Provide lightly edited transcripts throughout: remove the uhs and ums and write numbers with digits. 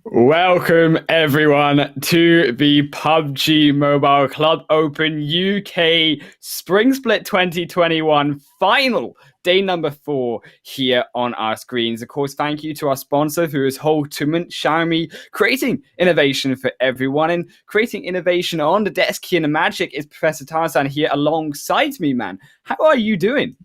Welcome everyone to the PUBG Mobile Club Open UK Spring Split 2021 final day number 4 here on our screens. Of course, thank you to our sponsor through this whole tournament, Xiaomi, creating innovation for everyone and creating innovation on the desk here in the Magic is Professor Tarzan here alongside me, man. How are you doing?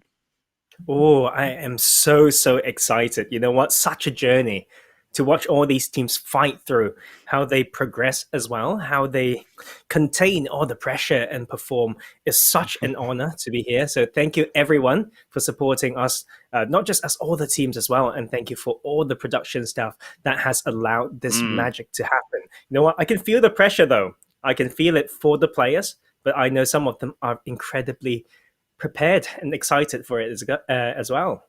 Oh, I am so excited. You know what? Such a journey to watch all these teams fight through, how they progress as well, how they contain all the pressure and perform is such an honor to be here. So thank you everyone for supporting us, not just as all the teams as well. And thank you for all the production staff that has allowed this magic to happen. You know what? I can feel the pressure though. I can feel it for the players, but I know some of them are incredibly prepared and excited for it as well.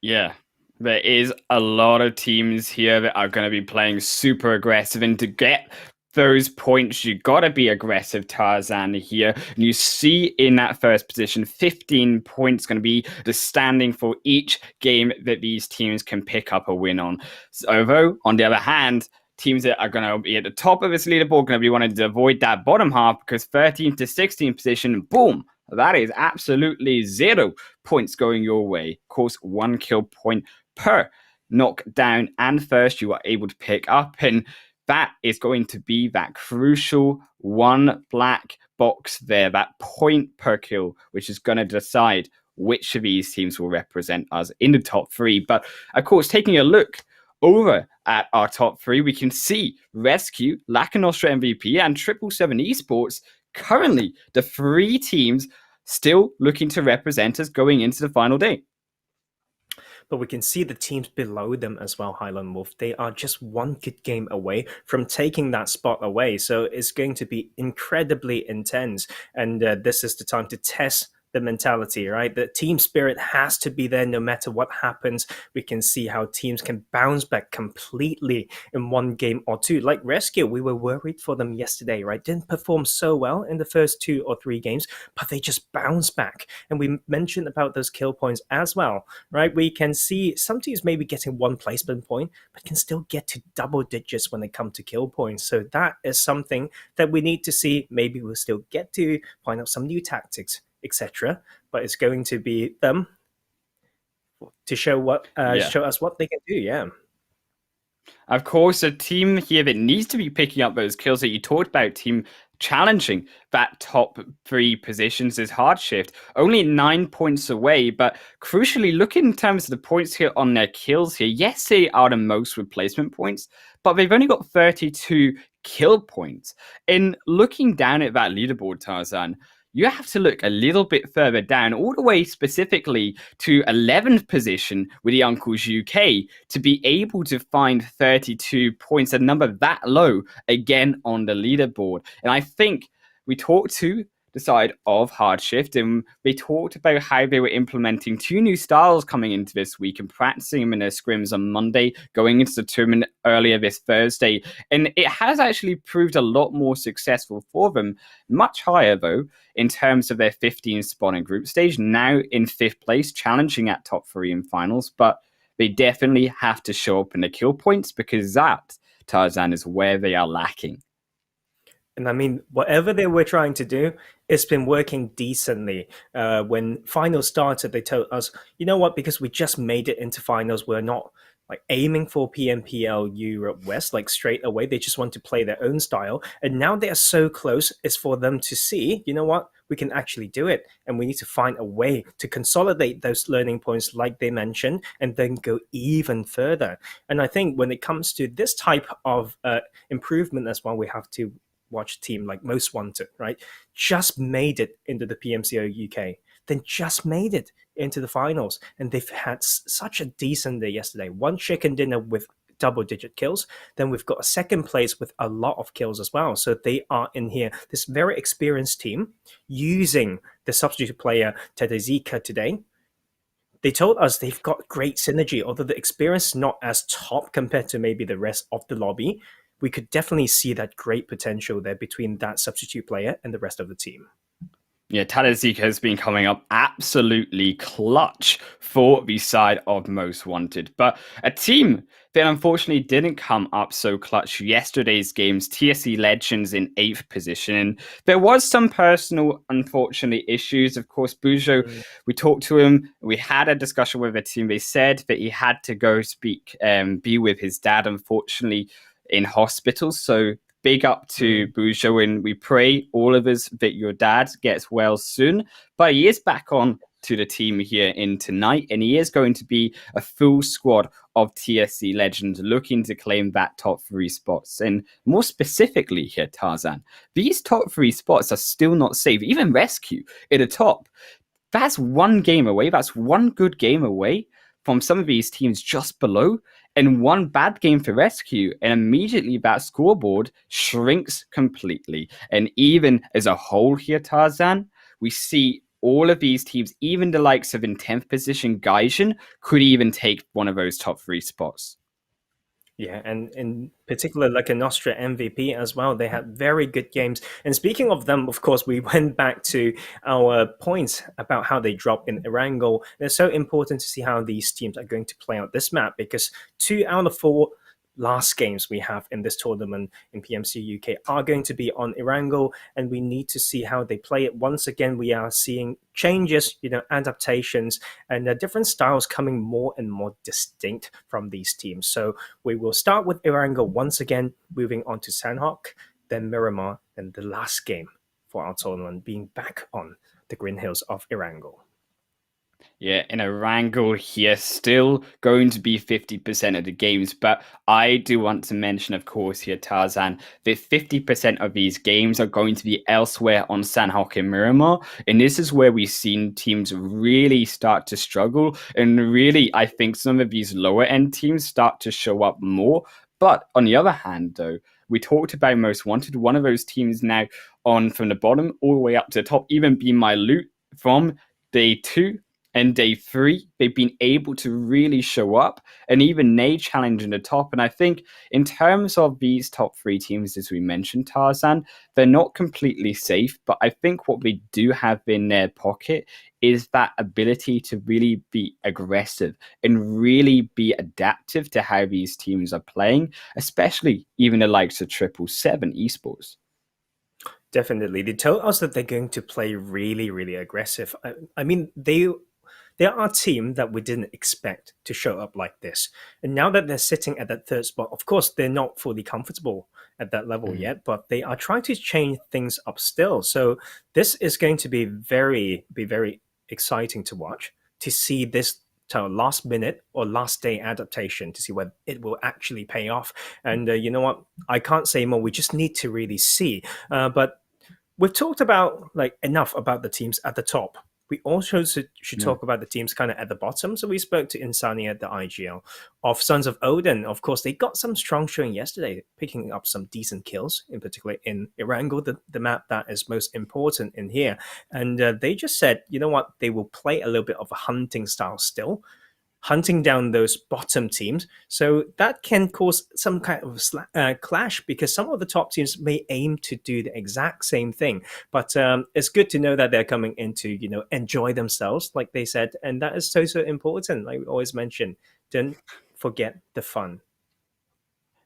Yeah, there is a lot of teams here that are going to be playing super aggressive, and to get those points, you got to be aggressive, Tarzan, here. And you see in that first position, 15 points going to be the standing for each game that these teams can pick up a win on. So, although, on the other hand, teams that are going to be at the top of this leaderboard going to be wanting to avoid that bottom half because 13th to 16th position, boom, that is absolutely 0 points going your way. Of course, 1 kill point per knockdown, and first you are able to pick up, and that is going to be that crucial 1 black box there, that point per kill, which is going to decide which of these teams will represent us in the top 3. But of course, taking a look over at our top 3, we can see RESQ, Lakonostra MVP, and 777 ESPORTS currently the 3 teams still looking to represent us going into the final day. But we can see the teams below them as well, Highland Wolf. They are just 1 good game away from taking that spot away. So it's going to be incredibly intense. And this is the time to test the mentality, right? The team spirit has to be there no matter what happens. We can see how teams can bounce back completely in 1 game or 2. Like RESQ, we were worried for them yesterday, right? Didn't perform so well in the first 2 or 3 games, but they just bounced back. And we mentioned about those kill points as well, right? We can see some teams maybe getting 1 placement point, but can still get to double digits when they come to kill points. So that is something that we need to see. Maybe we'll still get to find out some new tactics, etc. But it's going to be them to show us what they can do. Yeah. Of course, a team here that needs to be picking up those kills that you talked about, team challenging that top 3 positions is HardShift. Only 9 points away, but crucially, look in terms of the points here on their kills here. Yes, they are the most replacement points, but they've only got 32 kill points. In looking down at that leaderboard, Tarzan, you have to look a little bit further down, all the way specifically to 11th position with the Uncles UK to be able to find 32 points, a number that low again on the leaderboard. And I think we talked to the side of HardShift, and they talked about how they were implementing 2 new styles coming into this week and practicing them in their scrims on Monday, going into the tournament earlier this Thursday. And it has actually proved a lot more successful for them. Much higher, though, in terms of their 15 spot in group stage, now in 5th place, challenging at top 3 in finals. But they definitely have to show up in the kill points, because that, Tarzan, is where they are lacking. And I mean, whatever they were trying to do, it's been working decently. When finals started, they told us, you know what, because we just made it into finals, we're not like aiming for PMPL Europe West, like straight away. They just want to play their own style. And now they are so close, it's for them to see, you know what, we can actually do it. And we need to find a way to consolidate those learning points like they mentioned, and then go even further. And I think when it comes to this type of improvement as well, we have to watch a team like Most Wanted, right? Just made it into the PMCO UK, then just made it into the finals. And they've had such a decent day yesterday. 1 chicken dinner with double-digit kills. Then we've got a 2nd place with a lot of kills as well. So they are in here, this very experienced team, using the substitute player Tedezika today. They told us they've got great synergy, although the experience is not as top compared to maybe the rest of the lobby. We could definitely see that great potential there between that substitute player and the rest of the team. Yeah, Tadazika has been coming up absolutely clutch for the side of Most Wanted. But a team that unfortunately didn't come up so clutch yesterday's games, TSC Legends in 8th position. And there was some personal, unfortunately, issues. Of course, Bujo, we talked to him. We had a discussion with the team. They said that he had to go be with his dad, unfortunately, in hospital. So big up to Bujo, and we pray all of us that your dad gets well soon. But he is back on to the team here in tonight, and he is going to be a full squad of TSC Legends looking to claim that top 3 spots. And more specifically here, Tarzan, these top 3 spots are still not safe. Even RESQ at the top, that's one game away. That's one good game away from some of these teams just below, and one bad game for RESQ, and immediately that scoreboard shrinks completely. And even as a whole here, Tarzan, we see all of these teams, even the likes of in 10th position Gaijin, could even take one of those top 3 spots. Yeah, and in particular, Lakonostra MVP as well. They had very good games. And speaking of them, of course, we went back to our points about how they drop in Erangel. It's so important to see how these teams are going to play out this map, because 2 out of 4 last games we have in this tournament in PMCO UK are going to be on Erangel, and we need to see how they play it. Once again, we are seeing changes, adaptations, and different styles coming more and more distinct from these teams. So we will start with Erangel once again, moving on to Sanhok, then Miramar, and the last game for our tournament being back on the Green Hills of Erangel. Yeah, in Erangel here, still going to be 50% of the games, but I do want to mention, of course, here, Tarzan, that 50% of these games are going to be elsewhere on Sanhok and Miramar, and this is where we've seen teams really start to struggle, and really, I think some of these lower-end teams start to show up more. But on the other hand, though, we talked about Most Wanted, one of those teams now on from the bottom all the way up to the top, even BeMyLOOT from day 2 and day 3, they've been able to really show up, and even they challenge in the top. And I think in terms of these top 3 teams, as we mentioned, Tarzan, they're not completely safe, but I think what they do have in their pocket is that ability to really be aggressive and really be adaptive to how these teams are playing, especially even the likes of 777 Esports. Definitely. They told us that they're going to play really, really aggressive. I mean, they are a team that we didn't expect to show up like this. And now that they're sitting at that 3rd spot, of course, they're not fully comfortable at that level yet, but they are trying to change things up still. So this is going to be very exciting to watch, to see this last minute or last day adaptation, to see whether it will actually pay off. And you know what? I can't say more. We just need to really see. But we've talked about enough about the teams at the top. We also should talk about the teams kind of at the bottom. So we spoke to Insani at the IGL of Sons of Odin. Of course, they got some strong showing yesterday, picking up some decent kills, in particular in Erangel, the map that is most important in here. And they just said, you know what, they will play a little bit of a hunting style still, hunting down those bottom teams. So that can cause some kind of clash, because some of the top teams may aim to do the exact same thing. But it's good to know that they're coming in to, enjoy themselves, like they said. And that is so important. Like we always mention, don't forget the fun.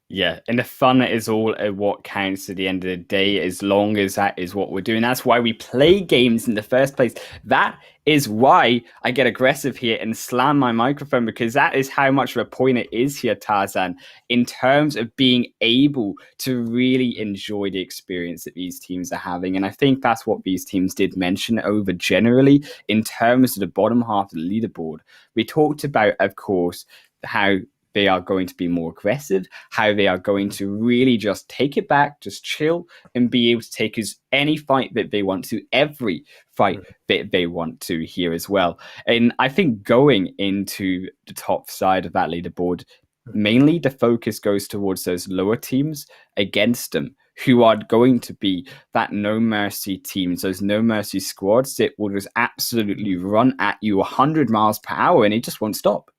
Yeah, and the fun is all what counts at the end of the day, as long as that is what we're doing. That's why we play games in the first place. That is why I get aggressive here and slam my microphone, because that is how much of a point it is here, Tarzan, in terms of being able to really enjoy the experience that these teams are having. And I think that's what these teams did mention over generally in terms of the bottom half of the leaderboard. We talked about, of course, how they are going to be more aggressive, how they are going to really just take it back, just chill, and be able to take any fight that they want to, every fight that they want to here as well. And I think going into the top side of that leaderboard, mainly the focus goes towards those lower teams against them, who are going to be that no mercy teams, those no mercy squads that will just absolutely run at you 100 miles per hour, and it just won't stop.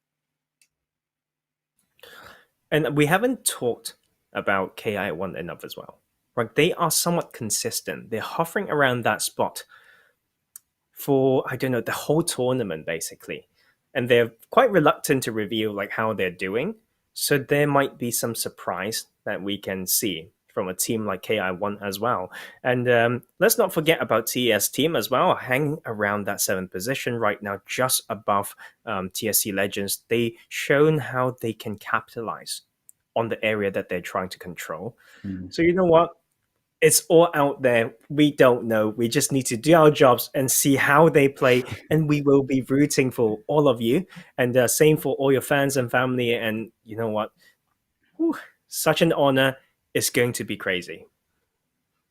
And we haven't talked about Ki1 enough as well. Right? They are somewhat consistent. They're hovering around that spot for, I don't know, the whole tournament, basically. and they're quite reluctant to reveal like how they're doing. So there might be some surprise that we can see from a team like Ki1 as well. And let's not forget about TS Team as well, hanging around that 7th position right now, just above TSC Legends. They shown how they can capitalize on the area that they're trying to control. So you know what? It's all out there. We don't know. We just need to do our jobs and see how they play, and we will be rooting for all of you. And same for all your fans and family. And you know what? Whew, such an honor. It's going to be crazy.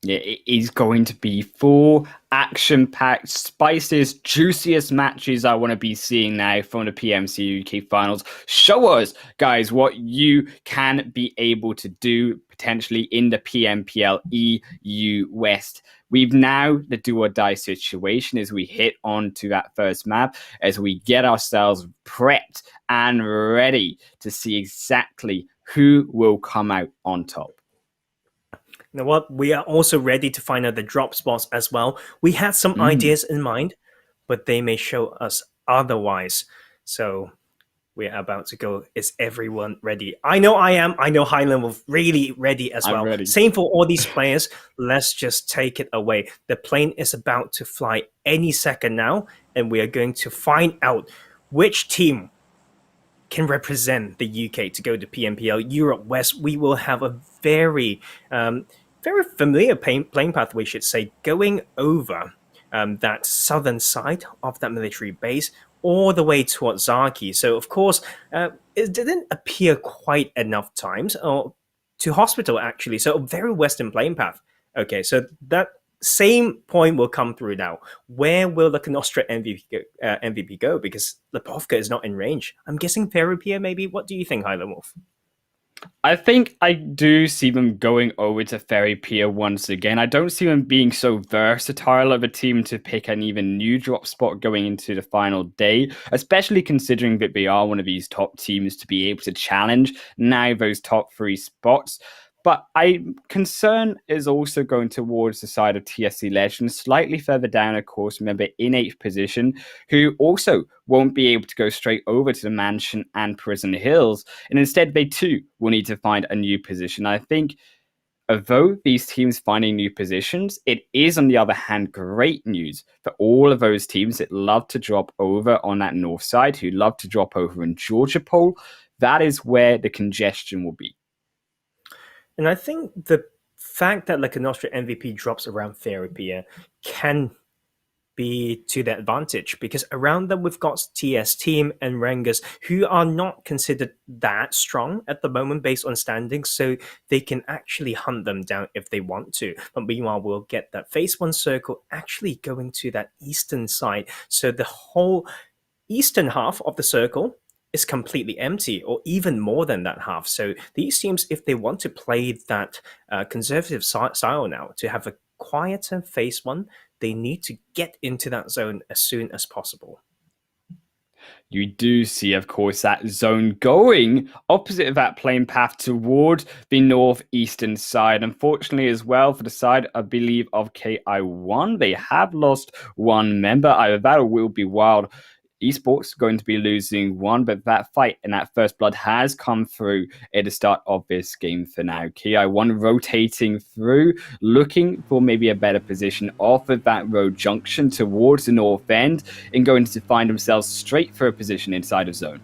Yeah, it is going to be full action-packed, spiciest, juiciest matches I want to be seeing now from the PMCO UK Finals. Show us, guys, what you can be able to do potentially in the PMPL EU West. We've now the do or die situation as we hit on to that first map, as we get ourselves prepped and ready to see exactly who will come out on top. You know what? We are also ready to find out the drop spots as well. We had some ideas in mind, but they may show us otherwise. So we're about to go. Is everyone ready? I know I am. I know Highland will really ready as well. Ready. Same for all these players. Let's just take it away. The plane is about to fly any second now, and we are going to find out which team can represent the UK to go to PMPL Europe West. We will have a very familiar playing path, we should say, going over that southern side of that military base all the way towards Zaki. So, of course, it didn't appear quite enough times to hospital, actually. So, a very western playing path. Okay, so that same point will come through now. Where will the Lakonostra MVP go? Because Lipovka is not in range. I'm guessing Ferropier, maybe. What do you think, Highland Wolf? I think I do see them going over to Ferry Pier once again. I don't see them being so versatile of a team to pick an even new drop spot going into the final day, especially considering that they are one of these top teams to be able to challenge now those top 3 spots. But concern is also going towards the side of TSC Legends, slightly further down, of course, remember, in 8th position, who also won't be able to go straight over to the Mansion and Prison Hills. And instead, they too will need to find a new position. I think, although these teams finding new positions, it is, on the other hand, great news for all of those teams that love to drop over on that north side, who love to drop over in Georgia Pole. That is where the congestion will be. And I think the fact that Lakonostra MVP drops around Ferropier can be to their advantage, because around them we've got TS Team and RENGERS, who are not considered that strong at the moment based on standings, so they can actually hunt them down if they want to. But meanwhile, we'll get that phase 1 circle actually going to that eastern side, so the whole eastern half of the circle is completely empty, or even more than that half. So these teams, if they want to play that conservative style now, to have a quieter phase 1, they need to get into that zone as soon as possible. You do see, of course, that zone going opposite of that plane path toward the northeastern side. Unfortunately, as well, for the side, I believe, of Ki1, they have lost 1 member. Either that or Will Be Wild Esports going to be losing 1, but that fight and that first blood has come through at the start of this game for now. Ki1 rotating through, looking for maybe a better position off of that road junction towards the north end, and going to find themselves straight for a position inside of zone.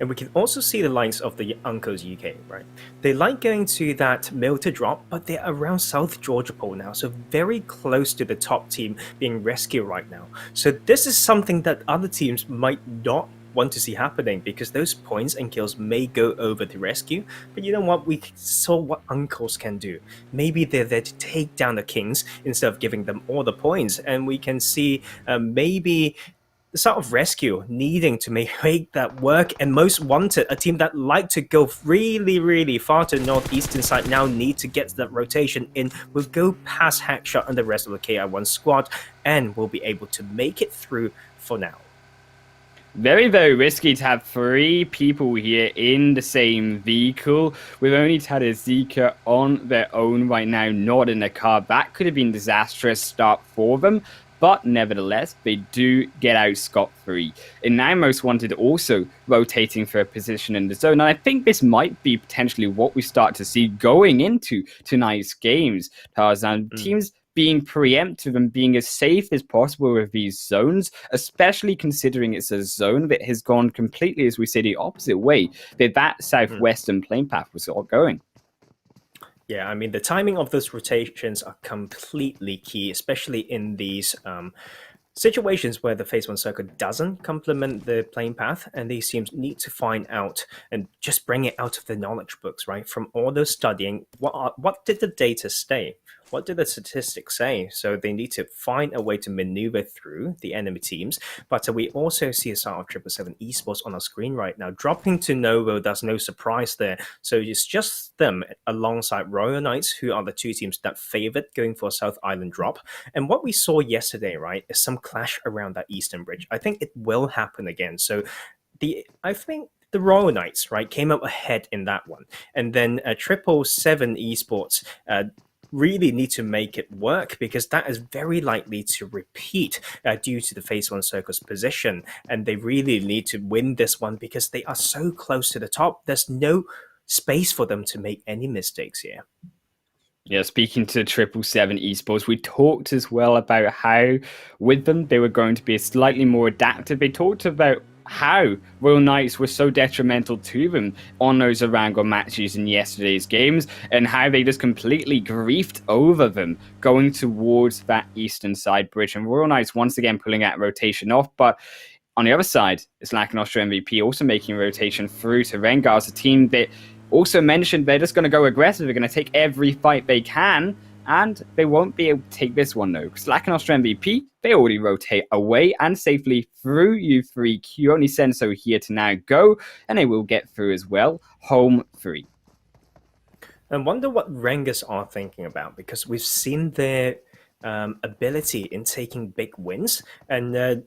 And we can also see the likes of the Uncles UK, right? They like going to that mill to drop, but they're around South Georgia Pole now, so very close to the top team being rescued right now. So this is something that other teams might not want to see happening, because those points and kills may go over to rescue. But you know what? We saw what Uncles can do. Maybe they're there to take down the Kings instead of giving them all the points. And we can see maybe the sort of rescue needing to make that work, and Most Wanted, a team that like to go really, really far to the northeastern side, now need to get that rotation in. We'll go past Hackshot and the rest of the Ki1 squad, and we'll be able to make it through for now. Very, very risky to have 3 people here in the same vehicle, with only Tadazika on their own right now, not in a car. That could have been a disastrous start for them. But nevertheless, they do get out scot-free. And now Most Wanted also rotating for a position in the zone. And I think this might be potentially what we start to see going into tonight's games. Tarzan, teams being preemptive and being as safe as possible with these zones, especially considering it's a zone that has gone completely, as we say, the opposite way that southwestern plane path was all going. Yeah, I mean, the timing of those rotations are completely key, especially in these situations where the phase one circle doesn't complement the playing path, and these teams need to find out and just bring it out of the knowledge books, right? From all those studying, what did the data say? What did the statistics say? So they need to find a way to maneuver through the enemy teams. But we also see a side of 777 esports on our screen right now. Dropping to Novo, there's no surprise there. So it's just them alongside Royal Knights, who are the two teams that favored going for a South Island drop. And what we saw yesterday, right, is some clash around that Eastern Bridge. I think it will happen again. So I think the Royal Knights, right, came up ahead in that one. And then 777 esports really need to make it work, because that is very likely to repeat due to the phase one circle's position. And they really need to win this one because they are so close to the top. There's no space for them to make any mistakes here. Yeah, speaking to 777 esports, we talked as well about how with them they were going to be slightly more adaptive. They talked about how Royal Knights were so detrimental to them on those Erangel matches in yesterday's games, and how they just completely griefed over them going towards that eastern side bridge. And Royal Knights once again pulling that rotation off, but on the other side, it's Lakonostra MVP also making a rotation through to RENGERS, a team that also mentioned they're just going to go aggressive. They're going to take every fight they can, and they won't be able to take this one, though, because Lakonostra MVP, they already rotate away and safely through U3. Ki1 Senso here to now go, and they will get through as well, home free. I wonder what RENGERS are thinking about, because we've seen their ability in taking big wins, and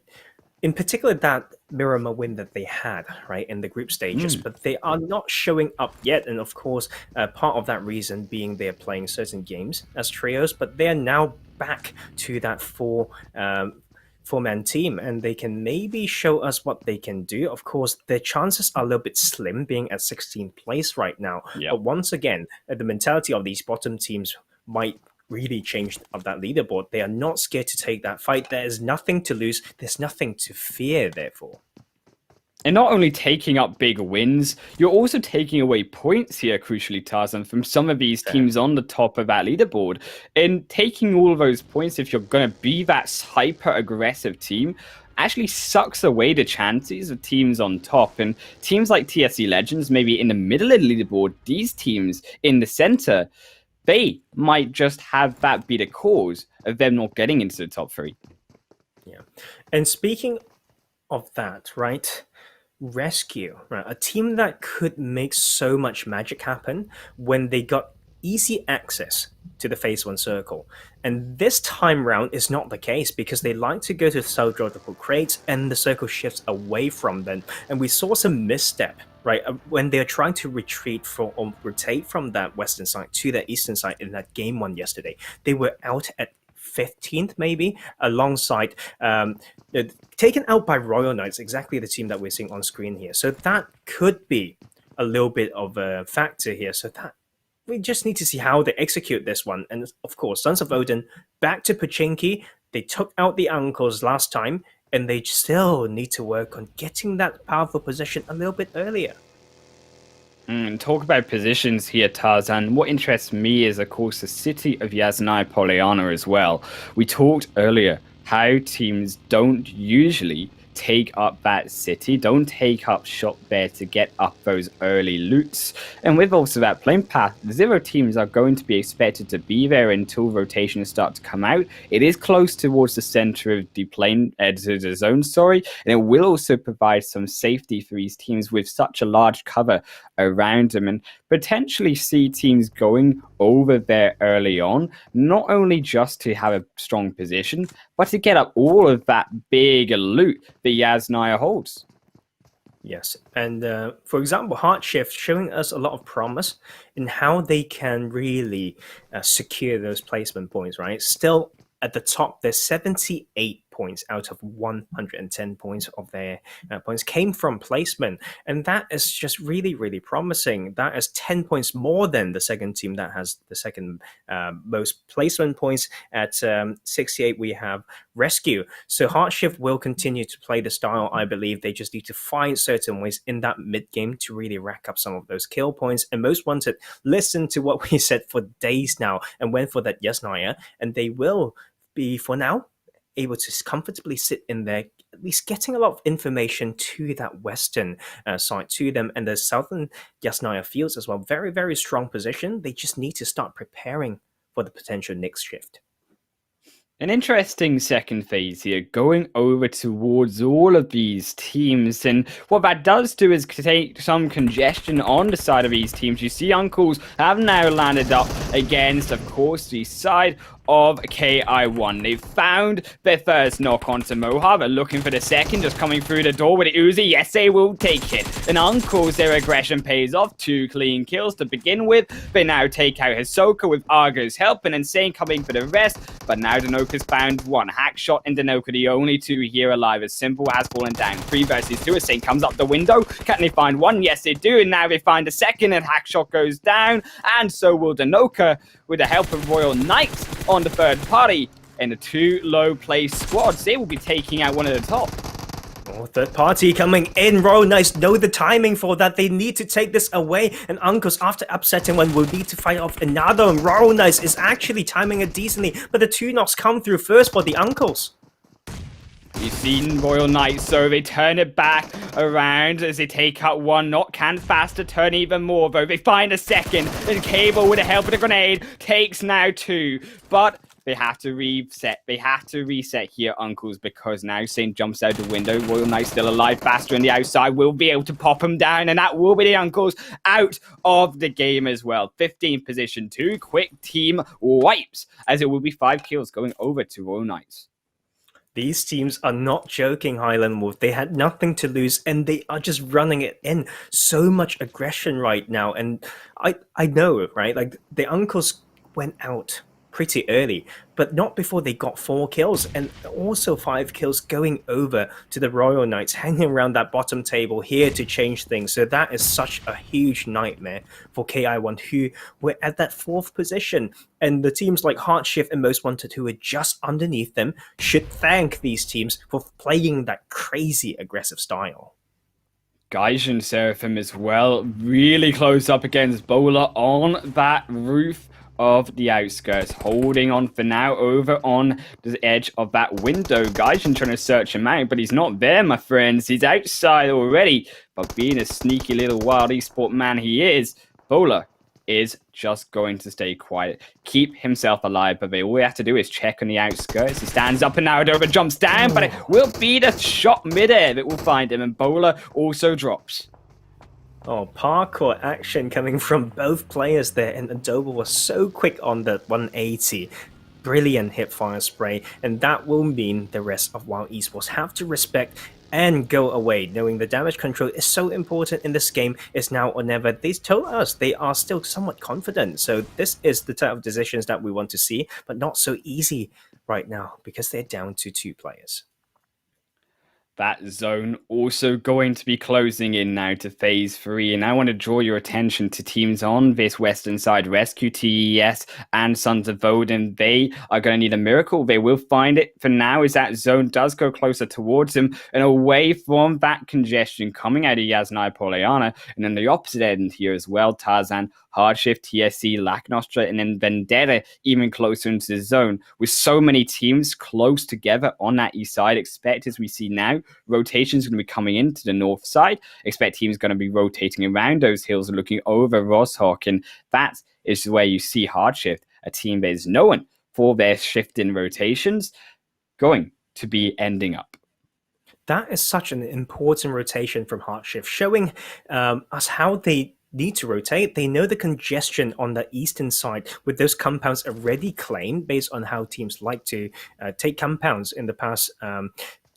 in particular that Miramar win that they had, right, in the group stages, but they are not showing up yet. And of course, part of that reason being they're playing certain games as trios, but they're now back to that four-man team, and they can maybe show us what they can do. Of course, their chances are a little bit slim being at 16th place right now. Yep. But once again, the mentality of these bottom teams might really changed of that leaderboard. They are not scared to take that fight. There is nothing to lose. There's nothing to fear, therefore. And not only taking up big wins, you're also taking away points here, crucially, Tarzan, from some of these teams on the top of that leaderboard. And taking all of those points, if you're going to be that hyper-aggressive team, actually sucks away the chances of teams on top. And teams like TSC Legends, maybe in the middle of the leaderboard, these teams in the center, they might just have that be the cause of them not getting into the top three. Yeah. And speaking of that, right, RESQ, right, a team that could make so much magic happen when they got easy access to the phase one circle. And this time round is not the case, because they like to go to self-drawable crates and the circle shifts away from them. And we saw some misstep, right, when they're trying to retreat from or rotate from that western side to the eastern side in that game one yesterday. They were out at 15th maybe, alongside taken out by Royal Knights, exactly the team that we're seeing on screen here. So that could be a little bit of a factor here. So that we just need to see how they execute this one. And of course, Sons of Odin back to Pachinki. They took out the uncles last time, and they still need to work on getting that powerful position a little bit earlier. Talk about positions here, Tarzan. What interests me is, of course, the city of Yasnaya Polyana as well. We talked earlier how teams don't usually take up that city, don't take up shop there to get up those early loots. And with also that plane path, the zero teams are going to be expected to be there until rotations start to come out. It is close towards the center of the plane, to the zone, sorry, and it will also provide some safety for these teams with such a large cover around them, and potentially see teams going over there early on, not only just to have a strong position, but to get up all of that big loot that Yasnaya holds. Yes, and for example, HardShift showing us a lot of promise in how they can really secure those placement points, right? Still at the top. There's 78 points out of 110 points of their points came from placement. And that is just really, really promising. That is 10 points more than the second team that has the second most placement points. At 68, we have RESQ. So HardShift will continue to play the style. I believe they just need to find certain ways in that mid game to really rack up some of those kill points. And Most Wanted, listen to what we said for days now and went for that Yasnaya, and they will be, for now, able to comfortably sit in there, at least getting a lot of information to that western side to them, and the southern Yasnaya fields as well. Very, very strong position. They just need to start preparing for the potential next shift. An interesting second phase here, going over towards all of these teams. And what that does do is take some congestion on the side of these teams. You see Uncles have now landed up against, of course, the side of Ki1. They've found their first knock onto Moha. They're looking for the second, just coming through the door with the Uzi. Yes, they will take it. And Uncles, their aggression pays off. 2 clean kills to begin with. They now take out Hisoka with Argo's help, and Insane coming for the rest. But now Danoka's found 1. Hackshot and Danoka, the only 2 here alive, as Simple has fallen down. 3 versus 2. Insane comes up the window. Can they find 1? Yes, they do. And now they find a second, and Hackshot goes down. And so will Danoka, with the help of Royal Knights on the third party. And the 2 low-placed squads, they will be taking out one of the top. Oh, third party coming in. Royal Knights know the timing for that. They need to take this away. And Uncles, after upsetting one, will need to fight off another. And Royal Knights is actually timing it decently. But the 2 knocks come through first for the Uncles. You've seen Royal Knights, so they turn it back around as they take out 1 knock. Can faster turn even more, though. They find a second, and Cable, with the help of the grenade, takes now 2. But they have to reset. They have to reset here, Uncles, because now Saint jumps out the window. Royal Knight still alive. Faster on the outside will be able to pop him down, and that will be the Uncles out of the game as well. 15th position, 2 quick team wipes, as it will be 5 kills going over to Royal Knights. These teams are not joking, Highland Wolf. They had nothing to lose, and they are just running it in. So much aggression right now, and I know, right? Like, the Uncles went out pretty early, but not before they got 4 kills, and also 5 kills going over to the Royal Knights, hanging around that bottom table here to change things. So that is such a huge nightmare for Ki1, who were at that 4th position. And the teams like HardShift and Most Wanted, who are just underneath them, should thank these teams for playing that crazy aggressive style. Gaijin Seraphim as well, really close up against Bowler on that roof of the outskirts, holding on for now over on the edge of that window. Gaijin trying to search him out, but he's not there, my friends. He's outside already, but being a sneaky little wild esport man he is, Bowler is just going to stay quiet, keep himself alive, but all we have to do is check on the outskirts. He stands up and now over, jumps down, but it will be the shot midair that will find him, and Bowler also drops. Oh, parkour action coming from both players there, and Adobe was so quick on the 180. Brilliant hipfire spray, and that will mean the rest of WoW Esports have to respect and go away, knowing the damage control is so important in this game. It's now or never. They told us they are still somewhat confident, so this is the type of decisions that we want to see, but not so easy right now because they're down to 2 players. That zone also going to be closing in now to phase 3. And I want to draw your attention to teams on this western side. RESQ, TES, and Sons of Odin. They are going to need a miracle. They will find it for now as that zone does go closer towards them and away from that congestion coming out of Yasnaya Poliana. And then the opposite end here as well, Tarzan, HardShift, TSC, Lakonostra, and then Vendetta even closer into the zone. With so many teams close together on that east side, expect, as we see now, rotations going to be coming into the north side. Expect teams going to be rotating around those hills and looking over Roshok. And that is where you see HardShift, a team that is known for their shift in rotations, going to be ending up. That is such an important rotation from HardShift, showing us how they need to rotate. They know the congestion on the eastern side with those compounds already claimed based on how teams like to take compounds in the past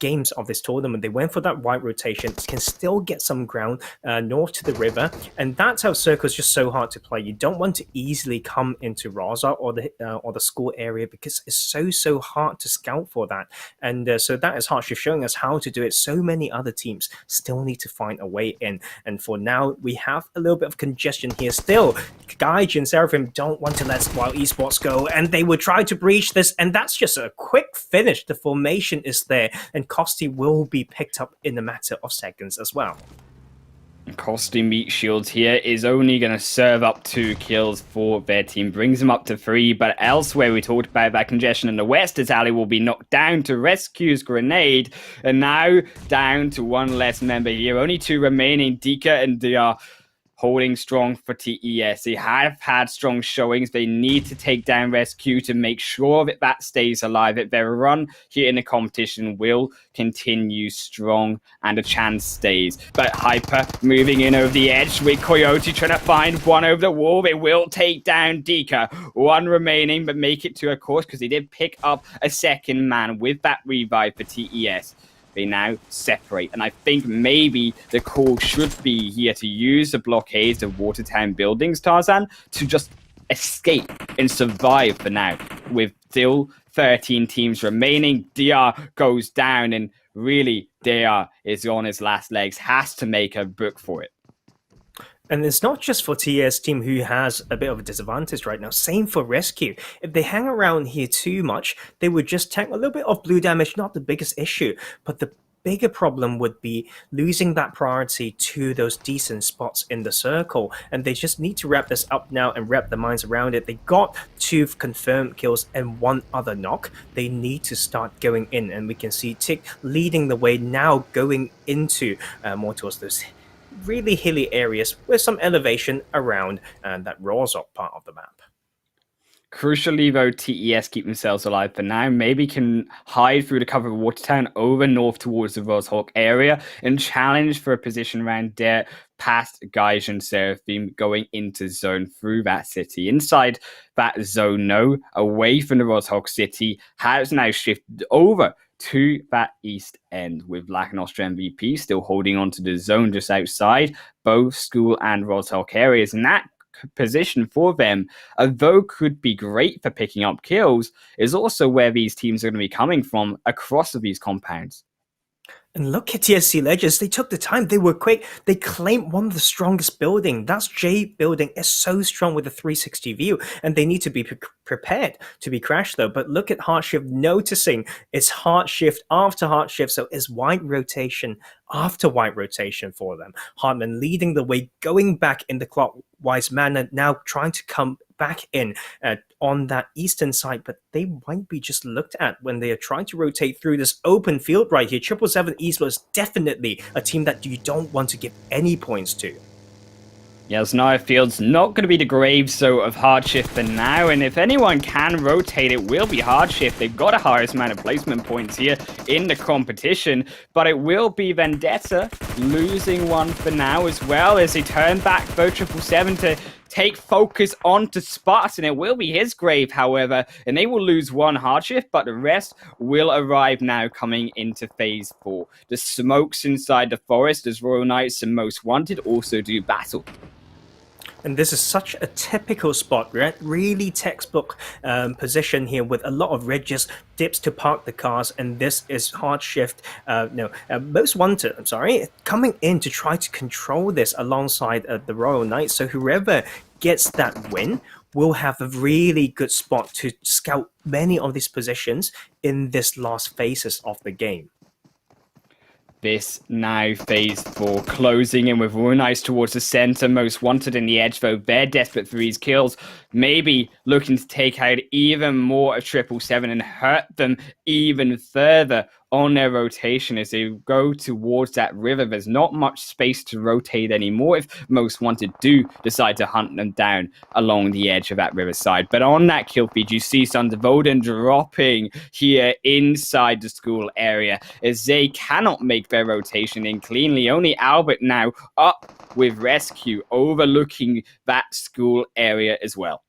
games of this tournament. They went for that white rotation, can still get some ground north to the river, and that's how Circle is just so hard to play. You don't want to easily come into Raza or the school area because it's so hard to scout for that. And so that is HardShift showing us how to do it. So many other teams still need to find a way in, and for now we have a little bit of congestion here still. Gaijin Seraphim don't want to let Wild Esports go, and they will try to breach this, and that's just a quick finish. The formation is there, and Kosti will be picked up in a matter of seconds as well. Kosti Meat Shields here is only going to serve up 2 kills for their team, brings them up to 3, but elsewhere we talked about that congestion in the west as Ali will be knocked down to RESQ's grenade, and now down to 1 less member here, only 2 remaining, Dika and DR holding strong for TES. They have had strong showings. They need to take down RESQ to make sure that that stays alive, that their run here in the competition will continue strong and a chance stays. But Hyper moving in over the edge with Coyote trying to find one over the wall. They will take down Dika. 1 remaining, but make it to a course because they did pick up a second man with that revive for TES. They now separate, and I think maybe the call should be here to use the blockades of Watertown buildings, Tarzan, to just escape and survive for now. With still 13 teams remaining, DR goes down, and really DR is on his last legs, has to make a book for it. And it's not just for TS Team who has a bit of a disadvantage right now. Same for RESQ. If they hang around here too much, they would just tank a little bit of blue damage, not the biggest issue. But the bigger problem would be losing that priority to those decent spots in the circle. And they just need to wrap this up now and wrap their minds around it. They got 2 confirmed kills and 1 other knock. They need to start going in. And we can see Tick leading the way now, going into more towards those really hilly areas with some elevation around that Rozok part of the map. Crucially, though, TES keep themselves alive for now. Maybe can hide through the cover of Watertown over north towards the Rozhok area and challenge for a position around there past Gaijin Seraphim going into zone through that city. Inside that zone, no, away from the Rozhok city, has now shifted over to that east end with Lakonostra MVP still holding on to the zone just outside both school and Rozhok areas. And that position for them, although could be great for picking up kills, is also where these teams are going to be coming from across these compounds. And look at TSC Legends, they took the time, they were quick, they claimed one of the strongest building. That's J building is so strong with a 360 view, and they need to be prepared to be crashed though. But look at HardShift noticing it's HardShift after HardShift, so it's white rotation after white rotation for them. Hartman leading the way, going back in the clockwise manner, now trying to come back in on that eastern side, but they might be just looked at when they are trying to rotate through this open field right here. 777 Esports is definitely a team that you don't want to give any points to. Yes, Naya Field's not going to be the gravestone of HardShift for now, and if anyone can rotate, it will be HardShift. They've got a highest amount of placement points here in the competition, but it will be Vendetta losing one for now as well as they turn back both 777 to take focus onto Spartan. It will be his grave, however, and they will lose 1 HardShift, but the rest will arrive now coming into phase 4. The smokes inside the forest as Royal Knights and Most Wanted also do battle. And this is such a typical spot, right? Really textbook position here with a lot of red just dips to park the cars. And this is HardShift, Most Wanted, I'm sorry, coming in to try to control this alongside the Royal Knights. So whoever gets that win will have a really good spot to scout many of these positions in this last phases of the game. This now phase 4 closing in with Royal Knights towards the center, Most Wanted in the edge though. They're desperate for these kills, maybe looking to take out even more of 777 and hurt them even further on their rotation as they go towards that river. There's not much space to rotate anymore if Most Wanted do decide to hunt them down along the edge of that riverside. But on that kill feed, you see Sons of Odin dropping here inside the school area as they cannot make their rotation in cleanly. Only Albert now up with RESQ overlooking that school area as well.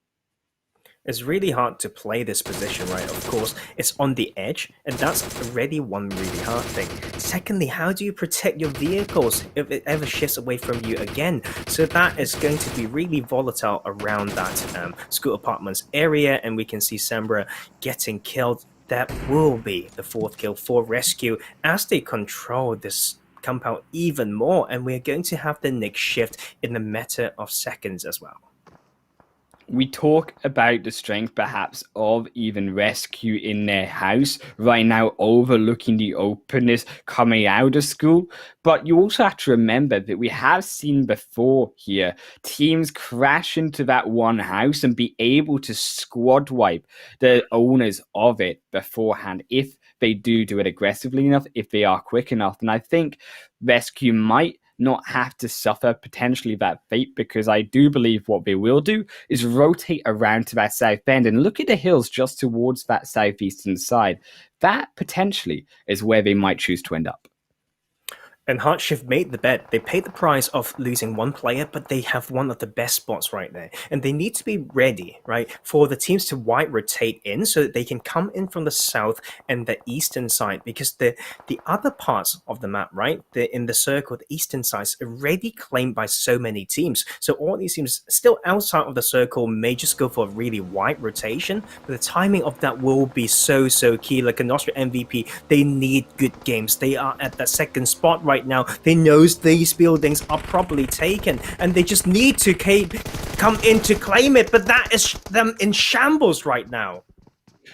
It's really hard to play this position, right? Of course, it's on the edge, and that's already one really hard thing. Secondly, how do you protect your vehicles if it ever shifts away from you again? So that is going to be really volatile around that school apartments area, and we can see Sambra getting killed. That will be the 4th kill for RESQ as they control this compound even more, and we're going to have the next shift in the matter of seconds as well. We talk about the strength perhaps of even RESQ in their house right now, overlooking the openness coming out of school. But you also have to remember that we have seen before here teams crash into that one house and be able to squad wipe the owners of it beforehand if they do it aggressively enough, if they are quick enough. And I think RESQ might not have to suffer potentially that fate, because I do believe what they will do is rotate around to that south bend and look at the hills just towards that southeastern side. That potentially is where they might choose to end up. And HardShift made the bet. They paid the price of losing one player, but they have one of the best spots right there. And they need to be ready, right, for the teams to wide rotate in so that they can come in from the south and the eastern side, because the other parts of the map, right, in the circle, the eastern side is already claimed by so many teams. So all these teams still outside of the circle may just go for a really wide rotation, but the timing of that will be so key. Lakonostra MVP, they need good games. They are at that second spot right now. They know these buildings are properly taken, and they just need to come in to claim it, but that is them in shambles right now.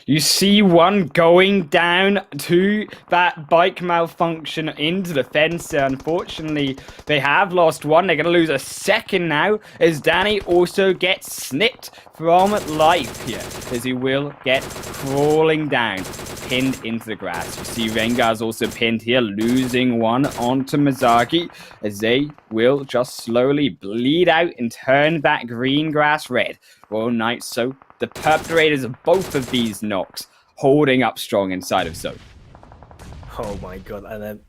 You see one going down to that bike malfunction into the fence. Unfortunately, they have lost one. They're going to lose a second now as Danny also gets snipped from life here, as he will get crawling down, pinned into the grass. You see RENGERS also pinned here, losing one onto Mizaki, as they will just slowly bleed out and turn that green grass red. Royal Knights, so the perpetrators of both of these knocks holding up strong inside of Zone. Oh my god, and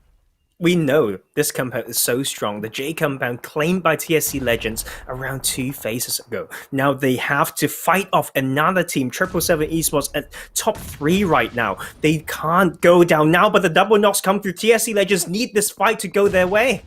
we know this compound is so strong. The J compound claimed by TSC Legends around 2 phases ago. Now they have to fight off another team, 777 Esports, at top 3 right now. They can't go down now, but the double knocks come through. TSC Legends need this fight to go their way.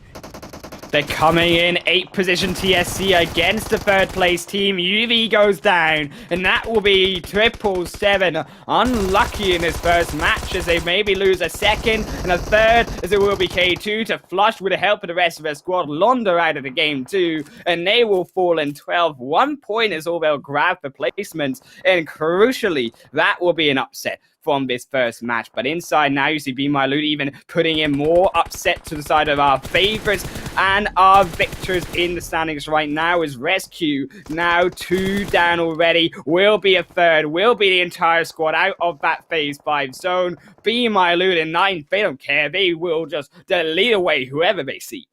They're coming in 8th position TSC against the 3rd place team. UV goes down, and that will be 777. Unlucky in his first match, as they maybe lose a second and a third, as it will be Ki2 to flush with the help of the rest of their squad. Londa out of the game too, and they will fall in 12. 1 point is all they'll grab for placements, and crucially, that will be an upset from this first match. But inside now, you see BeMyLOOT even putting in more upset to the side of our favorites and our victors in the standings right now is RESQ. Now 2 down already. Will be a third. Will be the entire squad out of that phase 5 zone. BeMyLOOT in 9th. They don't care. They will just delete away whoever they see.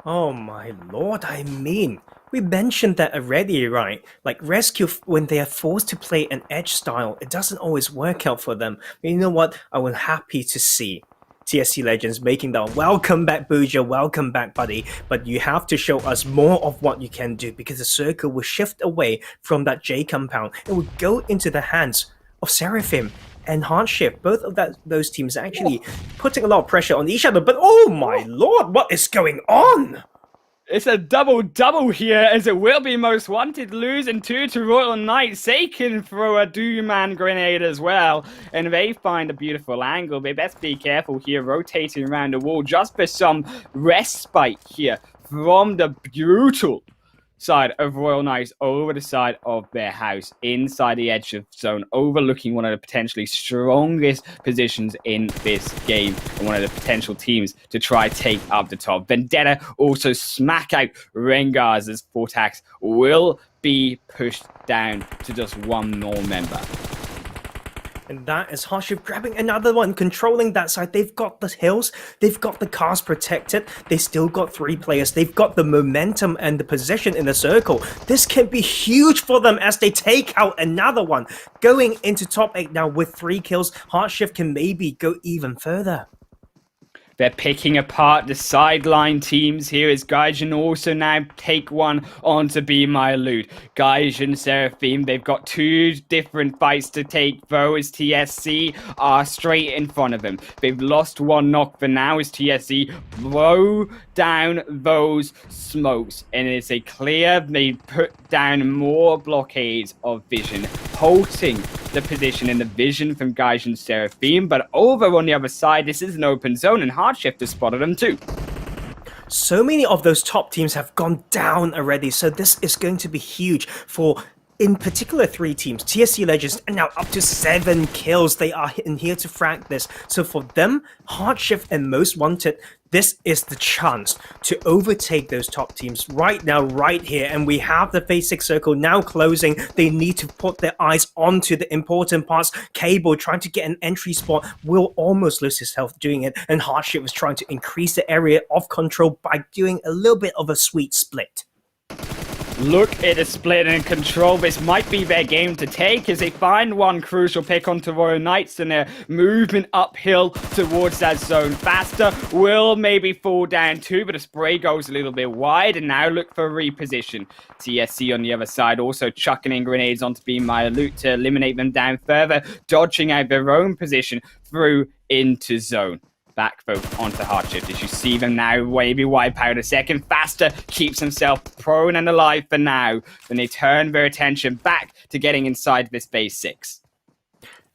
Oh my lord, I mean, we mentioned that already, right? Like RESQ, when they are forced to play an edge style, it doesn't always work out for them. But you know what? I was happy to see TSC Legends making that welcome back, Booja, welcome back, buddy. But you have to show us more of what you can do, because the circle will shift away from that J compound and will go into the hands of Seraphim and HardShift. Both of those teams actually putting a lot of pressure on each other. But oh my lord, what is going on? It's a double-double here, as it will be Most Wanted losing 2 to Royal Knights. They can throw a Doom-Man grenade as well, and they find a beautiful angle. They best be careful here, rotating around the wall just for some respite here from the brutal side of Royal Knights over the side of their house, inside the edge of zone, overlooking one of the potentially strongest positions in this game and one of the potential teams to try take up the top. Vendetta also smack out RENGERS, as Fortax will be pushed down to just one more member. And that is HardShift grabbing another one, controlling that side. They've got the hills, they've got the cars protected, they still got 3 players, they've got the momentum and the position in the circle. This can be huge for them as they take out another one. Going into top 8 now with 3 kills, HardShift can maybe go even further. They're picking apart the sideline teams here as Gaijin also now take one on to BeMyLOOT. Gaijin Seraphim, they've got 2 different fights to take though as TSC are straight in front of them. They've lost 1 knock for now as TSC blow down those smokes. And it's a clear, they put down more blockades of vision, halting the position and the vision from Gaijin Seraphim, but over on the other side, this is an open zone, and HardShift has spotted them too. So many of those top teams have gone down already, so this is going to be huge for, in particular, 3 teams. TSC Legends, and now up to 7 kills. They are in here to frag this. So for them, HardShift and Most Wanted, this is the chance to overtake those top teams right now, right here. And we have the phase 6 circle now closing. They need to put their eyes onto the important parts. Cable trying to get an entry spot will almost lose his health doing it. And HardShift was trying to increase the area of control by doing a little bit of a sweet split. Look at the split and control. This might be their game to take as they find one crucial pick onto Royal Knights and they're moving uphill towards that zone faster. Will maybe fall down too, but the spray goes a little bit wide and now look for reposition. TSC on the other side also chucking in grenades onto BeMyLOOT to eliminate them down further, dodging out their own position through into zone. Back though onto HardShift as you see them now maybe wipe out a second faster, keeps himself prone and alive for now. Then they turn their attention back to getting inside this base 6.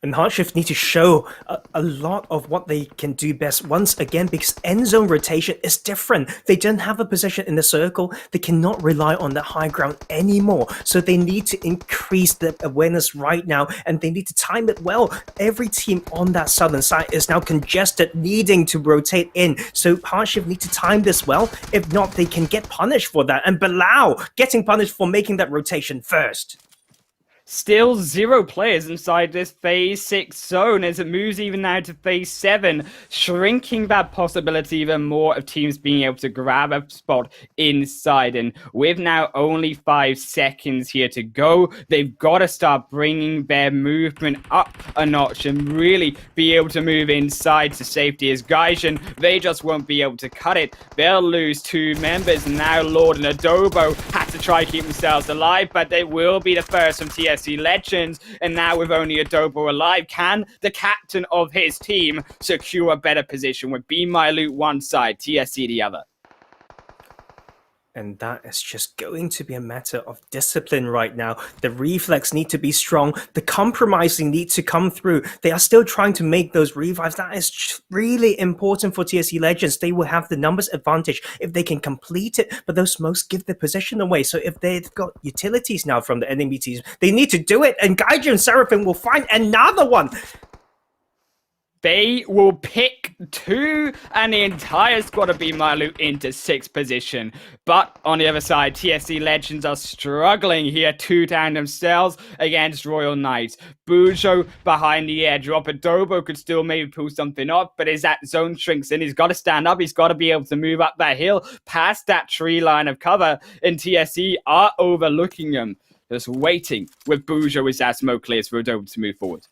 And HardShift need to show a lot of what they can do best once again, because end zone rotation is different. They don't have a position in the circle. They cannot rely on the high ground anymore. So they need to increase the awareness right now, and they need to time it well. Every team on that southern side is now congested, needing to rotate in. So HardShift need to time this well. If not, they can get punished for that. And Bilal getting punished for making that rotation first. Still 0 players inside this phase 6 zone as it moves even now to phase 7, shrinking that possibility even more of teams being able to grab a spot inside. And with now only 5 seconds here to go, they've got to start bringing their movement up a notch and really be able to move inside to safety. As Gaijin, they just won't be able to cut it. They'll lose 2 members. Now Lord and Adobo have to try to keep themselves alive, but they will be the first from TSC Legends, and now with only Adobo alive, can the captain of his team secure a better position with BeMyLOOT one side, TSC the other? And that is just going to be a matter of discipline right now. The reflex need to be strong. The compromising needs to come through. They are still trying to make those revives. That is really important for TSC Legends. They will have the numbers advantage if they can complete it, but those smokes give their position away. So if they've got utilities now from the enemy teams, they need to do it, and Gaijin Seraphim will find another one. They will pick 2 and the entire squad of BeMyLOOT into 6th position. But on the other side, TSC Legends are struggling here 2 down themselves against Royal Knights. Bujo behind the edge. Adobo could still maybe pull something off, but as that zone shrinks in, he's got to stand up. He's got to be able to move up that hill past that tree line of cover, and TSC are overlooking them. Just waiting with Bujo as that smoke clears for Adobo to move forward.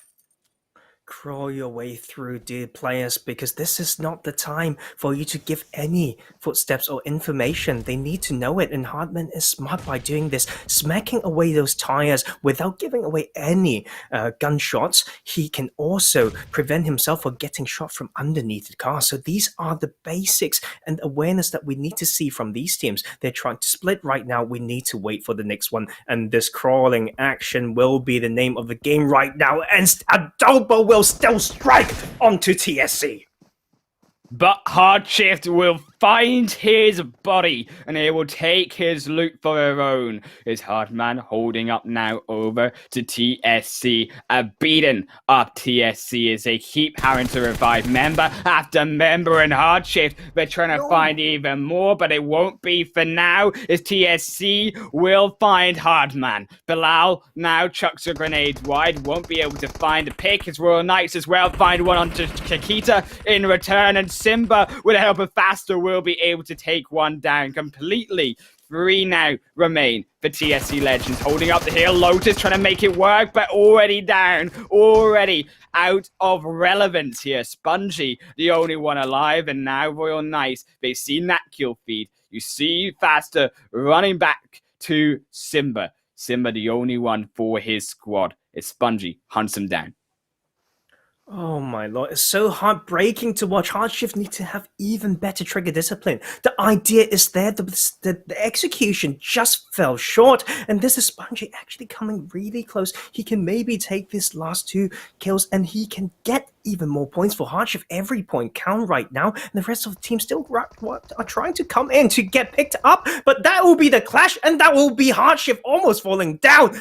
Crawl your way through, dear players, because this is not the time for you to give any footsteps or information. They need to know it, and Hardman is smart by doing this, smacking away those tires without giving away any gunshots. He can also prevent himself from getting shot from underneath the car. So these are the basics and awareness that we need to see from these teams. They're trying to split right now. We need to wait for the next one, and this crawling action will be the name of the game right now, and Adobo will still strike onto TSC. But HardShift will find his body and they will take his loot for their own. Is Hardman holding up now over to TSC? A beaten up TSC as they keep having to revive member after member, and HardShift. They're trying to find even more, but it won't be for now as TSC will find Hardman. Bilal now chucks a grenade wide, won't be able to find a pick. His Royal Knights as well find one onto Kakita in return, and Simba with the help of Faster will be able to take one down completely 3 now remain for TSC Legends. Holding up the hill, Lotus trying to make it work, but already down, already out of relevance here. Spongy, the only one alive, and now Royal Knights, they've seen that kill feed. You see Faster running back to Simba. Simba, the only one for his squad. It's Spongy, hunts him down. Oh my lord, it's so heartbreaking to watch. HardShift need to have even better trigger discipline. The idea is there, the execution just fell short, and this is Spongy actually coming really close. He can maybe take this last 2 kills, and he can get even more points for HardShift. Every point count right now, and the rest of the team still are trying to come in to get picked up, but that will be the clash, and that will be HardShift almost falling down.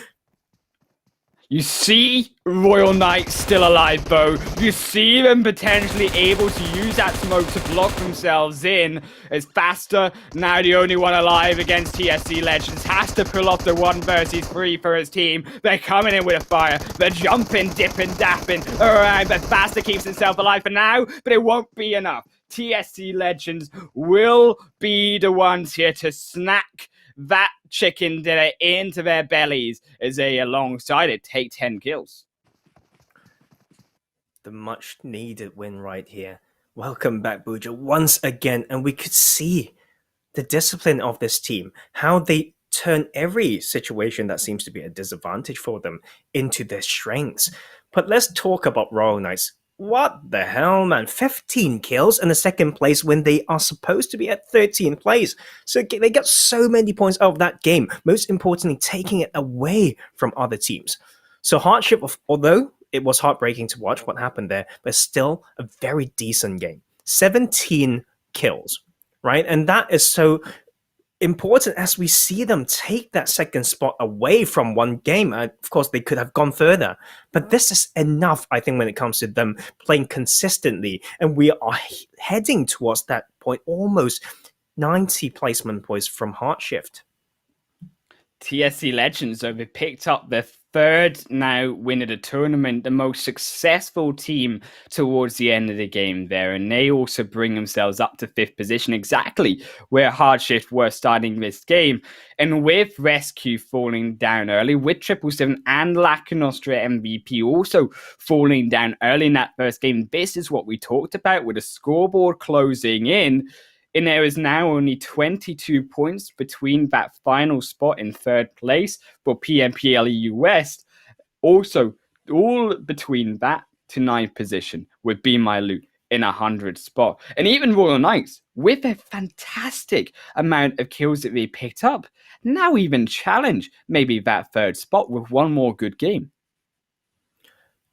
You see Royal Knights still alive, though. You see them potentially able to use that smoke to block themselves in. As Faster, now the only one alive against TSC Legends, has to pull off the 1 versus 3 for his team. They're coming in with a fire. They're jumping, dipping, dapping around, but Faster keeps himself alive for now, but it won't be enough. TSC Legends will be the ones here to snack that chicken dinner into their bellies as they, alongside it, take 10 kills. The much needed win right here. Welcome back, Buja, once again, and we could see the discipline of this team, how they turn every situation that seems to be a disadvantage for them into their strengths. But let's talk about Royal Knights. What the hell, man? 15 kills in the second place when they are supposed to be at 13th place. So they got so many points out of that game. Most importantly, taking it away from other teams. So HardShift, although it was heartbreaking to watch what happened there, but still a very decent game. 17 kills, right? And that is so important as we see them take that second spot away from one game. Of course, they could have gone further, but this is enough, I think, when it comes to them playing consistently. And we are heading towards that point, almost 90 placement points from HardShift. TSC Legends, though, they picked up their 3rd now win of the tournament, the most successful team towards the end of the game there, and they also bring themselves up to 5th position, exactly where HardShift were starting this game. And with RESQ falling down early, with 777 and Lakonostra MVP also falling down early in that first game, this is what we talked about with the scoreboard closing in. And there is now only 22 points between that final spot in 3rd place for PMPL EU West. Also, all between that to 9th position with BeMyLOOT in 100 spot. And even Royal Knights, with a fantastic amount of kills that they picked up, now even challenge maybe that 3rd spot with one more good game.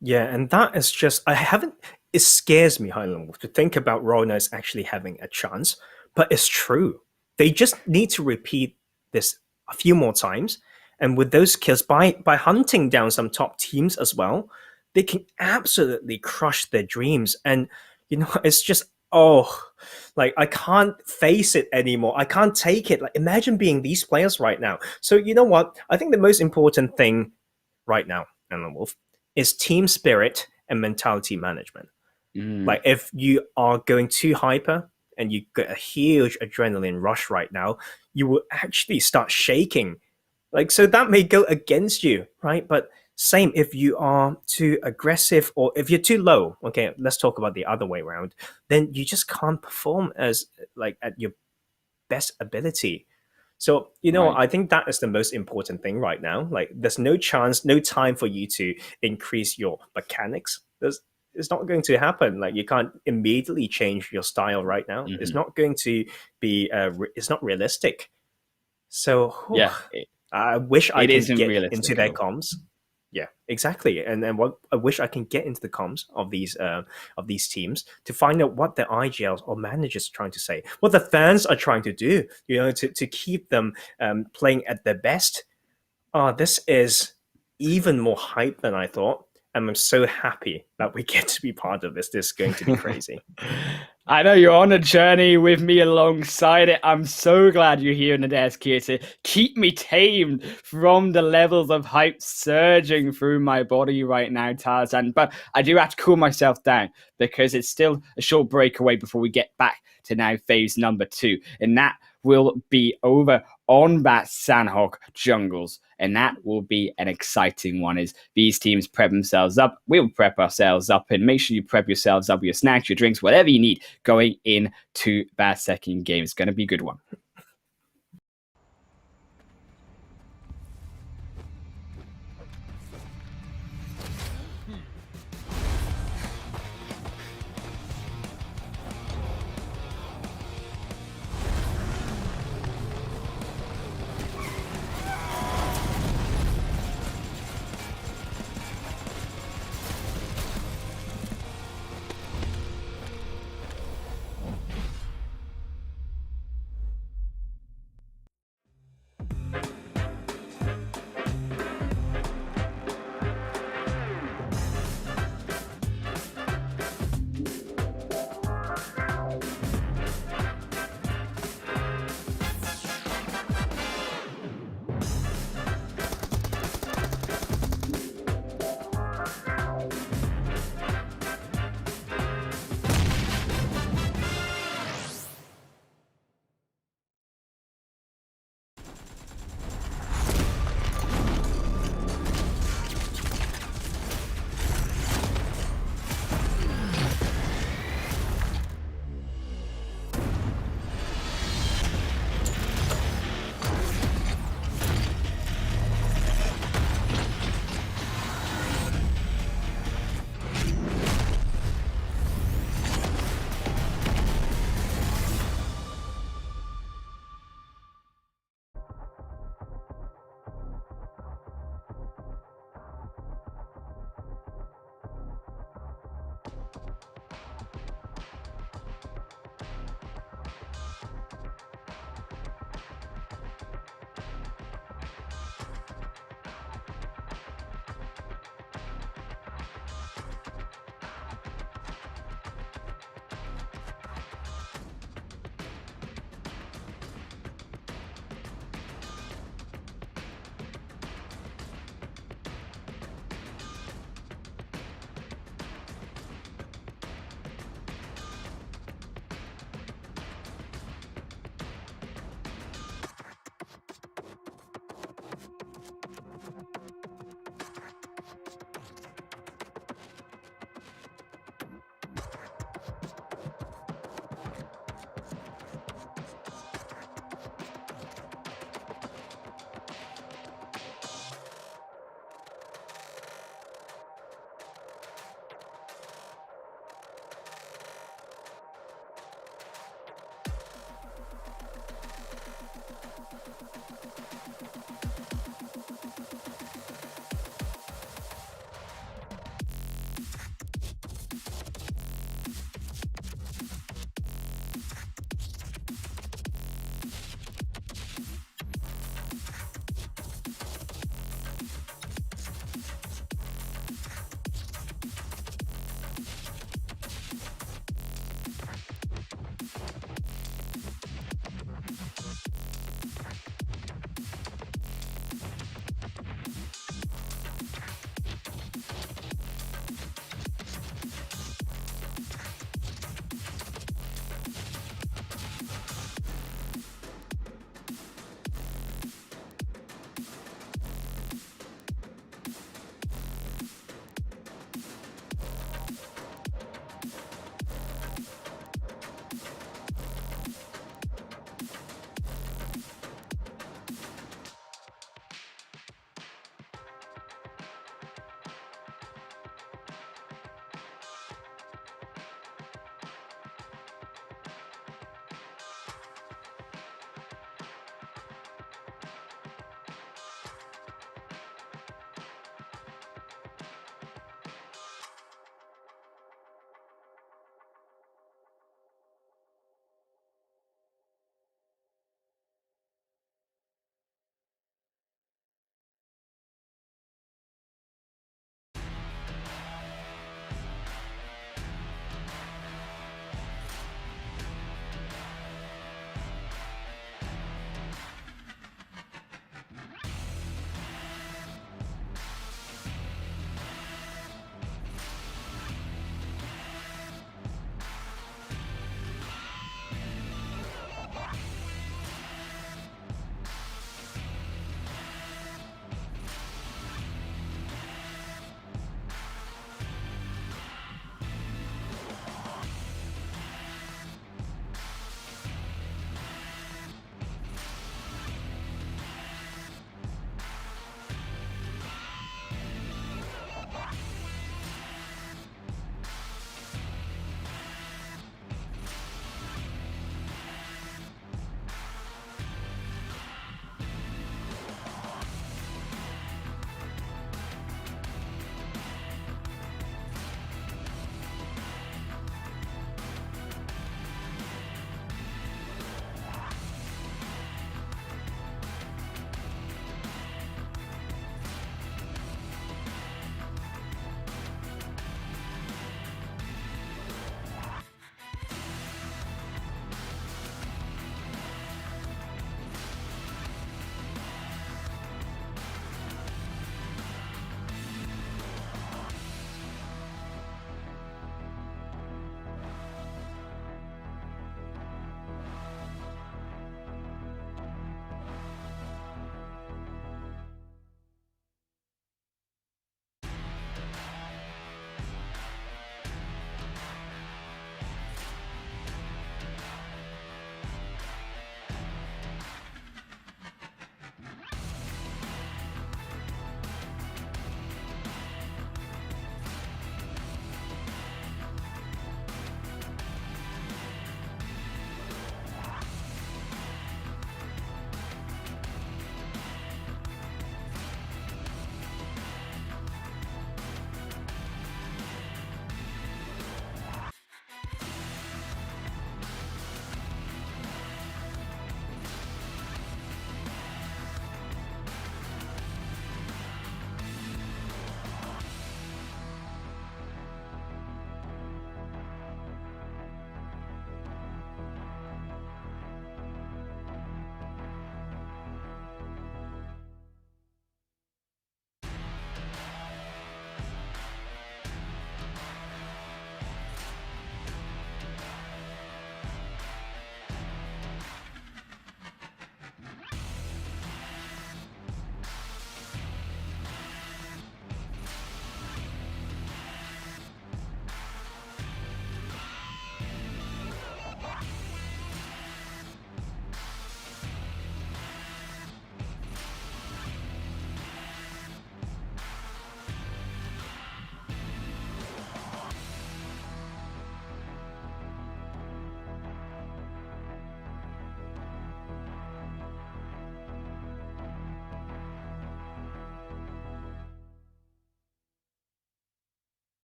Yeah, and that is just, it scares me, Highland Wolf, to think about Royal Knights actually having a chance, but it's true. They just need to repeat this a few more times, and with those kills, by hunting down some top teams as well, they can absolutely crush their dreams. And, it's just, I can't face it anymore. I can't take it. Like, imagine being these players right now. So, you know what? I think the most important thing right now, Highland Wolf, is team spirit and mentality management. Like, if you are going too hyper and you get a huge adrenaline rush right now, you will actually start shaking. Like, so that may go against you, right? But same if you are too aggressive, or if you're too low, okay, let's talk about the other way around, then you just can't perform as at your best ability. So, Right. I think that is the most important thing right now. Like, there's no chance, no time for you to increase your mechanics. It's not going to happen. Like, you can't immediately change your style right now. Mm-hmm. It's not going to be, it's not realistic. So, Yeah, I wish I could get realistic into their comms. Yeah, exactly. And what I wish I can get into the comms of these teams to find out what their IGLs or managers are trying to say, what the fans are trying to do, to keep them playing at their best. This is even more hype than I thought. And I'm so happy that we get to be part of this. This is going to be crazy. I know you're on a journey with me alongside it. I'm so glad you're here in the desk here to keep me tamed from the levels of hype surging through my body right now, Tarzan. But I do have to cool myself down because it's still a short break away before we get back to now phase number 2. And that will be over on that Sanhok jungles. And that will be an exciting one as these teams prep themselves up. We'll prep ourselves up, and make sure you prep yourselves up with your snacks, your drinks, whatever you need going into that second game. It's going to be a good one.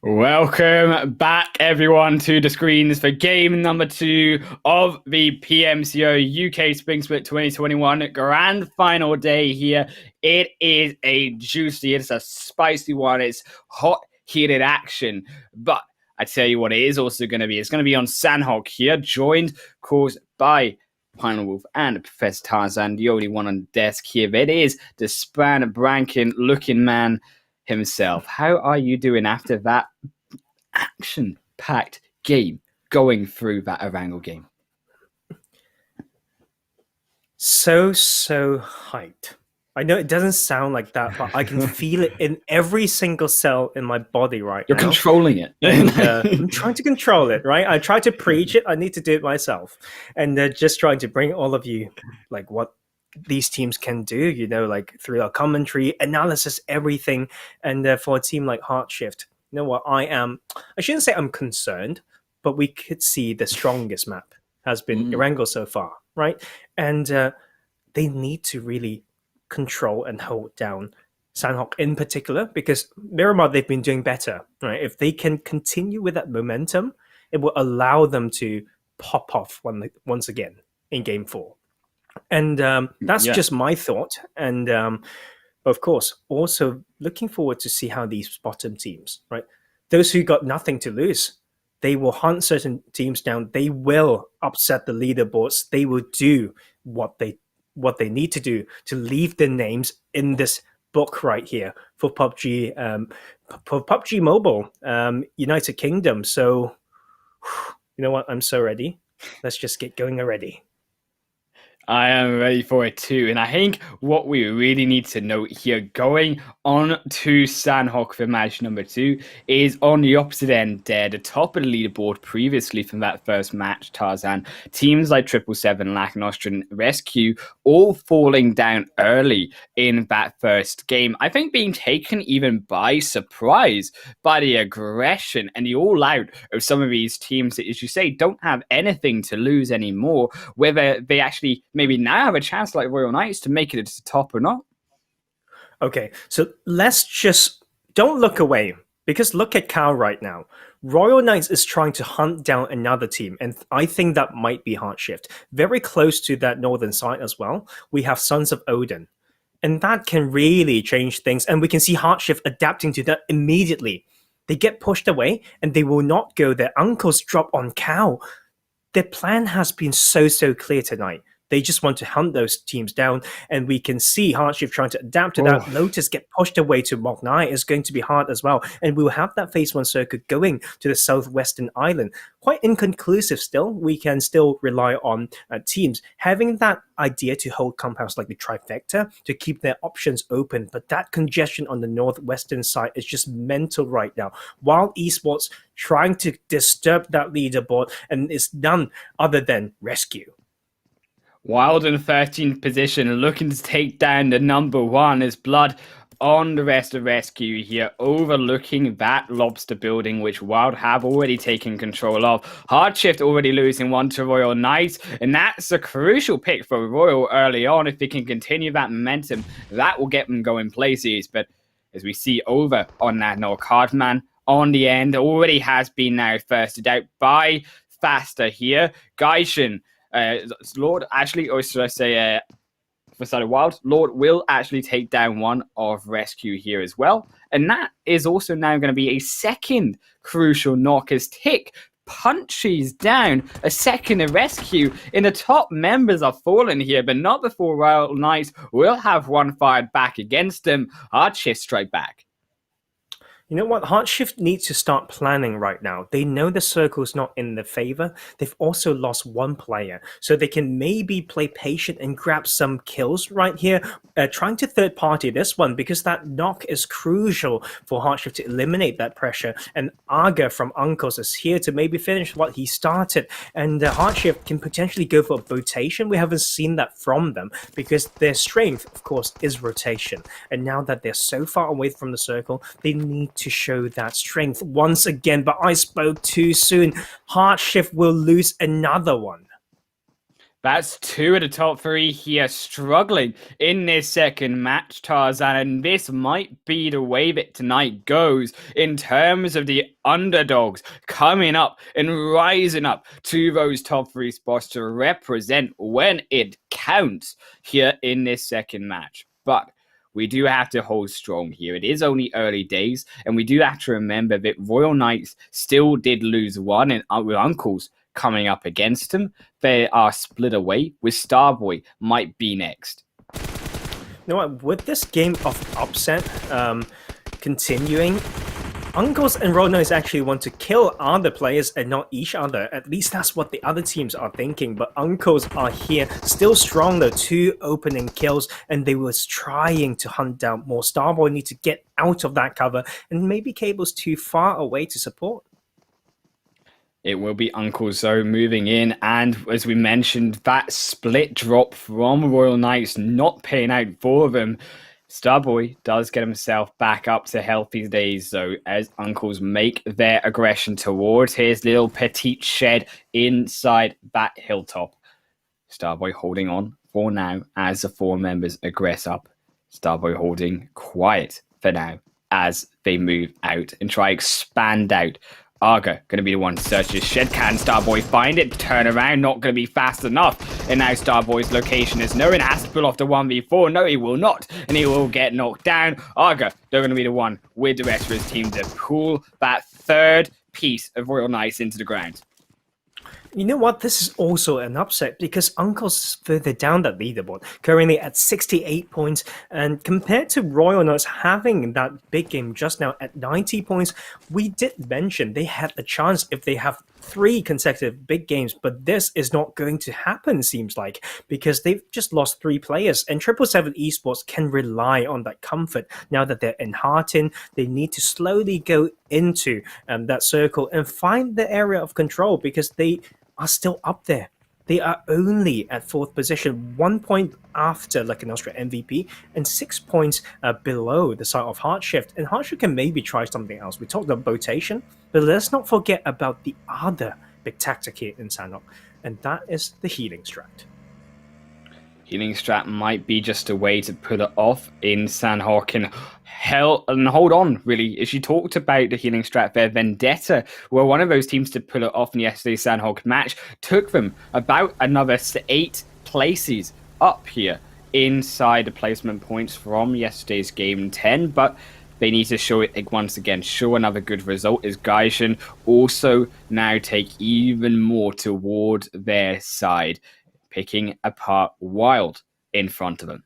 Welcome back, everyone, to the screens for game number 2 of the PMCO UK Spring Split 2021 Grand Final day here. It is a juicy, it's a spicy one, it's hot, heated action. But I tell you what it is also going to be. It's going to be on Sanhok here, joined, of course, by Final Wolf and Professor Tarzan, the only one on desk here. It is the Span Brankin looking man himself. How are you doing after that action-packed game going through that Erangel game? So hyped. I know it doesn't sound like that, but I can feel it in every single cell in my body right You're now. You're controlling it. And, I'm trying to control it, right? I try to preach it. I need to do it myself. And just trying to bring all of you, like, what these teams can do, you know, like through our commentary, analysis, everything. And for a team like HardShift, you know what, I shouldn't say I'm concerned, but we could see the strongest map has been Erangel so far, right? And they need to really control and hold down Sanhok in particular, because Miramar, they've been doing better, right? If they can continue with that momentum, it will allow them to pop off once again in game 4. And that's just my thought. And of course, also looking forward to see how these bottom teams, right? Those who got nothing to lose, they will hunt certain teams down. They will upset the leaderboards. They will do what they need to do to leave their names in this book right here for PUBG, for PUBG Mobile, United Kingdom. So, you know what? I'm so ready. Let's just get going already. I am ready for it too. And I think what we really need to note here, going on to Sanhok for match number 2, is on the opposite end there, the top of the leaderboard previously from that first match, Tarzan. Teams like 777, Lakonostra, and RESQ all falling down early in that first game. I think being taken even by surprise by the aggression and the all-out of some of these teams that, as you say, don't have anything to lose anymore, whether they actually maybe now have a chance like Royal Knights to make it to the top or not. Okay, so let's just don't look away, because look at Cal right now. Royal Knights is trying to hunt down another team, and I think that might be HardShift. Very close to that northern side as well, we have Sons of Odin. And that can really change things, and we can see HardShift adapting to that immediately. They get pushed away, and they will not go there. Uncles drop on Cal. Their plan has been so clear tonight. They just want to hunt those teams down, and we can see HardShift trying to adapt to that. Lotus get pushed away to Mok 9 is going to be hard as well, and we'll have that phase 1 circuit going to the southwestern island. Quite inconclusive still. We can still rely on teams having that idea to hold compounds like the trifecta to keep their options open, but that congestion on the northwestern side is just mental right now. While esports trying to disturb that leaderboard, and it's none other than RESQ. Wild in 13th position, looking to take down the number 1 is Blood on the rest of RESQ here, overlooking that lobster building, which Wild have already taken control of. HardShift already losing 1 to Royal Knights, and that's a crucial pick for Royal early on. If they can continue that momentum, that will get them going places. But as we see over on that Cardman on the end, already has been now firsted out by Faster here. Gaijin Lord actually, or should I say for Side of Wild, Lord will actually take down 1 of RESQ here as well. And that is also now going to be a second crucial knock as Tick punches down a second of RESQ. In the top members are fallen here, but not before Royal Knights will have 1 fired back against them. HardShift strike back. You know what? HardShift needs to start planning right now. They know the circle's not in their favor. They've also lost one player. So they can maybe play patient and grab some kills right here, trying to third party this one because that knock is crucial for HardShift to eliminate that pressure. And Aga from Uncles is here to maybe finish what he started. And HardShift can potentially go for a rotation. We haven't seen that from them because their strength, of course, is rotation. And now that they're so far away from the circle, they need to show that strength once again, but I spoke too soon. HardShift will lose another one. That's two of the top three here struggling in this second match, Tarzan, and this might be the way that tonight goes in terms of the underdogs coming up and rising up to those top three spots to represent when it counts here in this second match. But we do have to hold strong here. It is only early days, and we do have to remember that Royal Knights still did lose one, and with Uncles coming up against them, they are split away, with Starboy might be next. You know what? With this game of upset continuing, Uncles and Royal Knights actually want to kill other players and not each other. At least that's what the other teams are thinking. But Uncles are here, still strong though, 2 opening kills, and they was trying to hunt down more. Starboy need to get out of that cover, and maybe Cable's too far away to support. It will be Uncle Zoe moving in, and as we mentioned, that split drop from Royal Knights not paying out for them. Starboy does get himself back up to healthy days, though, as Uncles make their aggression towards his little petite shed inside that hilltop. Starboy holding on for now as the 4 members aggress up. Starboy holding quiet for now as they move out and try expand out. Arga going to be the one to search his shed. Can Starboy find it? Turn around, not going to be fast enough. And now Starboy's location is known. Has to pull off the 1v4. No, he will not. And he will get knocked down. Arga, they're going to be the one with the rest of his team to pull that third piece of Royal Knights into the ground. You know what? This is also an upset because Uncle's further down that leaderboard, currently at 68 points. And compared to Royal Knights having that big game just now at 90 points, we did mention they had a chance if they have 3 consecutive big games. But this is not going to happen, seems like, because they've just lost 3 players. And 777 Esports can rely on that comfort now that they're enheartened. They need to slowly go into that circle and find the area of control because they are still up there. They are only at 4th position, 1 point after Lakonostra MVP and 6 points below the side of HardShift. And HardShift can maybe try something else. We talked about rotation, but let's not forget about the other big tactic here in Sanhok, and that is the healing strat. Healing strat might be just a way to put it off in Sanhok and hold on, really. As you talked about the healing strat there, Vendetta were one of those teams to pull it off in yesterday's Sanhok match. Took them about another 8 places up here inside the placement points from yesterday's game 10, but they need to show it once again. Show another good result as Gaijin also now take even more toward their side, picking apart Wild in front of them.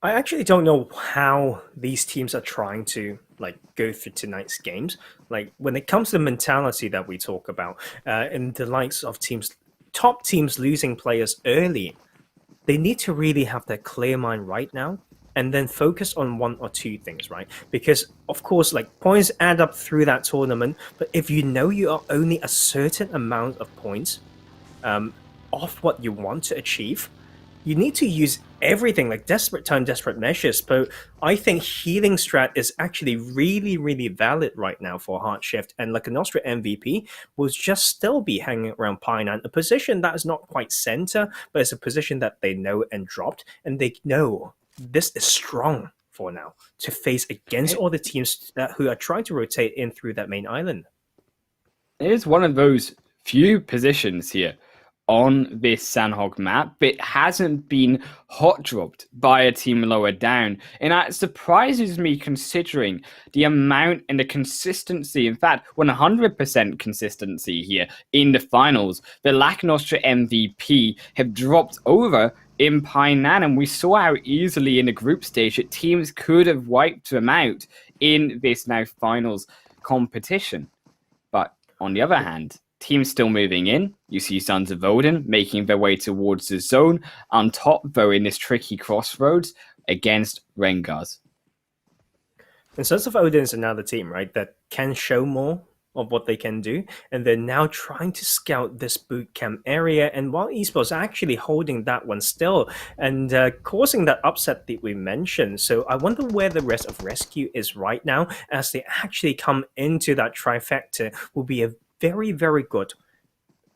I actually don't know how these teams are trying to go through tonight's games. When it comes to the mentality that we talk about, in the likes of teams, top teams losing players early, they need to really have their clear mind right now and then focus on 1 or 2 things, right? Because of course, points add up through that tournament, but if you know you are only a certain amount of points off what you want to achieve, you need to use everything, desperate time, desperate measures. But I think healing strat is actually really, really valid right now for HardShift, and Lakonostra MVP will just still be hanging around P9, a position that is not quite center, but it's a position that they know and dropped, and they know this is strong for now to face against all the teams who are trying to rotate in through that main island. It is one of those few positions here on this Sanhok map that hasn't been hot dropped by a team lower down, and that surprises me considering the amount and the consistency, in fact 100% consistency here in the finals. The Lakonostra MVP have dropped over in Painan, and we saw how easily in the group stage that teams could have wiped them out in this now finals competition. But on the other hand, teams still moving in. You see Sons of Odin making their way towards the zone. On top, though, in this tricky crossroads against RENGERS. And Sons of Odin is another team, right, that can show more of what they can do, and they're now trying to scout this boot camp area. And while esports are actually holding that one still and causing that upset that we mentioned, so I wonder where the rest of RESQ is right now as they actually come into that trifecta. Will be a very, very good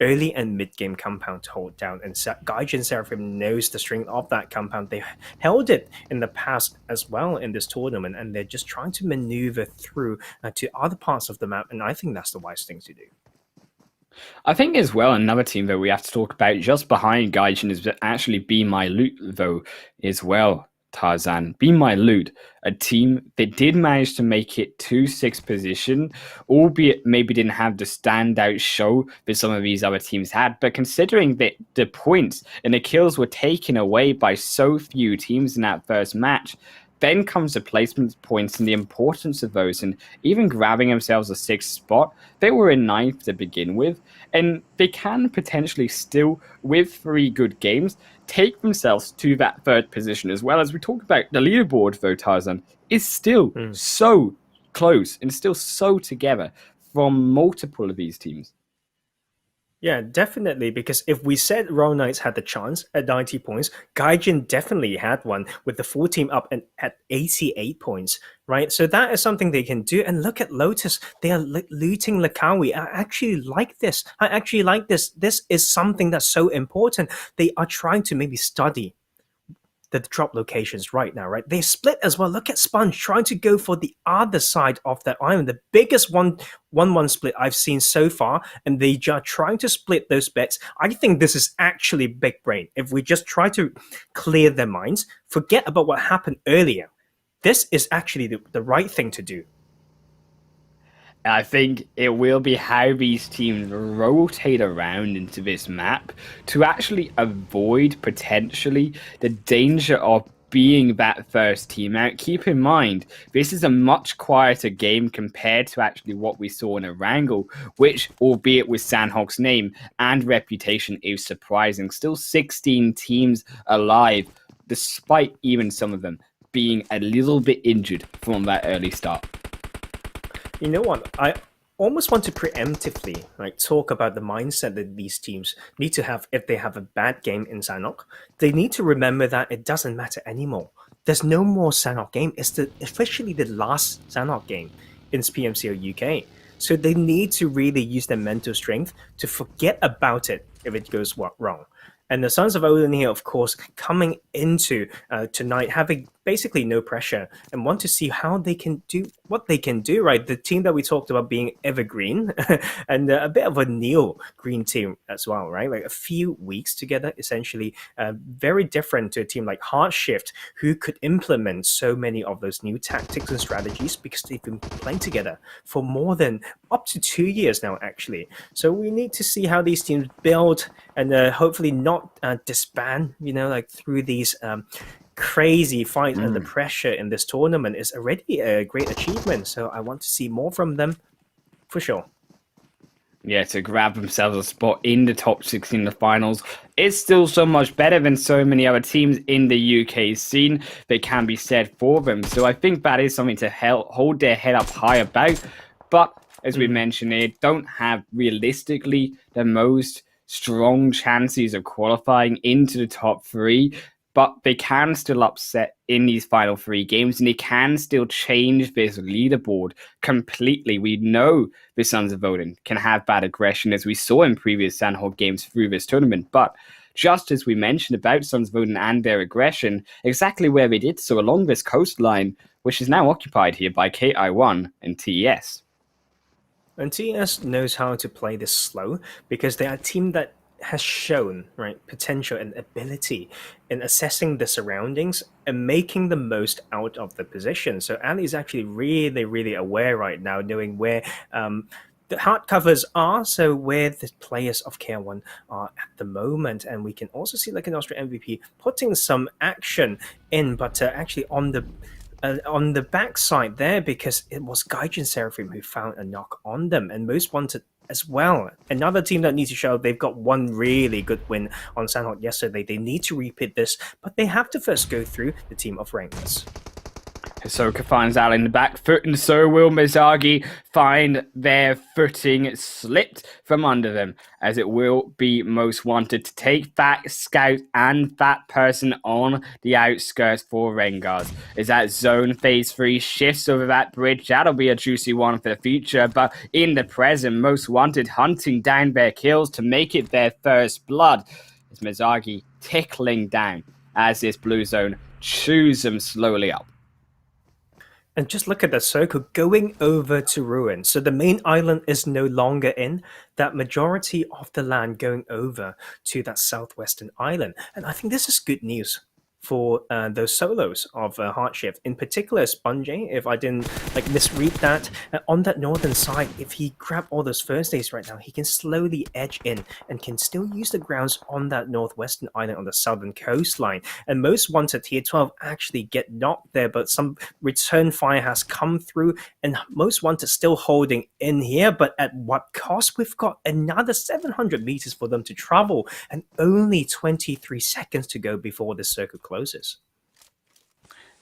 early and mid game compound to hold down, and Gaijin Seraphim knows the strength of that compound. They held it in the past as well in this tournament, and they're just trying to maneuver through to other parts of the map, and I think that's the wise thing to do. I think as well, another team that we have to talk about just behind Gaijin is actually BeMyLOOT, though, as well. Tarzan, BeMyLOOT, a team that did manage to make it to sixth position, albeit maybe didn't have the standout show that some of these other teams had. But considering that the points and the kills were taken away by so few teams in that first match, then comes the placement points and the importance of those, and even grabbing themselves a sixth spot. They were in ninth to begin with, and they can potentially still, with 3 good games, take themselves to that third position as well. As we talk about the leaderboard, though, Tarzan, is still so close and still so together from multiple of these teams. Yeah, definitely, because if we said Royal Knights had the chance at 90 points, Gaijin definitely had one with the full team up at 88 points, right? So that is something they can do. And look at Lotus. They are looting Lakawi. I actually like this. This is something that's so important. They are trying to maybe study the drop locations right now, right? They split as well. Look at Sponge trying to go for the other side of that island, the biggest one split I've seen so far, and they are trying to split those bets. I think this is actually big brain. If we just try to clear their minds, forget about what happened earlier. This is actually the right thing to do. I think it will be how these teams rotate around into this map to actually avoid potentially the danger of being that first team out. Keep in mind, this is a much quieter game compared to actually what we saw in Erangel, which, albeit with Sanhok's name and reputation, is surprising. Still 16 teams alive, despite even some of them being a little bit injured from that early start. You know what? I almost want to preemptively talk about the mindset that these teams need to have if they have a bad game in Sanhok. They need to remember that it doesn't matter anymore. There's no more Sanhok game. It's officially the last Sanhok game in PMCO UK. So they need to really use their mental strength to forget about it if it goes wrong. And the Sons of Odin here, of course, coming into tonight, having basically no pressure and want to see how they can do what they can do, right? The team that we talked about being evergreen and a bit of a neo green team as well, right? Like a few weeks together, essentially very different to a team like HardShift, who could implement so many of those new tactics and strategies because they've been playing together for more than up to 2 years now, actually. So we need to see how these teams build and hopefully not disband, through these crazy fights, and the pressure in this tournament is already a great achievement. So I want to see more from them for sure. Yeah, to grab themselves a spot in the top 16 in the finals is still so much better than so many other teams in the UK scene that can be said for them. So I think that is something to hold their head up high about. But as we mentioned here, don't have realistically the most strong chances of qualifying into the top 3. But they can still upset in these final 3 games, and they can still change this leaderboard completely. We know the Sons of Odin can have bad aggression, as we saw in previous Sanhok games through this tournament. But just as we mentioned about Sons of Odin and their aggression, exactly where they did so along this coastline, which is now occupied here by Ki1 and TES. And TES knows how to play this slow because they are a team that has shown potential and ability in assessing the surroundings and making the most out of the position. So Ali is actually really, really aware right now, knowing where the hard covers are, so where the players of Ki1 are at the moment, and we can also see Lakonostra MVP putting some action in, but actually on the backside there, because it was Gaijin Seraphim who found a knock on them, and Most Wanted as well. Another team that needs to show they've got one really good win on Sanhok yesterday. They need to repeat this, but they have to first go through the team of RENGERS. Hisoka finds out in the back foot, and so will Mizagi find their footing slipped from under them, as it will be Most Wanted to take that scout and that person on the outskirts for RENGERS. As that zone phase 3 shifts over that bridge, that'll be a juicy one for the future, but in the present, Most Wanted hunting down their kills to make it their first blood, as Mizagi tickling down as this blue zone chews them slowly up. And just look at the circle going over to Ruin. So the main island is no longer in. That majority of the land going over to that southwestern island. And I think this is good news for those solos of HardShift. In particular, Spongy, if I didn't misread that, on that northern side, if he grabbed all those first days right now, he can slowly edge in and can still use the grounds on that northwestern island on the southern coastline. And Most Wanted tier 12 actually get knocked there, but some return fire has come through, and Most Wanted still holding in here, but at what cost? We've got another 700 meters for them to travel, and only 23 seconds to go before the circle closes.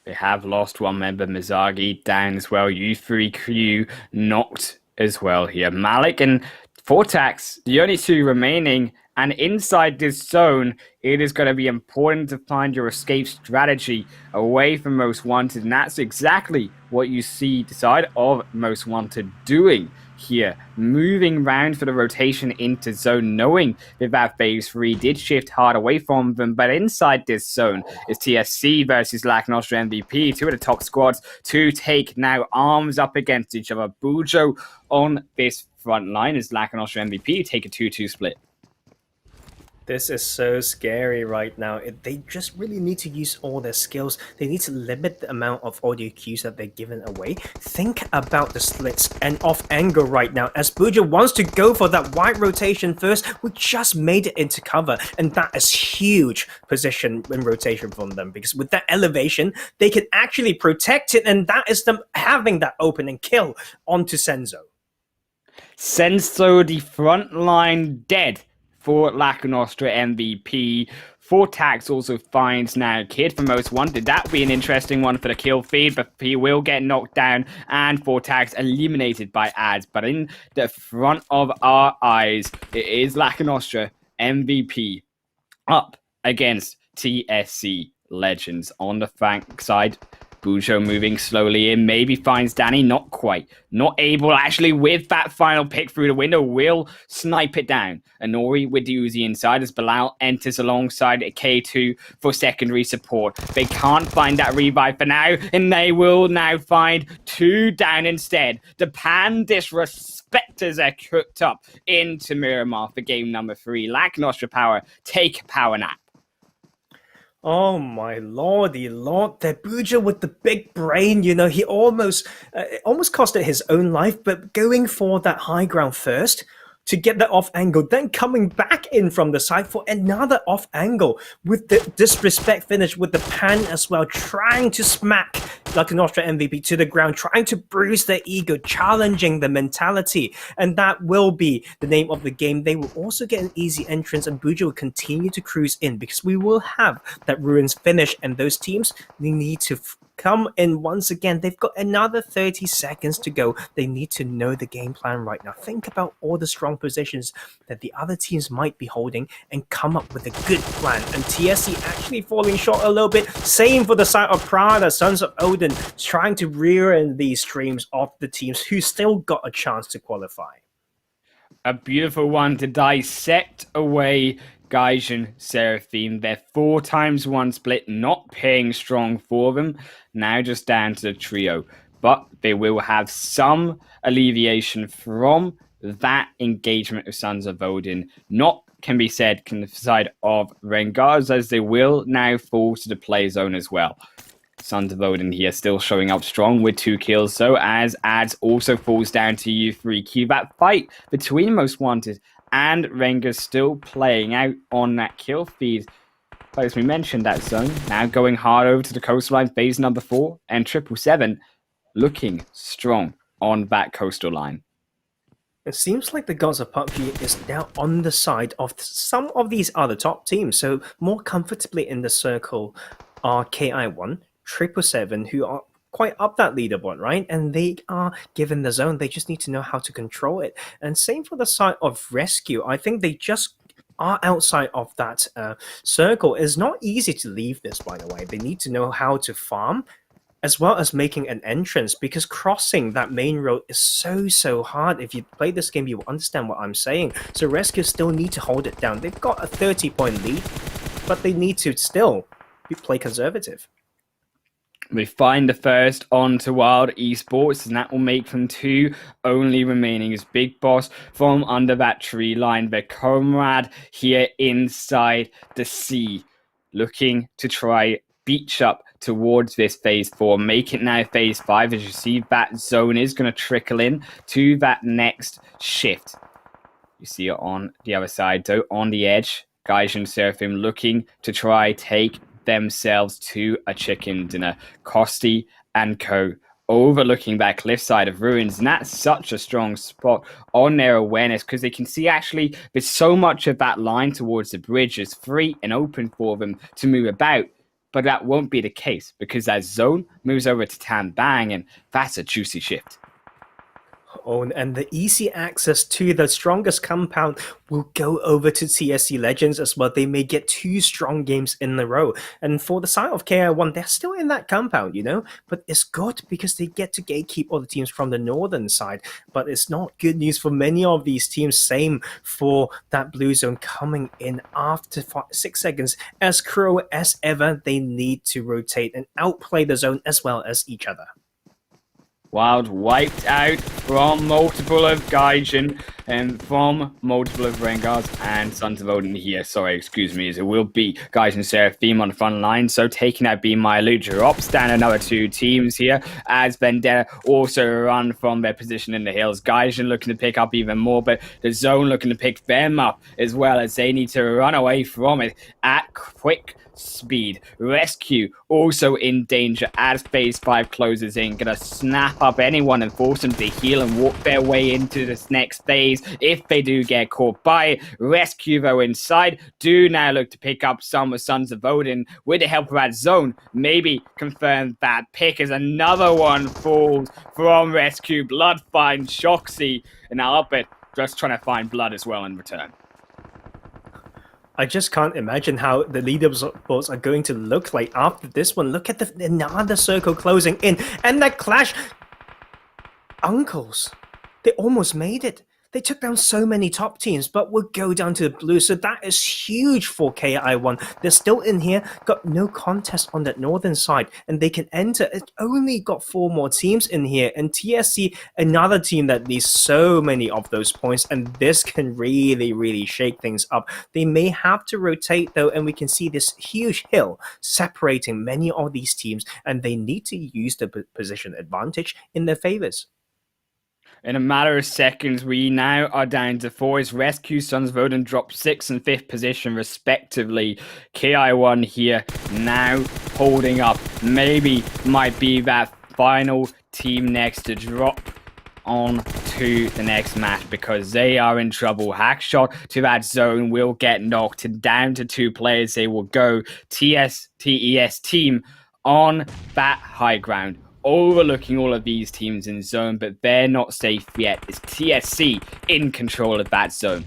They have lost one member, Mizagi, down as well. U3Q knocked as well here. Malik and Fortax, the only two remaining. And inside this zone, it is going to be important to find your escape strategy away from Most Wanted. And that's exactly what you see the side of Most Wanted doing here. Moving round for the rotation into zone, knowing that phase 3 did shift hard away from them. But inside this zone is TSC versus Lakonostra MVP. Two of the top squads to take now arms up against each other. Bujo on this front line as Lakonostra MVP take a 2-2 split. This is so scary right now. They just really need to use all their skills. They need to limit the amount of audio cues that they're giving away. Think about the splits and off angle right now, as Bujo wants to go for that wide rotation first. We just made it into cover, and that is huge position in rotation from them, because with that elevation, they can actually protect it, and that is them having that open and kill onto Senzo. Senzo, the front line dead for Lakonostra MVP. Fortax also finds now Kid for Most Wanted. That would be an interesting one for the kill feed, but he will get knocked down, and Fortax eliminated by ads. But in the front of our eyes, it is Lakonostra MVP up against TSC Legends. On the flank side, Bujo moving slowly in, maybe finds Danny, not quite. Not able, actually, with that final pick through the window, will snipe it down. Anori with the Uzi inside as Bilal enters alongside K2 for secondary support. They can't find that revive for now, and they will now find two down instead. The Pan Disrespectors are cooked up into Miramar for game number 3. Lakonostra Power take a power nap. Oh my lordy lord, that Bujo with the big brain, you know, he almost costed his own life, but going for that high ground first to get that off angle, then coming back in from the side for another off angle with the disrespect finish with the pan as well, trying to smack Lakonostra MVP to the ground, trying to bruise their ego, challenging the mentality, and that will be the name of the game. They will also get an easy entrance, and Bujo will continue to cruise in, because we will have that Ruins finish, and those teams, they need to come in once again. They've got another 30 seconds to go. They need to know the game plan right now. Think about all the strong positions that the other teams might be holding and come up with a good plan. And TSC actually falling short a little bit. Same for the side of Prada, Sons of Odin, trying to rear in these streams of the teams who still got a chance to qualify. A beautiful one to dissect away Gaijin Seraphim. Their 4x1 split not paying strong for them. Now just down to the trio. But they will have some alleviation from that engagement of Sons of Odin. Not can be said on the side of RENGERS, as they will now fall to the play zone as well. Sons of Odin here still showing up strong with 2 kills. So as Ads also falls down to U3Q. That fight between Most Wanted and RENGERS still playing out on that kill feed. But as we mentioned, that zone now going hard over to the coastline, phase number 4, and 777 looking strong on that coastal line. It seems like the gods of PUBG is now on the side of some of these other top teams, so more comfortably in the circle are Ki1, 777, who are quite up that leaderboard, right? And they are given the zone, they just need to know how to control it. And same for the side of RESQ, I think they just are outside of that circle. It's not easy to leave this, by the way. They need to know how to farm, as well as making an entrance, because crossing that main road is so hard. If you play this game, you will understand what I'm saying. So RESQ still need to hold it down. They've got a 30-point lead, but they need to still play conservative. We find the first onto Wild Esports, and that will make them 2 only remaining as Big Boss from under that tree line. Their comrade here inside the sea, looking to try beach up towards this phase 4, make it now phase 5. As you see, that zone is going to trickle in to that next shift. You see it on the other side, though, on the edge. Gaijin Seraphim looking to try take themselves to a chicken dinner. Kosti and Co. overlooking that cliffside of ruins, and that's such a strong spot on their awareness, because they can see actually there's so much of that line towards the bridge is free and open for them to move about. But that won't be the case, because that zone moves over to Tan Bang, and that's a juicy shift. Oh, and the easy access to the strongest compound will go over to TSC Legends as well. They may get 2 strong games in a row. And for the side of Ki1, they're still in that compound, you know? But it's good because they get to gatekeep all the teams from the northern side. But it's not good news for many of these teams. Same for that blue zone coming in after 6 seconds. As Crow as ever, they need to rotate and outplay the zone as well as each other. Wild wiped out from multiple of Gaijin and from multiple of RENGERS and Sons of Odin here. Sorry, excuse me, as it will be Gaijin Seraphim on the front line. So taking out BeMyLOOT drops down another 2 teams here as Vendetta also run from their position in the hills. Gaijin looking to pick up even more, but the zone looking to pick them up as well, as they need to run away from it at quick speed. RESQ also in danger as phase 5 closes in. Gonna snap up anyone and force them to heal and walk their way into this next phase if they do get caught by it. RESQ though inside do now look to pick up some of Sons of Odin with the help of that zone. Maybe confirm that pick as another one falls from RESQ. Blood finds Shoxy, and now up it just trying to find Blood as well in return. I just can't imagine how the leaderboards are going to look like after this one. Look at another circle closing in, and that clash. Uncles, they almost made it. They took down so many top teams, but will go down to the blue. So that is huge for Ki1. They're still in here, got no contest on that northern side, and they can enter. It only got 4 more teams in here, and TSC, another team that needs so many of those points, and this can really shake things up. They may have to rotate though, and we can see this huge hill separating many of these teams, and they need to use the position advantage in their favors. In a matter of seconds, we now are down to 4 as RESQ, Sons of Odin drop 6th and 5th position respectively. Ki1 here now holding up. Maybe might be that final team next to drop on to the next match, because they are in trouble. Hackshot to that zone will get knocked down to 2 players. They will go TES Team on that high ground, overlooking all of these teams in zone, but they're not safe yet. It's TSC in control of that zone.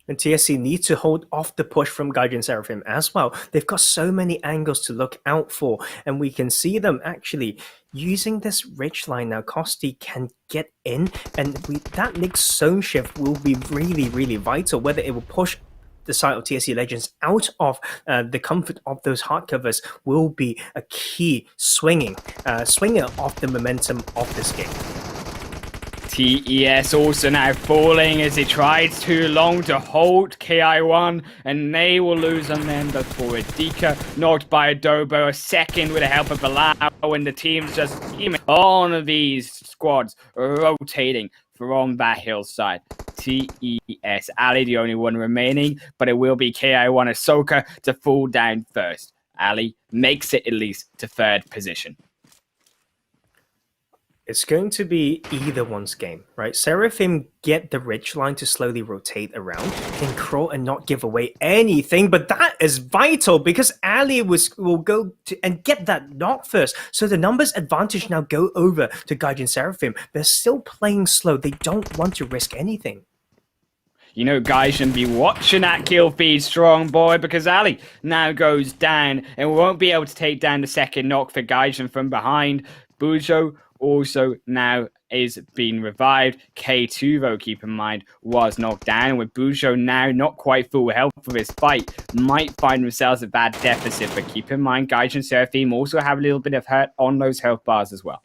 And TSC needs to hold off the push from Gaijin Seraphim as well. They've got so many angles to look out for, and we can see them actually using this ridge line now. Kosti can get in, and that next zone shift will be really vital, whether it will push the side of TSC Legends out of the comfort of those hard covers will be a key swinger of the momentum of this game. TES also now falling as it tried too long to hold Ki1, and they will lose on them before Adika, knocked by Adobo, a second with the help of Bilal, and the team's just teaming on these squads rotating from that hillside. TES, Ali the only one remaining, but it will be Ki1 Ahsoka to fall down first. Ali makes it at least to third position. It's going to be either one's game, right? Seraphim get the ridge line to slowly rotate around, can crawl and not give away anything, but that is vital because Ali will go to and get that knock first. So the numbers advantage now go over to Gaijin Seraphim. They're still playing slow. They don't want to risk anything. You know, Gaijin be watching that kill feed, strong boy, because Ali now goes down and won't be able to take down the second knock for Gaijin from behind. Bujo also now is being revived. K2, though, keep in mind, was knocked down. With Bujo now not quite full health for his fight, might find themselves a bad deficit. But keep in mind, Gaijin Seraphim also have a little bit of hurt on those health bars as well.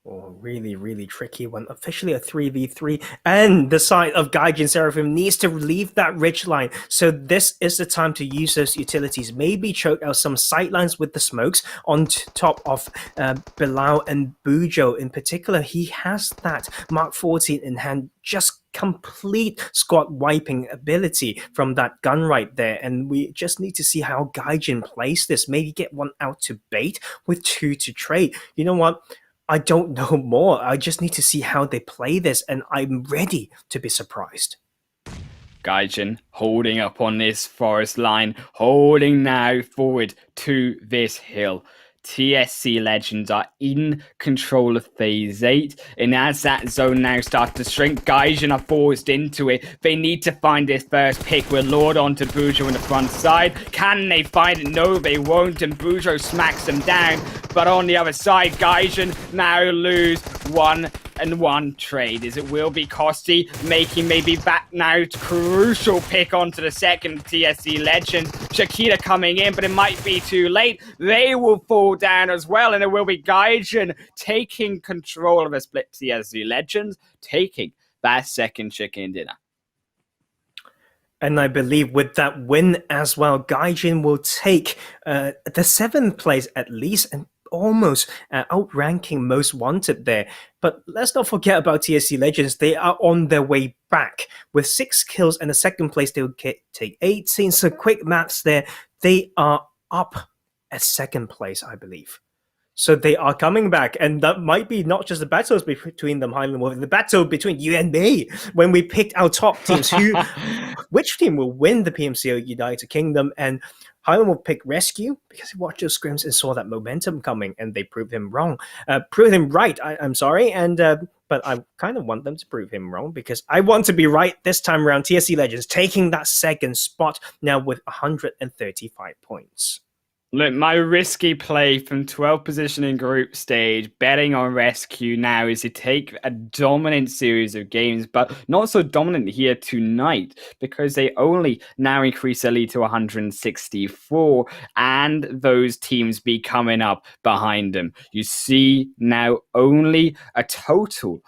Oh, really, really tricky one. Officially a 3v3, and the side of Gaijin Seraphim needs to leave that ridge line. So this is the time to use those utilities. Maybe choke out some sightlines with the smokes on top of Bilal and Bujo in particular. He has that Mark 14 in hand, just complete squad wiping ability from that gun right there, and we just need to see how Gaijin plays this. Maybe get one out to bait with two to trade. You know what? I don't know more. I just need to see how they play this, and I'm ready to be surprised. Gaijin holding up on this forest line, holding now forward to this hill. TSC Legends are in control of Phase 8, and as that zone now starts to shrink, Gaijin are forced into it. They need to find this first pick with Lord onto Bujo in the front side. Can they find it? No, they won't, and Bujo smacks them down. But on the other side, Gaijin now lose 1-1 trade, as it will be Kosti making maybe that now crucial pick onto the second TSC Legend. Shakira coming in, but it might be too late. They will fall down as well, and it will be Gaijin taking control of a split TSC Legends, taking that second chicken dinner. And I believe with that win as well, Gaijin will take the 7th place at least, and almost outranking Most Wanted there. But let's not forget about TSC Legends. They are on their way back with 6 kills, and the second place they will take 18. So quick maths there. They are up at 2nd place, I believe. So they are coming back, and that might be not just the battles between them, Highland Wolf, the battle between you and me when we picked our top teams. Which team will win the PMCO United Kingdom? And Highland Wolf picked RESQ because he watched those scrims and saw that momentum coming, and they proved him wrong. Proved him right, I'm sorry, and but I kind of want them to prove him wrong because I want to be right this time around. TSC Legends taking that 2nd spot now with 135 points. Look, my risky play from 12th position in group stage, betting on RESQ now, is to take a dominant series of games, but not so dominant here tonight because they only now increase their lead to 164, and those teams be coming up behind them. You see now only a total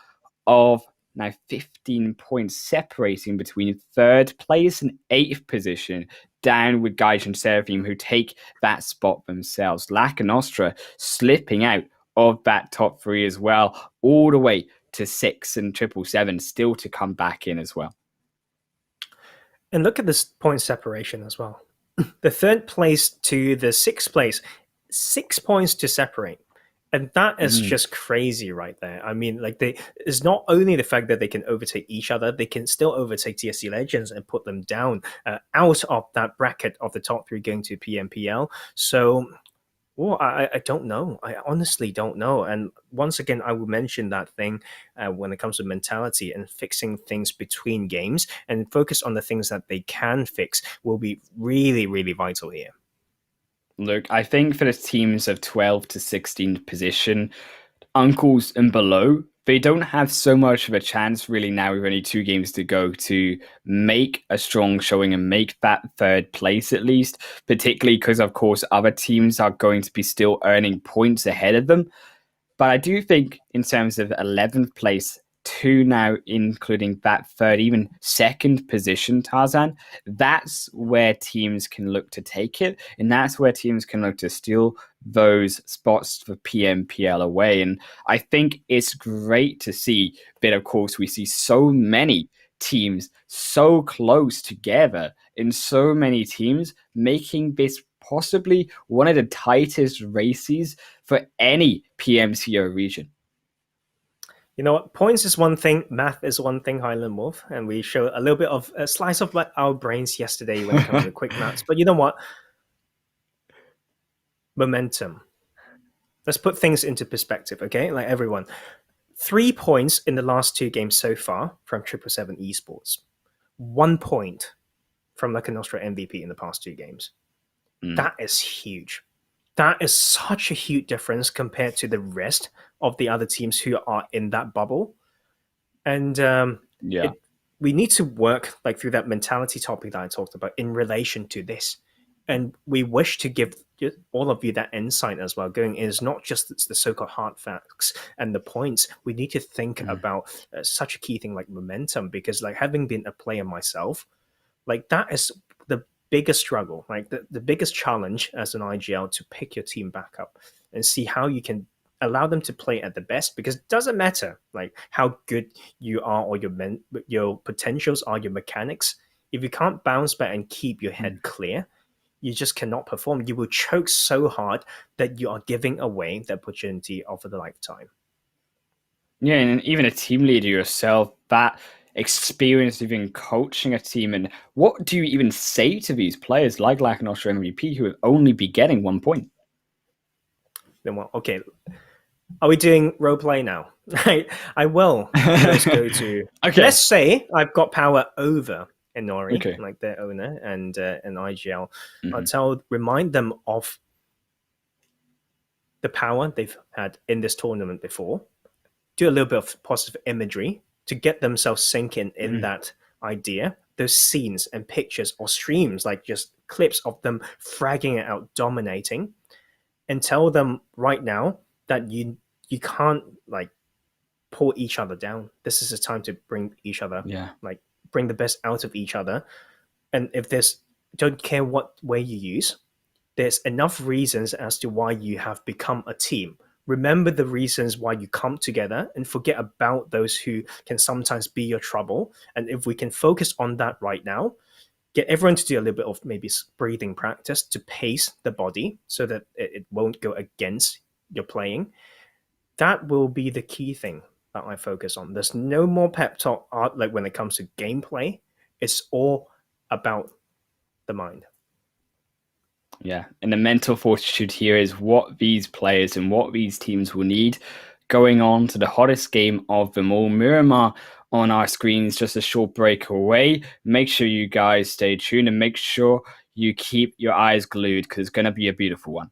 of now 15 points separating between 3rd place and 8th position, down with Gaijin Seraphim, who take that spot themselves. Lakonostra slipping out of that top 3 as well, all the way to 6 and 777, still to come back in as well. And look at this point separation as well. The 3rd place to the 6th place, 6 points to separate. And that is just crazy right there. I mean, like, it's not only the fact that they can overtake each other, they can still overtake TSC Legends and put them down out of that bracket of the top 3 going to PMPL. So, well, I don't know. I honestly don't know. And once again, I will mention that thing when it comes to mentality and fixing things between games, and focus on the things that they can fix will be really, really vital here. Look, I think for the teams of 12 to 16th position, uncles and below, they don't have so much of a chance really now with only 2 games to go to make a strong showing and make that 3rd place at least, particularly because, of course, other teams are going to be still earning points ahead of them. But I do think in terms of 11th place, 2 now, including that third, even second position, Tarzan, that's where teams can look to take it. And that's where teams can look to steal those spots for PMPL away. And I think it's great to see that, of course, we see so many teams so close together in so many teams making this possibly one of the tightest races for any PMCO region. You know what? Points is one thing, math is one thing, Highland Wolf, and we showed a little bit of a slice of our brains yesterday when it comes to quick maths. But you know what? Momentum. Let's put things into perspective, okay? Like everyone, 3 points in the last 2 games so far from 777 Esports. 1 point from Lakonostra MVP in the past 2 games. That is huge. That is such a huge difference compared to the rest of the other teams who are in that bubble. And we need to work like through that mentality topic that I talked about in relation to this. And we wish to give all of you that insight as well. Going is not just the so-called hard facts and the points. We need to think about such a key thing like momentum, because like having been a player myself, like that is the biggest struggle, like the biggest challenge as an IGL, to pick your team back up and see how you can allow them to play at the best, because it doesn't matter like how good you are or your potentials are, your mechanics. If you can't bounce back and keep your head clear, you just cannot perform. You will choke so hard that you are giving away the opportunity of a lifetime. Yeah, and even a team leader yourself, that experience of even coaching a team, and what do you even say to these players like Lakonostra MVP who would only be getting 1 point? Then, well, okay, are we doing role play now? I will first go to. Okay. Let's say I've got power over Inori, Okay. like their owner, and an IGL. I'll remind them of the power they've had in this tournament before. Do a little bit of positive imagery to get themselves sinking in that idea. Those scenes and pictures or streams, like just clips of them fragging it out, dominating, and tell them right now that you can't like pull each other down. This is a time to bring each other, like bring the best out of each other. And if there's, don't care what way you use, there's enough reasons as to why you have become a team. Remember the reasons why you come together and forget about those who can sometimes be your trouble. And if we can focus on that right now, get everyone to do a little bit of maybe breathing practice to pace the body so that it won't go against your playing. That will be the key thing that I focus on. There's no more pep talk art like when it comes to gameplay. It's all about the mind. Yeah, and the mental fortitude here is what these players and what these teams will need going on to the hottest game of them all. Miramar on our screens, just a short break away. Make sure you guys stay tuned and make sure you keep your eyes glued because it's going to be a beautiful one.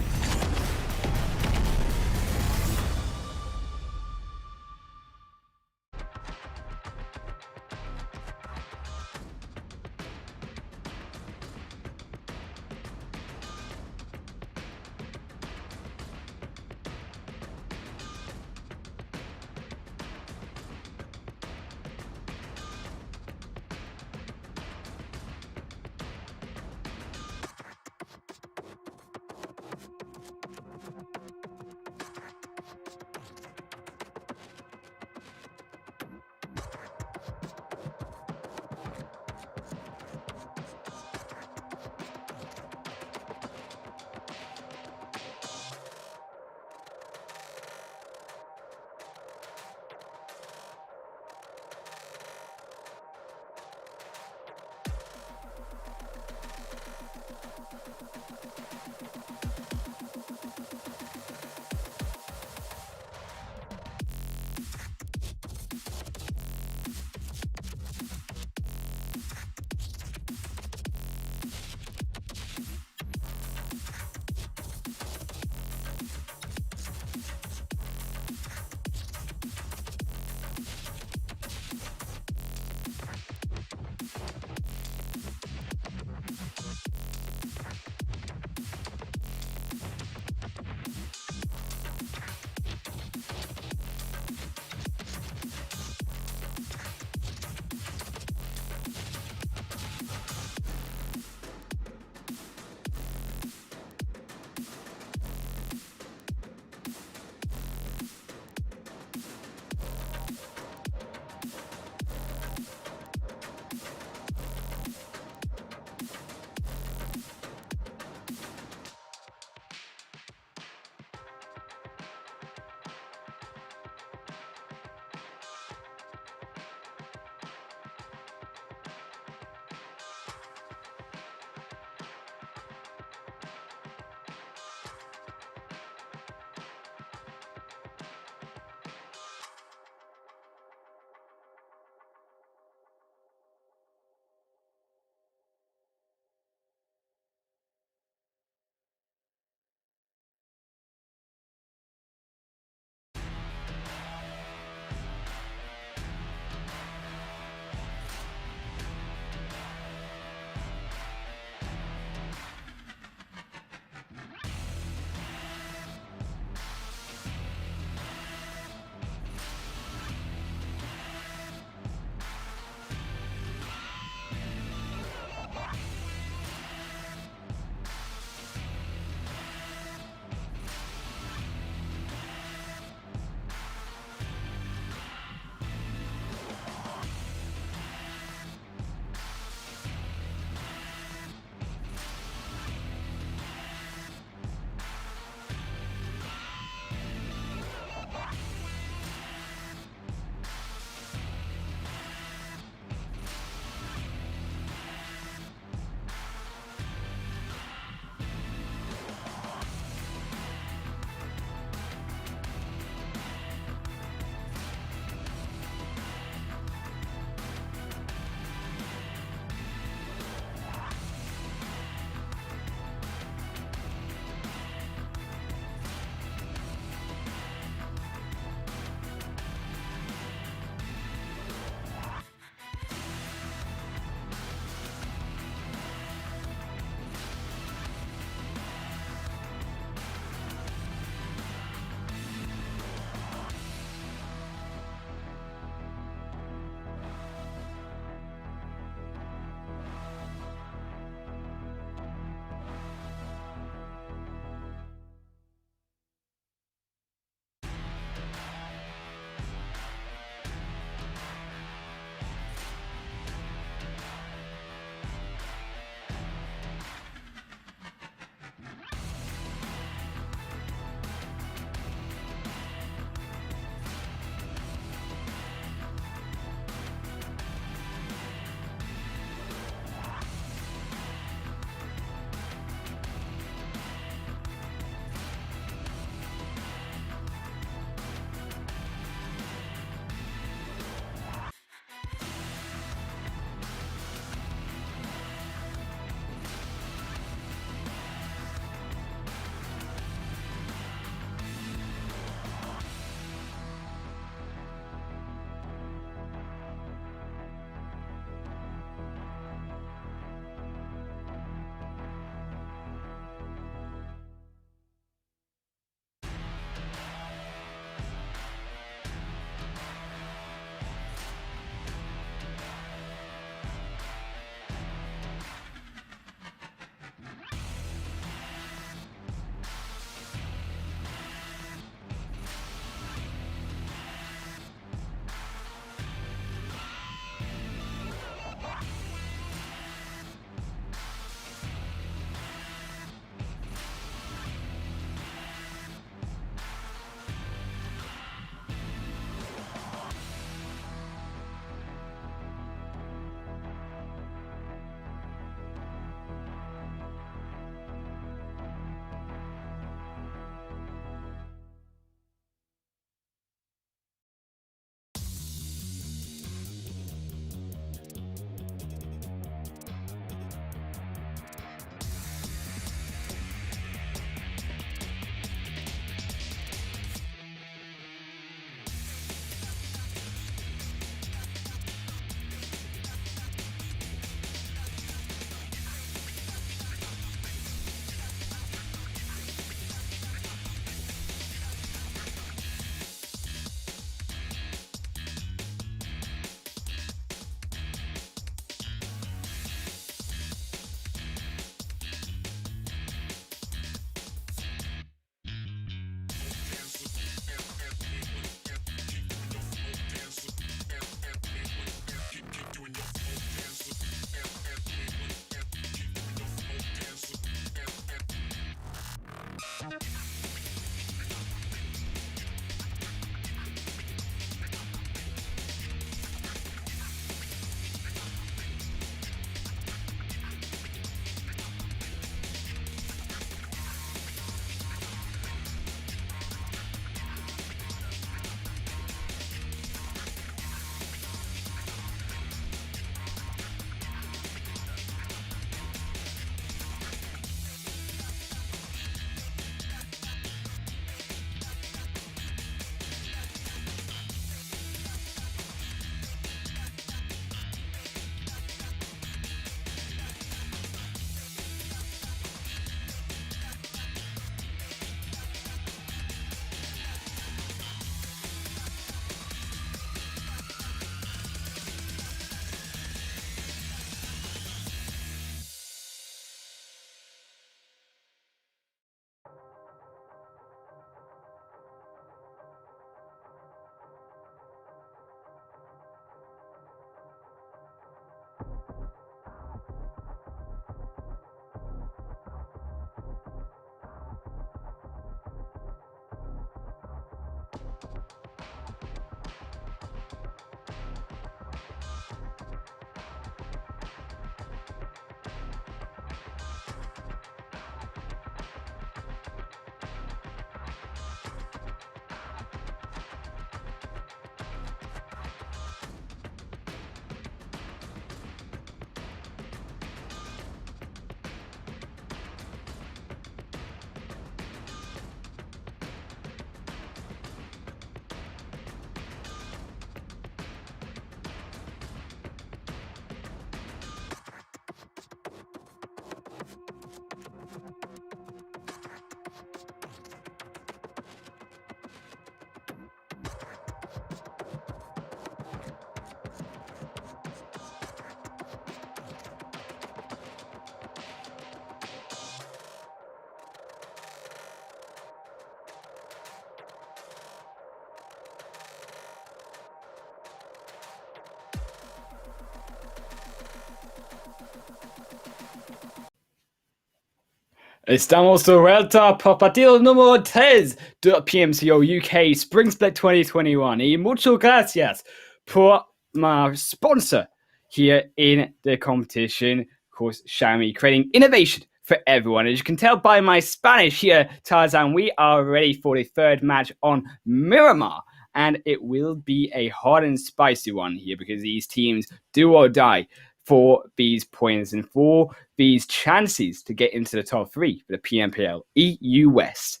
Estamos de vuelta por partido número 3 de PMCO UK Spring Split 2021 y muchas gracias por my sponsor here in the competition, of course, Xiaomi, creating innovation for everyone. As you can tell by my Spanish here, Tarzan, we are ready for the third match on Miramar, and it will be a hot and spicy one here because these teams do or die for these points and for these chances to get into the top 3 for the PMPL EU West.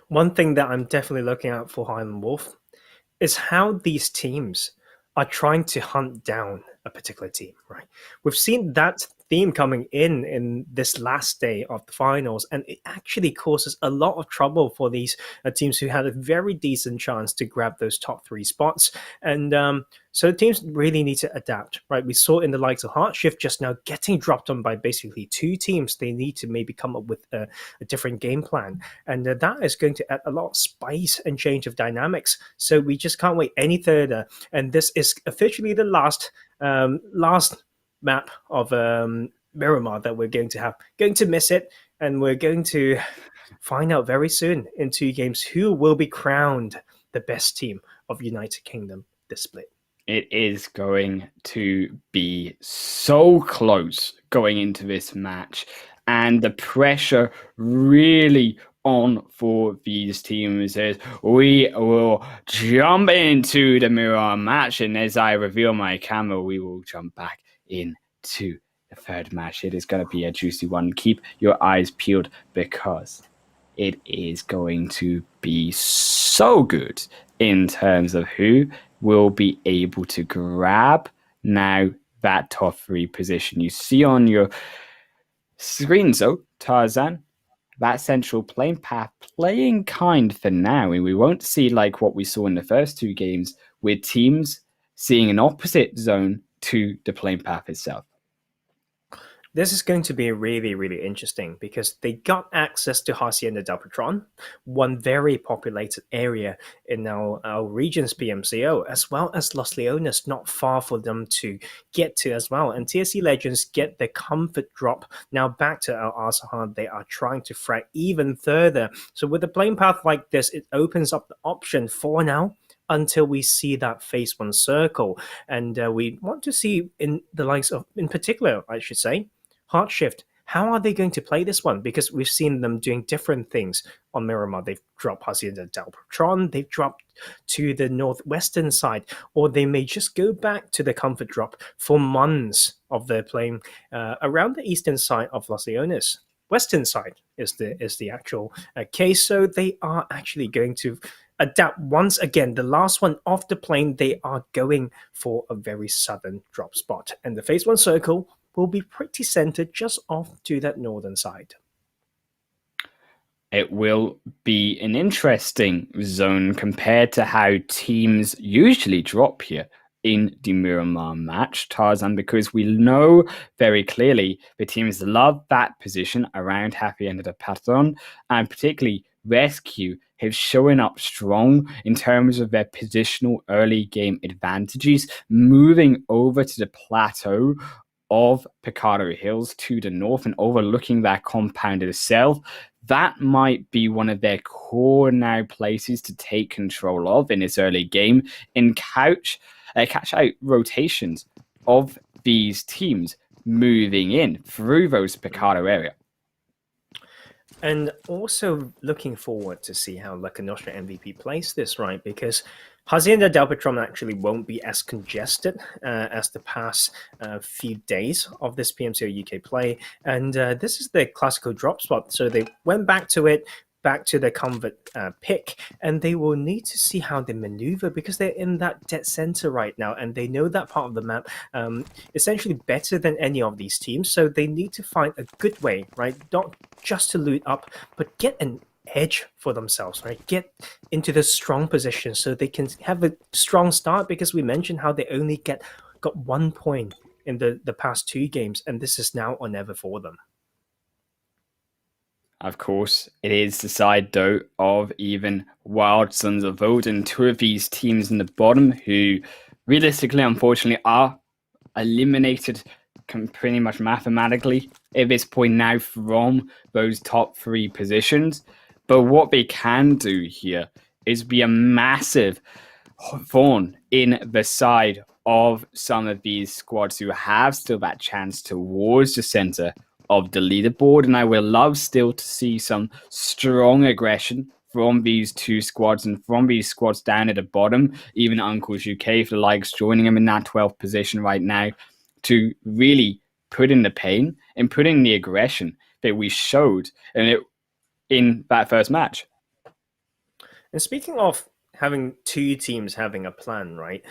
One thing that I'm definitely looking at for Highland Wolf is how these teams are trying to hunt down a particular team, right? We've seen that theme coming in this last day of the finals, and it actually causes a lot of trouble for these teams who had a very decent chance to grab those top 3 spots. And so the teams really need to adapt, right? We saw in the likes of HardShift just now getting dropped on by basically 2 teams. They need to maybe come up with a different game plan, and that is going to add a lot of spice and change of dynamics. So we just can't wait any further. And this is officially the last map of Miramar that we're going to have. Going to miss it, and we're going to find out very soon in 2 games who will be crowned the best team of United Kingdom this split. It is going to be so close going into this match, and the pressure really on for these teams as we will jump into the Miramar match, and as I reveal my camera, we will jump back into the third match. It is going to be a juicy one. Keep your eyes peeled because it is going to be so good in terms of who will be able to grab now that top 3 position. You see on your screen, so Tarzan, that central playing path playing kind for now, and we won't see like what we saw in the first 2 games with teams seeing an opposite zone to the playing path itself. This is going to be really, really interesting because they got access to Hacienda del Patron, one very populated area in our region's PMCO, as well as Los Leones, not far for them to get to as well. And TSC Legends get the comfort drop. Now back to Al Asahan, they are trying to frag even further. So with a playing path like this, it opens up the option for now until we see that phase 1 circle. And we want to see in the likes of, in particular, I should say, HardShift. How are they going to play this one? Because we've seen them doing different things on Miramar. They've dropped Hacienda del Patron, they've dropped to the northwestern side, or they may just go back to the comfort drop for months of their playing around the eastern side of Los Leones. Western side is the actual case, so they are actually going to adapt once again. The last one off the plane, they are going for a very southern drop spot, and the phase 1 circle will be pretty centered just off to that northern side. It will be an interesting zone compared to how teams usually drop here in the Miramar match, Tarzan, because we know very clearly the teams love that position around Hacienda del Patron, and particularly RESQ have shown up strong in terms of their positional early game advantages, moving over to the plateau of Picado Hills to the north and overlooking that compound itself. that might be one of their core now places to take control of in this early game and catch out rotations of these teams moving in through those Picado area. And also looking forward to see how Lakonostra MVP plays this, right? Because Hacienda del Patron actually won't be as congested as the past few days of this PMCO UK play. And this is the classical drop spot. So they went back to it, back to the comfort pick, and they will need to see how they maneuver because they're in that dead center right now, and they know that part of the map essentially better than any of these teams. So they need to find a good way, right? Not just to loot up, but get an edge for themselves, right? Get into the strong position so they can have a strong start, because we mentioned how they only got 1 point in the past 2 games, and this is now or never for them. Of course, it is the side, though, of even Wild Sons of Odin, 2 of these teams in the bottom who, realistically, unfortunately, are eliminated pretty much mathematically at this point now from those top 3 positions. But what they can do here is be a massive thorn in the side of some of these squads who have still that chance towards the center of the leaderboard. And I would love still to see some strong aggression from these 2 squads and from these squads down at the bottom, even Uncles UK, if the likes, joining them in that 12th position right now, to really put in the pain and put in the aggression that we showed in that first match. And speaking of having 2 teams having a plan, right?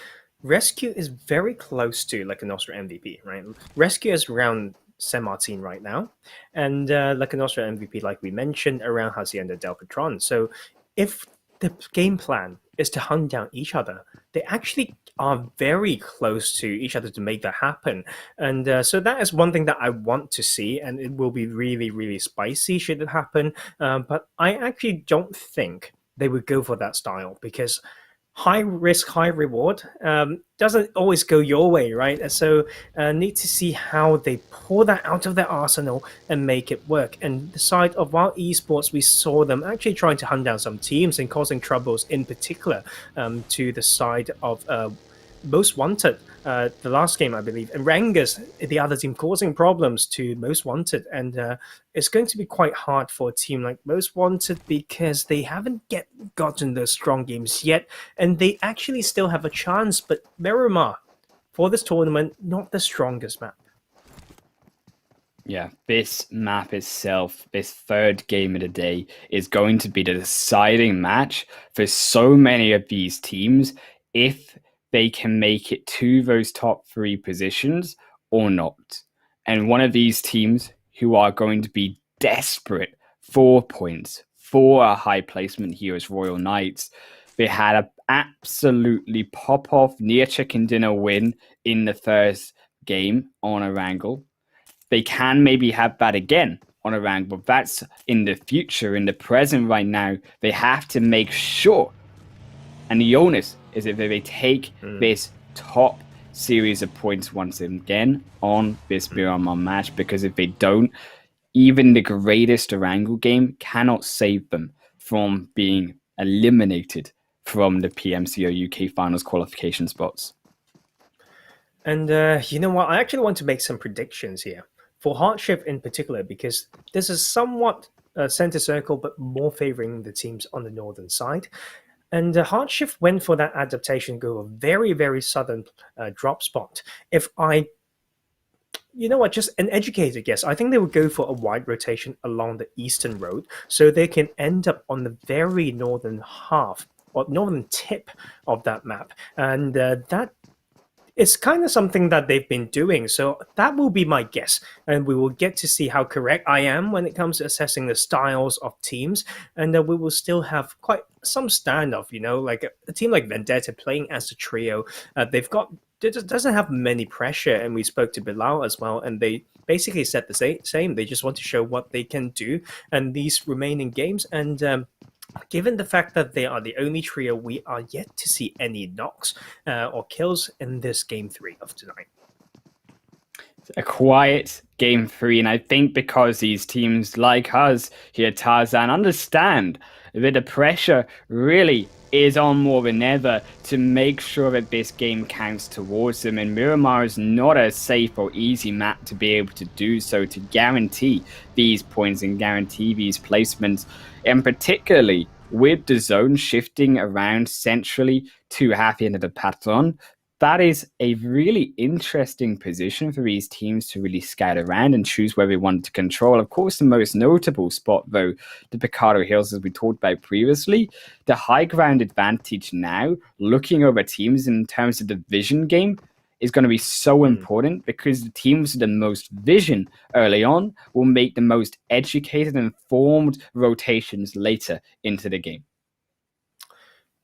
RESQ is very close to Lakonostra MVP, right? RESQ is around San Martin right now, and Lakonostra MVP, like we mentioned, around Hacienda del Patron. So if the game plan is to hunt down each other, they actually are very close to each other to make that happen. And so that is one thing that I want to see, and it will be really, really spicy should it happen. But I actually don't think they would go for that style, because high risk, high reward doesn't always go your way, right? So need to see how they pull that out of their arsenal and make it work. And the side of Wild Esports, we saw them actually trying to hunt down some teams and causing troubles, in particular to the side of Most Wanted, the last game, I believe, and RENGERS, the other team, causing problems to Most Wanted. And it's going to be quite hard for a team like Most Wanted, because they haven't gotten those strong games yet, and they actually still have a chance. But Miramar, for this tournament, not the strongest map. Yeah, this map itself, this 3rd game of the day, is going to be the deciding match for so many of these teams if they can make it to those top 3 positions or not. And one of these teams who are going to be desperate for points, for a high placement here is Royal Knights. They had an absolutely pop-off near chicken dinner win in the first game on Erangel. They can maybe have that again on Erangel, but that's in the future. In the present right now, they have to make sure, and the onus is that they take this top series of points once again on this Miramar match, because if they don't, even the greatest Erangel game cannot save them from being eliminated from the PMCO UK Finals qualification spots. And you know what? I actually want to make some predictions here for HardShift in particular, because this is somewhat center circle, but more favoring the teams on the northern side. And HardShift went for that adaptation, go a very, very southern drop spot. If I, you know what, just an educated guess, I think they would go for a wide rotation along the eastern road, so they can end up on the very northern half, or northern tip of that map. And that it's kind of something that they've been doing. So that will be my guess. And we will get to see how correct I am when it comes to assessing the styles of teams. And we will still have quite some standoff, you know, like a team like Vendetta playing as a trio. It doesn't have many pressure. And we spoke to Bilal as well. And they basically said the same. They just want to show what they can do in these remaining games. And given the fact that they are the only trio, we are yet to see any knocks or kills in this game 3 of tonight. A quiet game three, and I think because these teams like us here, Tarzan, understand that the pressure really is on more than ever to make sure that this game counts towards them. And Miramar is not a safe or easy map to be able to do so, to guarantee these points and guarantee these placements. And particularly with the zone shifting around centrally to half the end of the patron, that is a really interesting position for these teams to really scout around and choose where they want to control. Of course, the most notable spot, though, the Picado Hills, as we talked about previously, the high ground advantage now, looking over teams in terms of the vision game, is going to be so important because the teams with the most vision early on will make the most educated and informed rotations later into the game.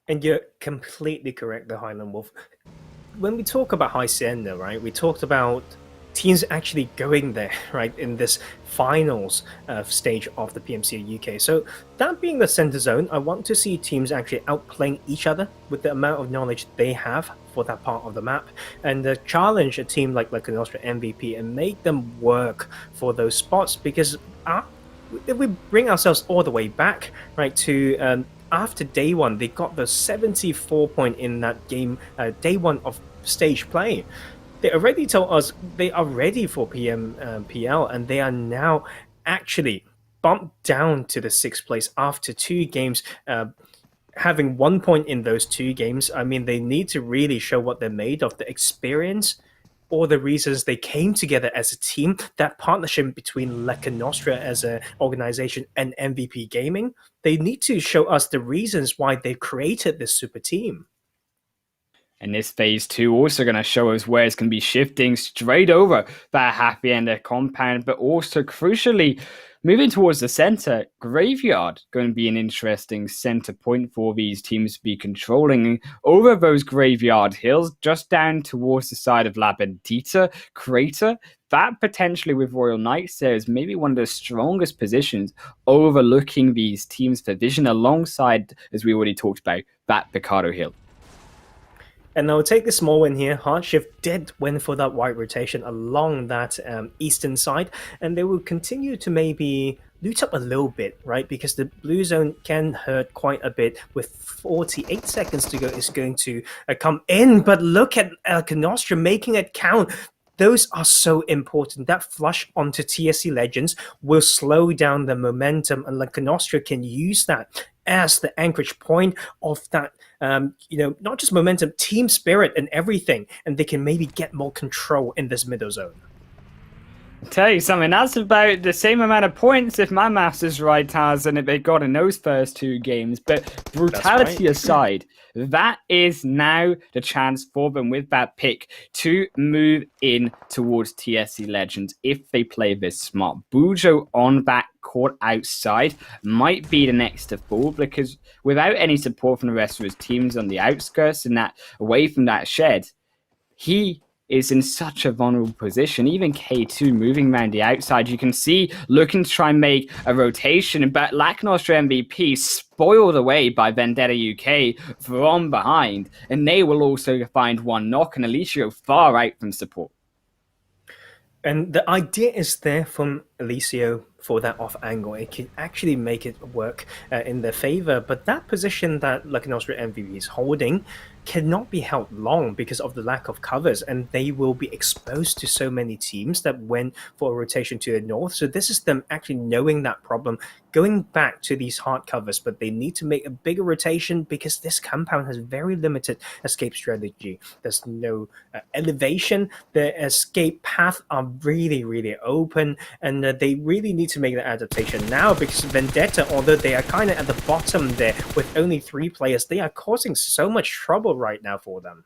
And you're completely correct, the Highland Wolf. When we talk about Hacienda, right, we talked about teams actually going there, right, in this finals stage of the PMCO UK. So that being the center zone, I want to see teams actually outplaying each other with the amount of knowledge they have for that part of the map, and challenge a team like Lakonostra MVP and make them work for those spots. Because if we bring ourselves all the way back, right, to after day one, they got the 74 point in that game, day one of stage play. They already told us they are ready for PMPL, and they are now actually bumped down to the 6th place after 2 games, having 1 point in those 2 games. I mean, they need to really show what they're made of, the experience or the reasons they came together as a team, that partnership between Lakonostra as an organization and MVP Gaming. They need to show us the reasons why they created this super team. And this phase 2 also going to show us where it's going to be shifting straight over that happy ender compound, but also crucially moving towards the center. Graveyard going to be an interesting center point for these teams to be controlling over those graveyard hills, just down towards the side of La Bendita Crater. That potentially with Royal Knights there is maybe one of the strongest positions overlooking these teams for vision, alongside, as we already talked about, that Picado Hill. And I'll take the small win here. HardShift did win for that wide rotation along that eastern side, and they will continue to maybe loot up a little bit, right? Because the blue zone can hurt quite a bit. With 48 seconds to go, is going to come in. But look at Lakonostra making it count. Those are so important. That flush onto TSC Legends will slow down the momentum, and Lakonostra can use that as the anchorage point of that, not just momentum, team spirit and everything, and they can maybe get more control in this middle zone. I'll tell you something, that's about the same amount of points, if my maths is right, Tarzan, that they got in those first 2 games. But brutality aside, that is now the chance for them with that pick to move in towards TSC Legends if they play this smart. Bujo on that court outside might be the next to fall, because without any support from the rest of his teams on the outskirts and that away from that shed, he is in such a vulnerable position. Even Ki1 moving around the outside, you can see looking to try and make a rotation, but Lakonostra MVP spoiled away by Vendetta UK from behind, and they will also find one knock, and Alicio far out from support. And the idea is there from Alicio for that off angle. It can actually make it work in their favor, but that position that Lakonostra MVP is holding cannot be held long because of the lack of covers, and they will be exposed to so many teams that went for a rotation to the north. So this is them actually knowing that problem, going back to these hard covers, but they need to make a bigger rotation because this compound has very limited escape strategy. There's no elevation. The escape paths are really, really open, and they really need to make that adaptation now, because Vendetta, although they are kind of at the bottom there with only 3 players, they are causing so much trouble right now for them.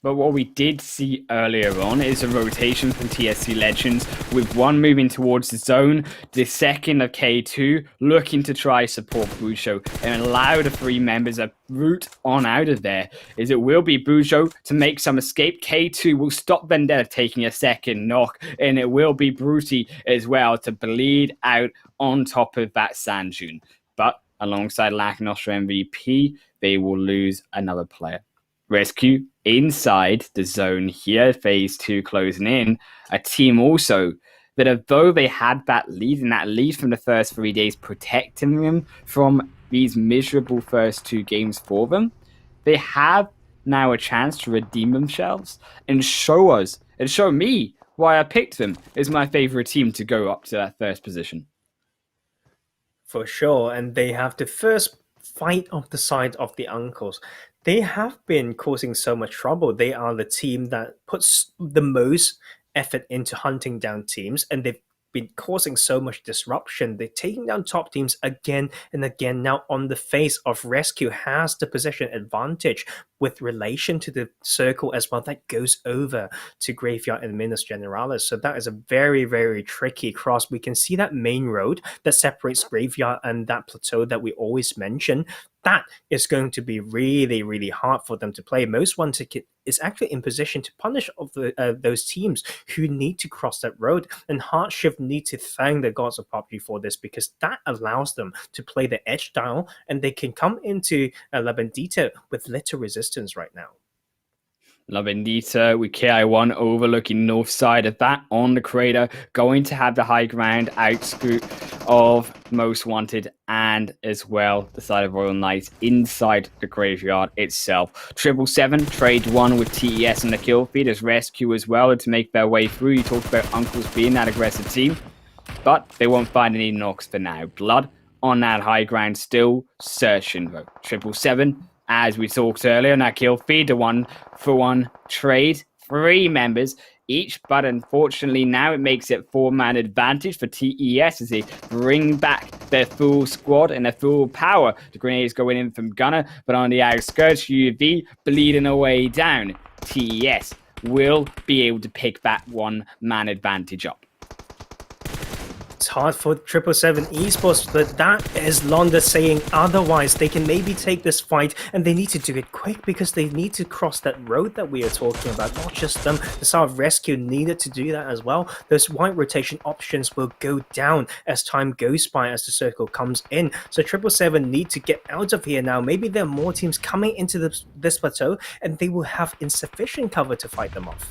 But what we did see earlier on is a rotation from TSC Legends, with one moving towards the zone, the second of Ki1 looking to try support Bujo and allow the 3 members a route on out of there. As it will be Bujo to make some escape. Ki1 will stop Vendetta taking a second knock, and it will be Bruty as well to bleed out on top of that sand dune. But alongside Lakonostra MVP, they will lose another player. RESQ inside the zone here, phase 2 closing in. A team also that although they had that lead, and that lead from the first 3 days protecting them from these miserable first 2 games for them, they have now a chance to redeem themselves and show us, and show me why I picked them as my favorite team to go up to that first position. For sure, and they have the first fight of the side of the uncles. They have been causing so much trouble. They are the team that puts the most effort into hunting down teams, and they've been causing so much disruption. They're taking down top teams again and again. Now, on the face of RESQ, has the position advantage with relation to the circle as well that goes over to Graveyard and Minas Generalis. So that is a very, very tricky cross. We can see that main road that separates Graveyard and that plateau that we always mention. That is going to be really, really hard for them to play. Most One Ticket is actually in position to punish those teams who need to cross that road. And HardShift need to thank the gods of PUBG for this, because that allows them to play the edge dial, and they can come into La Vendetta with little resistance right now. La Vendetta with Ki1 overlooking north side of that on the crater, going to have the high ground outskirt of Most Wanted, and as well the side of Royal Knights inside the graveyard itself. 777 trade one with TES and the kill feed as RESQ as well to make their way through. You talked about Uncles being that aggressive team, but they won't find any knocks for now. Blood on that high ground, still searching though. 777, as we talked earlier, on that kill feed, the 1-for-1 trade, 3 members each, but unfortunately now it makes it 4-man advantage for TES as they bring back their full squad and their full power. The grenades going in from Gunner, but on the outskirts, UV bleeding away down. TES will be able to pick that 1-man advantage up. It's hard for 777 Esports, but that is Londa saying otherwise. They can maybe take this fight, and they need to do it quick because they need to cross that road that we are talking about. Not just them, the side of RESQ needed to do that as well. Those white rotation options will go down as time goes by, as the circle comes in. So 777 need to get out of here now. Maybe there are more teams coming into this plateau, and they will have insufficient cover to fight them off.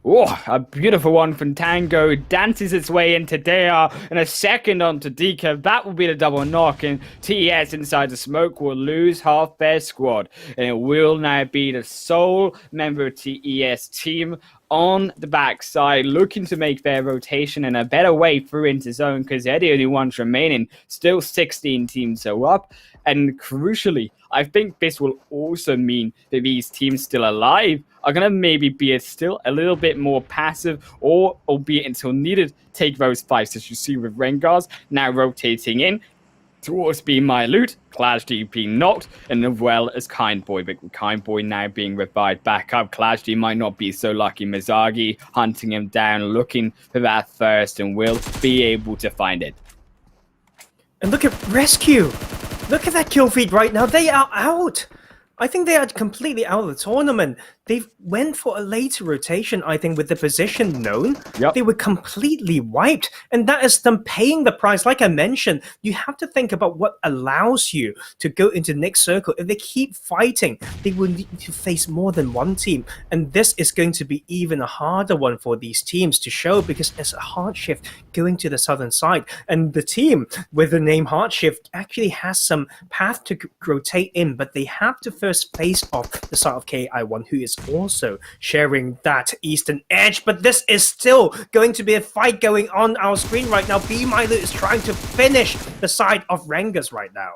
Oh, a beautiful one from Tango. Dances its way into DR and a second onto Dika. That will be the double knock, and TES inside the smoke will lose half their squad. And it will now be the sole member of TES team on the backside, looking to make their rotation in a better way through into zone, because they're the only ones remaining. Still 16 teams are up. And crucially, I think this will also mean that these teams still alive are going to maybe be still a little bit more passive, or albeit until needed, take those fights, as you see with RENGERS now rotating in towards BeMyLOOT, Clash DP knocked, and as well as Kindboy, but Kindboy now being revived back up. Clash D might not be so lucky. Mizagi hunting him down, looking for that first, and will be able to find it. And look at RESQ! Look at that kill feed right now. They are out. I think they are completely out of the tournament. They went for a later rotation, I think, with the position known. Yep. They were completely wiped. And that is them paying the price. Like I mentioned, you have to think about what allows you to go into the next circle. If they keep fighting, they will need to face more than one team. And this is going to be even a harder one for these teams to show, because it's a HardShift going to the southern side. And the team with the name HardShift actually has some path to rotate in, but they have to first face off the side of Ki1, who is also sharing that eastern edge. But this is still going to be a fight going on our screen right now. BeMyLOOT is trying to finish the side of RENGERS right now.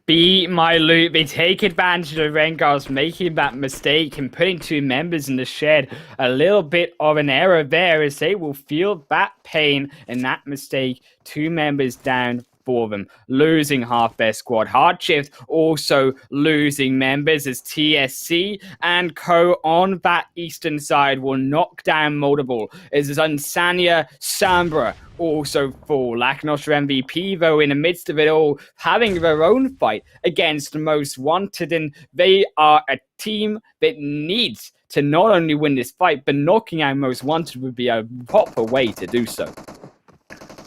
BeMyLOOT, they take advantage of RENGERS making that mistake and putting 2 members in the shed. A little bit of an error there, as they will feel that pain and that mistake. 2 members down for them, losing half their squad. HardShift also losing members, as TSC and Co on that eastern side will knock down multiple, as Unsania Sambra also fall. Lakonostra MVP, though, in the midst of it all, having their own fight against the Most Wanted, and they are a team that needs to not only win this fight, but knocking out Most Wanted would be a proper way to do so.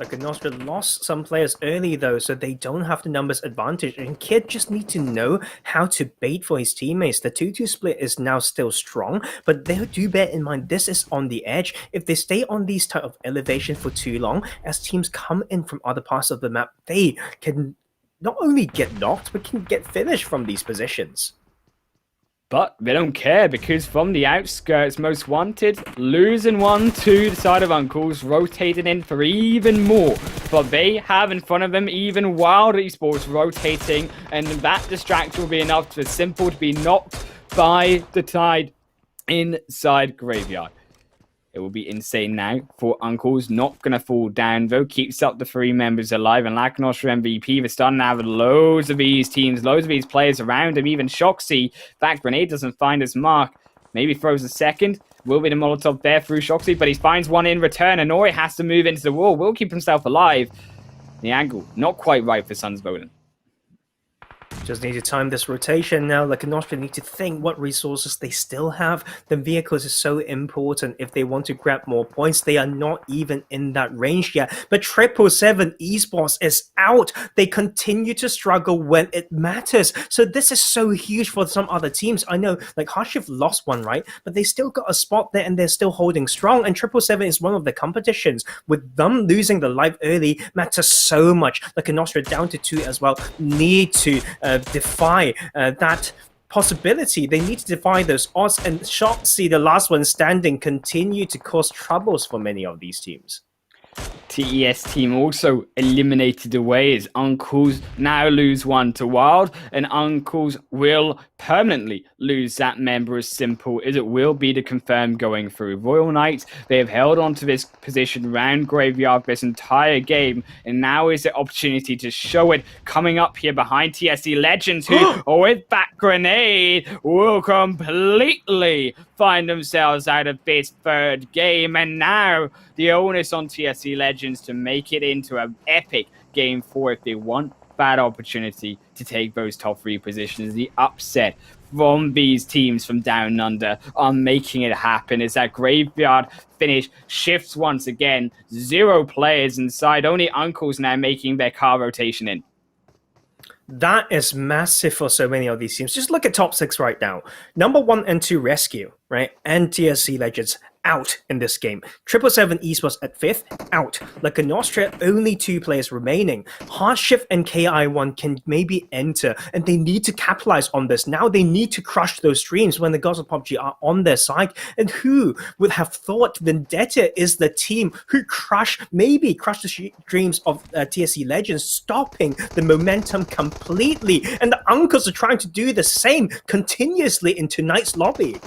Lakonostra lost some players early though, so they don't have the numbers advantage. And Kid just need to know how to bait for his teammates. The 2-2 split is now still strong, but they do bear in mind this is on the edge. If they stay on these type of elevation for too long, as teams come in from other parts of the map, they can not only get knocked, but can get finished from these positions. But they don't care, because from the outskirts, Most Wanted losing one to the side of Uncles, rotating in for even more. But they have in front of them even Wild Esports rotating, and that distraction will be enough for Simple to be knocked by the Tide inside Graveyard. It will be insane now for Uncles. Not going to fall down, though. Keeps up the 3 members alive. And Lakonostra MVP, they're starting to have loads of these teams, loads of these players around him. Even Shoxy, that grenade doesn't find his mark. Maybe throws a second. Will be the Molotov there through Shoxy, but he finds one in return. And Nori has to move into the wall. Will keep himself alive. The angle, not quite right for Suns Bowden. Just need to time this rotation now. Lakonostra need to think what resources they still have. The vehicles is so important if they want to grab more points. They are not even in that range yet. But 777 Esports is out. They continue to struggle when it matters. So this is so huge for some other teams. I know, like HardShift lost one, right? But they still got a spot there and they're still holding strong. And 777 is one of the competitions. With them losing the life early matters so much. Lakonostra down to 2 as well. Need to defy that possibility. They need to defy those odds, and Shoxy, the last one standing, continue to cause troubles for many of these teams. TES team also eliminated away as Uncles now lose one to Wild, and Uncles will permanently lose that member as Simple as it will be to confirm going through. Royal Knights, they have held on to this position round Graveyard this entire game, and now is the opportunity to show it. Coming up here behind TSC Legends, who with that grenade will completely find themselves out of this third game, and now the onus on TSC Legends to make it into an epic game 4 if they want that opportunity to take those top 3 positions. The upset from these teams from down under are making it happen as that Graveyard finish shifts once again. 0 players inside, only Uncles now making their car rotation in. That is massive for so many of these teams. Just look at top 6 right now. Number 1 and 2 RESQ, right? And TSC Legends out in this game. 777 Esports at 5th, out. Lakonostra, only 2 players remaining. HardShift and Ki1 can maybe enter, and they need to capitalize on this. Now they need to crush those streams when the gods of PUBG are on their side. And who would have thought Vendetta is the team who maybe crush the dreams of TSC Legends, stopping the momentum completely. And the Uncles are trying to do the same continuously in tonight's lobby.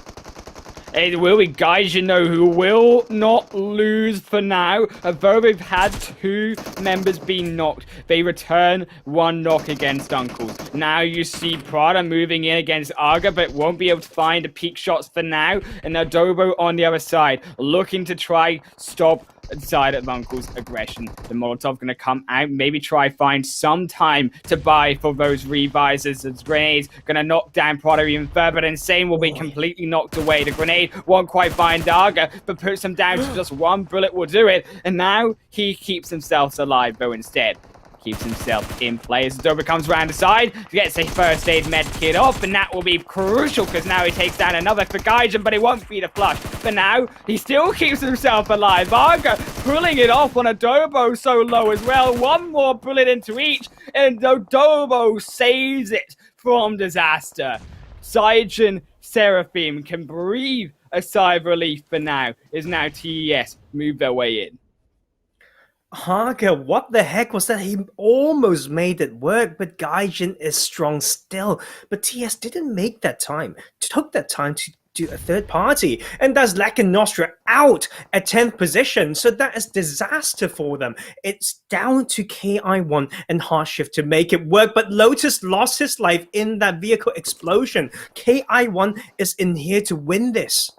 It will be Gaijin, though, who will not lose for now. Although they've had 2 members being knocked, they return 1 knock against Uncles. Now you see Prada moving in against Arga, but won't be able to find the peak shots for now. And Adobo on the other side, looking to try stop side of Uncle's aggression. The Molotov going to come out, maybe try find some time to buy for those revises. The grenades going to knock down Prada even further, but Insane will be completely knocked away. The grenade won't quite find Arga, but puts him down to just 1 bullet will do it. And now he keeps himself alive, though, instead. Keeps himself in play as Dober comes round the side, gets a first aid med kit off, and that will be crucial because now he takes down another for Gaijin, but it won't be the flush. But now he still keeps himself alive. Arga pulling it off on Adobo so low as well. 1 more bullet into each, and Adobo saves it from disaster. Gaijin Seraphim can breathe a sigh of relief for now, as now TES move their way in. Haga, what the heck was that? He almost made it work, but Gaijin is strong still. But TS didn't make that time, took that time to do a third party, and that's Lakonostra out at 10th position. So that is disaster for them. It's down to Ki1 and HardShift to make it work, but Lotus lost his life in that vehicle explosion. Ki1 is in here to win this.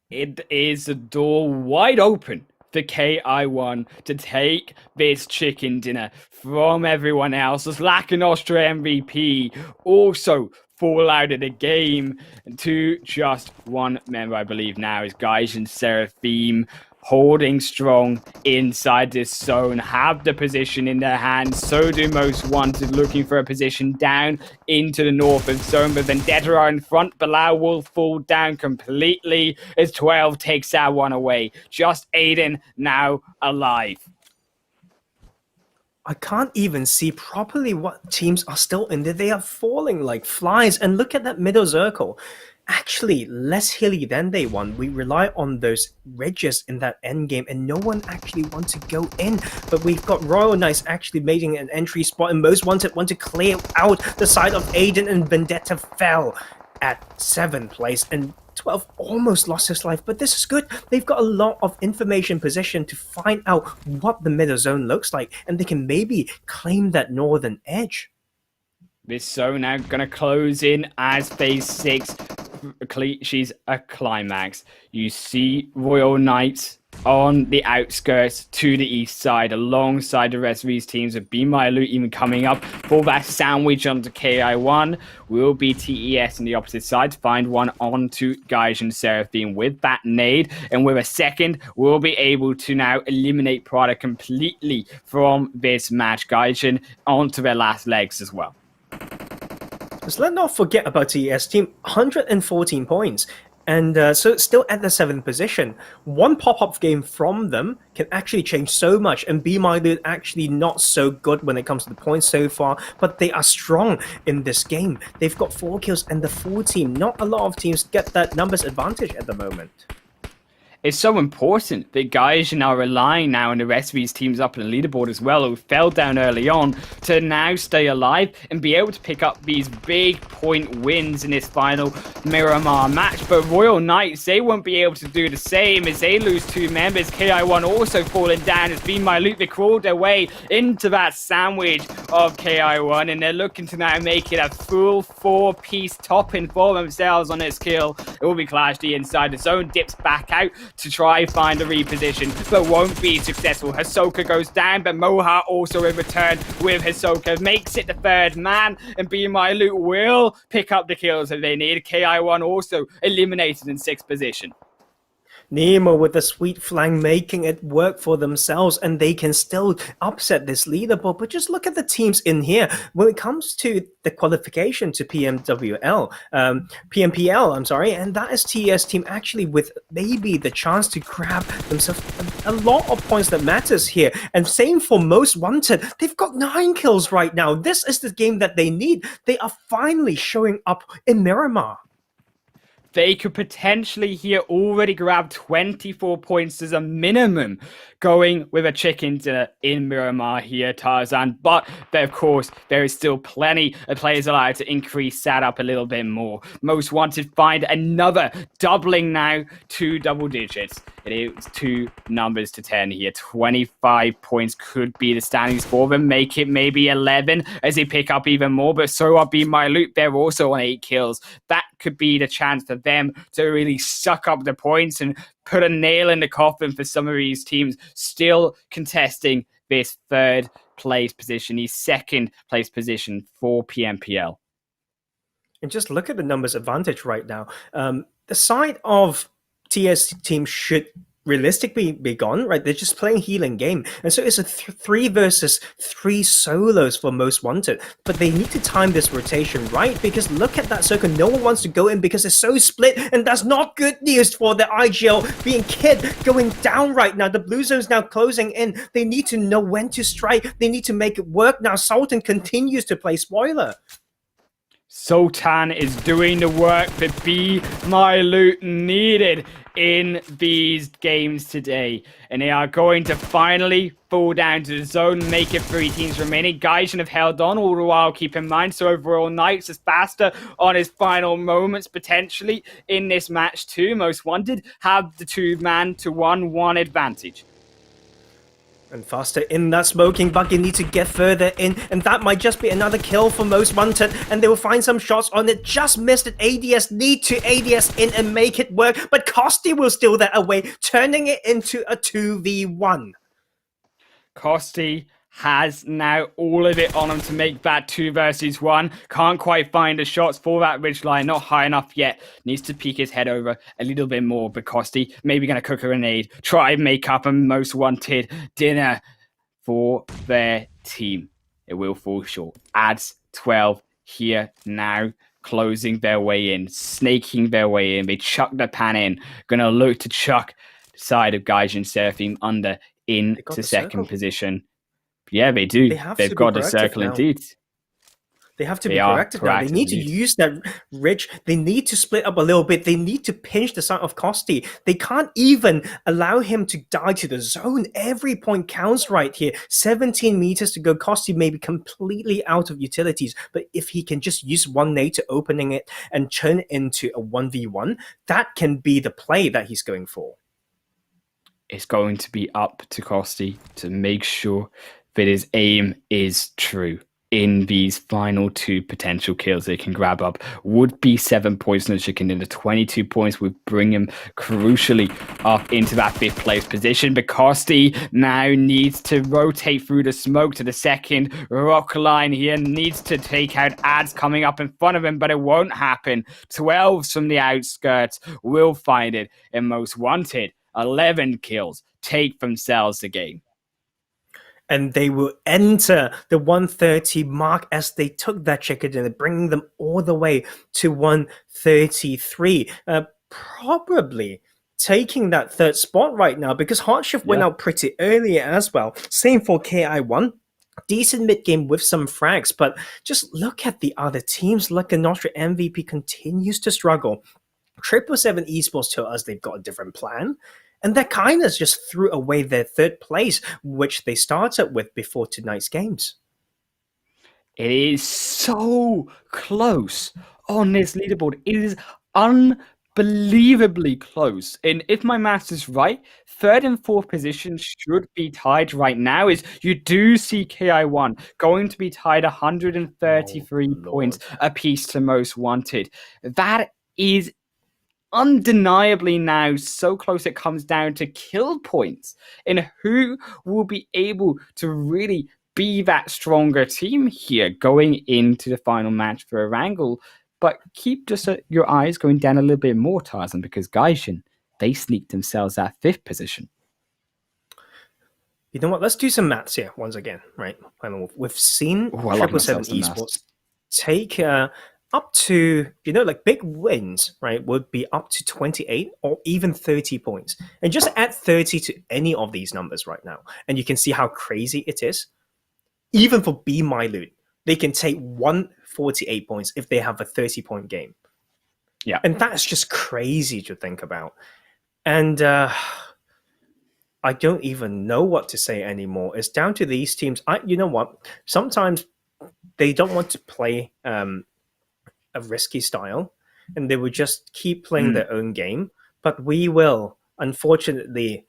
It is the door wide open for Ki1 to take this chicken dinner from everyone else, as Lakonostra MVP also fall out of the game to just 1 member, I believe now, is Gaijin Seraphim. holding strong inside this zone, have the position in their hands. So do Most Wanted, looking for a position down into the north of zone, but Vendetta are in front. Bilal will fall down completely as 12 takes that one away. Just Aiden now alive. I can't even see properly what teams are still in there. They are falling like flies. And look at that middle circle. Actually, less hilly than day one. We rely on those ridges in that end game, and no one actually wants to go in. But we've got Royal Knights actually making an entry spot, and Most Wanted want to clear out the side of Aiden, and Vendetta fell at 7th place, and 12 almost lost his life, but this is good. They've got a lot of information position to find out what the middle zone looks like, and they can maybe claim that northern edge. This zone now going to close in as phase 6 she's a climax. You see Royal Knights on the outskirts to the east side, alongside the rest of these teams, with BeMyLOOT even coming up for that sandwich onto Ki1. Will be TES on the opposite side to find one onto Gaijin Seraphim with that nade, and with a second, we'll be able to now eliminate Prada completely from this match. Gaijin onto their last legs as well. Let's not forget about TES team, 114 points. And so still at the 7th position. One pop-up game from them can actually change so much, and BeMyLOOT actually not so good when it comes to the points so far, but they are strong in this game. They've got 4 kills and the full team. Not a lot of teams get that numbers advantage at the moment. It's so important that guys are now relying now on the rest of these teams up in the leaderboard as well, who fell down early on, to now stay alive and be able to pick up these big point wins in this final Miramar match. But Royal Knights, they won't be able to do the same as they lose 2 members. Ki1 also falling down as BeMyLOOT, they crawled their way into that sandwich of Ki1, and they're looking to now make it a full 4-piece topping for themselves on this kill. It will be Clash D inside the zone, dips back out to try find a reposition, but won't be successful. Hisoka goes down, but Moha also in return with Hisoka, makes it the 3rd man, and BeMyLOOT will pick up the kills that they need. Ki1 also eliminated in 6th position. Nemo with the sweet flank making it work for themselves, and they can still upset this leaderboard. But just look at the teams in here. When it comes to the qualification to PMPL, and that is TES team actually with maybe the chance to grab themselves a lot of points that matters here. And same for Most Wanted. They've got 9 kills right now. This is the game that they need. They are finally showing up in Miramar. They could potentially here already grab 24 points as a minimum, going with a chicken dinner in Miramar here, Tarzan. But of course, there is still plenty of players allowed to increase that up a little bit more. Most Wanted find another doubling now to double digits. It is 2 numbers to 10 here. 25 points could be the standings for them. Make it maybe 11 as they pick up even more. But so are BeMyLOOT. They're also on 8 kills. That could be the chance for them to really suck up the points and put a nail in the coffin for some of these teams still contesting this 3rd place position, the 2nd place position for PMPL. And just look at the numbers advantage right now. The side of TS team should realistically be gone, right? They're just playing healing game. And so it's a 3 versus 3 solos for Most Wanted. But they need to time this rotation right, because look at that circle. No one wants to go in because it's so split, and that's not good news for the IGL being Kid going down right now. The blue zone's now closing in. They need to know when to strike. They need to make it work. Now Sultan continues to play spoiler. Sultan is doing the work that BeMyLOOT needed in these games today, and they are going to finally fall down to the zone, make it 3 teams remaining. Gaijin have held on all the while, keep in mind, so Royal Knights is faster on his final moments potentially in this match too. Most Wanted have the 2-man-to-1 advantage. And faster in that smoking bucket, need to get further in, and that might just be another kill for Most Wanted, and they will find some shots on it. Just missed it. ADS need to ADS in and make it work, but Kosti will steal that away, turning it into a 2v1. Kosti has now all of it on him to make that 2 versus 1. Can't quite find the shots for that ridgeline, not high enough yet. Needs to peek his head over a little bit more. Bacosti maybe going to cook a grenade, try and make up a most wanted dinner for their team. It will fall short. Adds 12 here now, closing their way in, snaking their way in. They chuck the pan in, gonna look to chuck the side of Gaijin Seraphim under into second position. Yeah, they do. They've got the circle now. indeed. They have to be proactive now. They need to use that ridge. They need to split up a little bit. They need to pinch the side of Kosti. They can't even allow him to die to the zone. Every point counts right here. 17 meters to go. Kosti may be completely out of utilities, but if he can just use one nade to opening it and turn it into a 1v1, that can be the play that he's going for. It's going to be up to Kosti to make sure that his aim is true in these final 2 potential kills they can grab up. Would be 7 points in the chicken dinner. 22 points would bring him crucially up into that 5th place position. But Kosti now needs to rotate through the smoke to the second rock line here. Needs to take out ads coming up in front of him, but it won't happen. 12s from the outskirts will find it in most wanted. 11 kills take themselves the game. And they will enter the 130 mark as they took that chicken dinner, bringing them all the way to 133. Probably taking that 3rd spot right now because HardShift went out pretty early as well. Same for Ki1. Decent mid game with some frags, but just look at the other teams. Lakonostra MVP continues to struggle. 777 Esports tell us they've got a different plan. And that kind of just threw away their 3rd place, which they started with before tonight's games. It is so close on this leaderboard. It is unbelievably close. And if my maths is right, 3rd and 4th positions should be tied right now. Is you do see Ki1 going to be tied 133 points apiece to most wanted. That is undeniably now so close it comes down to kill points and who will be able to really be that stronger team here going into the final match for Erangel. But keep just your eyes going down a little bit more, Tarzan, because Gaijin, they sneaked themselves at 5th position. You know what? Let's do some maths here once again, right? I mean, we've seen 777 Esports take up to, like big wins, right, would be up to 28 or even 30 points. And just add 30 to any of these numbers right now. And you can see how crazy it is. Even for BeMyLOOT, they can take 148 points if they have a 30-point game. Yeah. And that's just crazy to think about. And I don't even know what to say anymore. It's down to these teams. You know what? Sometimes they don't want to play a risky style, and they will just keep playing their own game. But we will, unfortunately,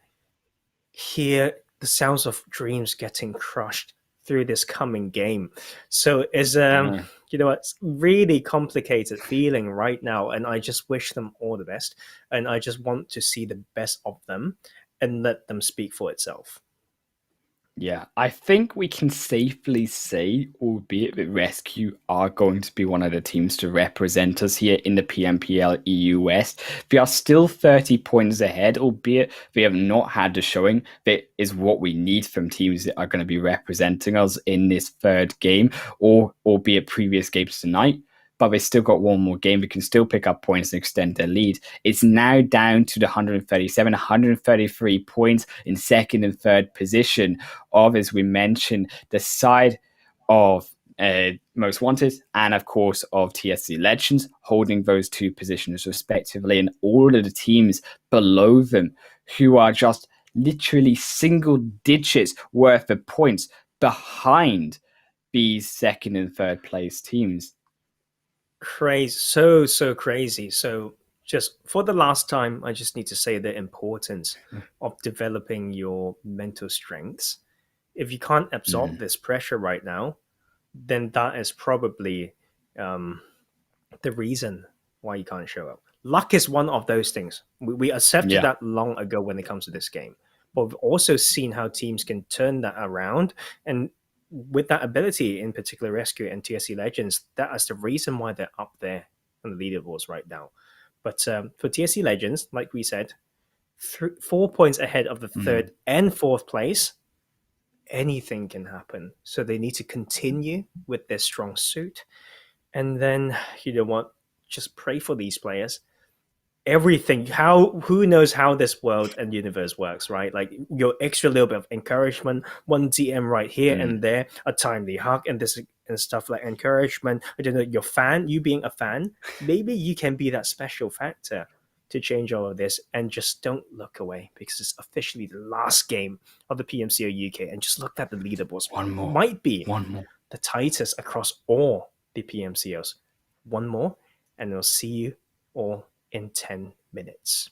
hear the sounds of dreams getting crushed through this coming game. So it's it's really complicated feeling right now, and I just wish them all the best, and I just want to see the best of them and let them speak for itself. Yeah, I think we can safely say, albeit that RESQ are going to be one of the teams to represent us here in the PMPL EU West. They are still 30 points ahead, albeit they have not had the showing that is what we need from teams that are going to be representing us in this 3rd game, or albeit previous games tonight. But they still got one more game. They can still pick up points and extend their lead. It's now down to the 137, 133 points in 2nd and 3rd position of, as we mentioned, the side of Most Wanted and, of course, of TSC Legends, holding those 2 positions respectively. And all of the teams below them who are just literally single digits worth of points behind these 2nd and 3rd place teams. Crazy, so crazy. So just for the last time, I just need to say the importance of developing your mental strengths. If you can't absorb this pressure right now, then that is probably the reason why you can't show up. Luck is one of those things. We accepted that long ago when it comes to this game. but we've also seen how teams can turn that around. And with that ability, in particular RESQ and TSC Legends, that is the reason why they're up there on the leaderboards right now. But for TSC Legends, like we said, 4 points ahead of the third and fourth place, anything can happen. So they need to continue with their strong suit. And then, you know what, just pray for these players. Everything, who knows how this world and universe works, right? Like your extra little bit of encouragement, one DM right here and there, a timely hug and this and stuff like encouragement. I don't know, you being a fan, maybe you can be that special factor to change all of this. And just don't look away, because it's officially the last game of the PMCO UK. And just look at the leaderboards. One more. Might be One more. the tightest across all the PMCOs. One more, and we'll see you all in 10 minutes.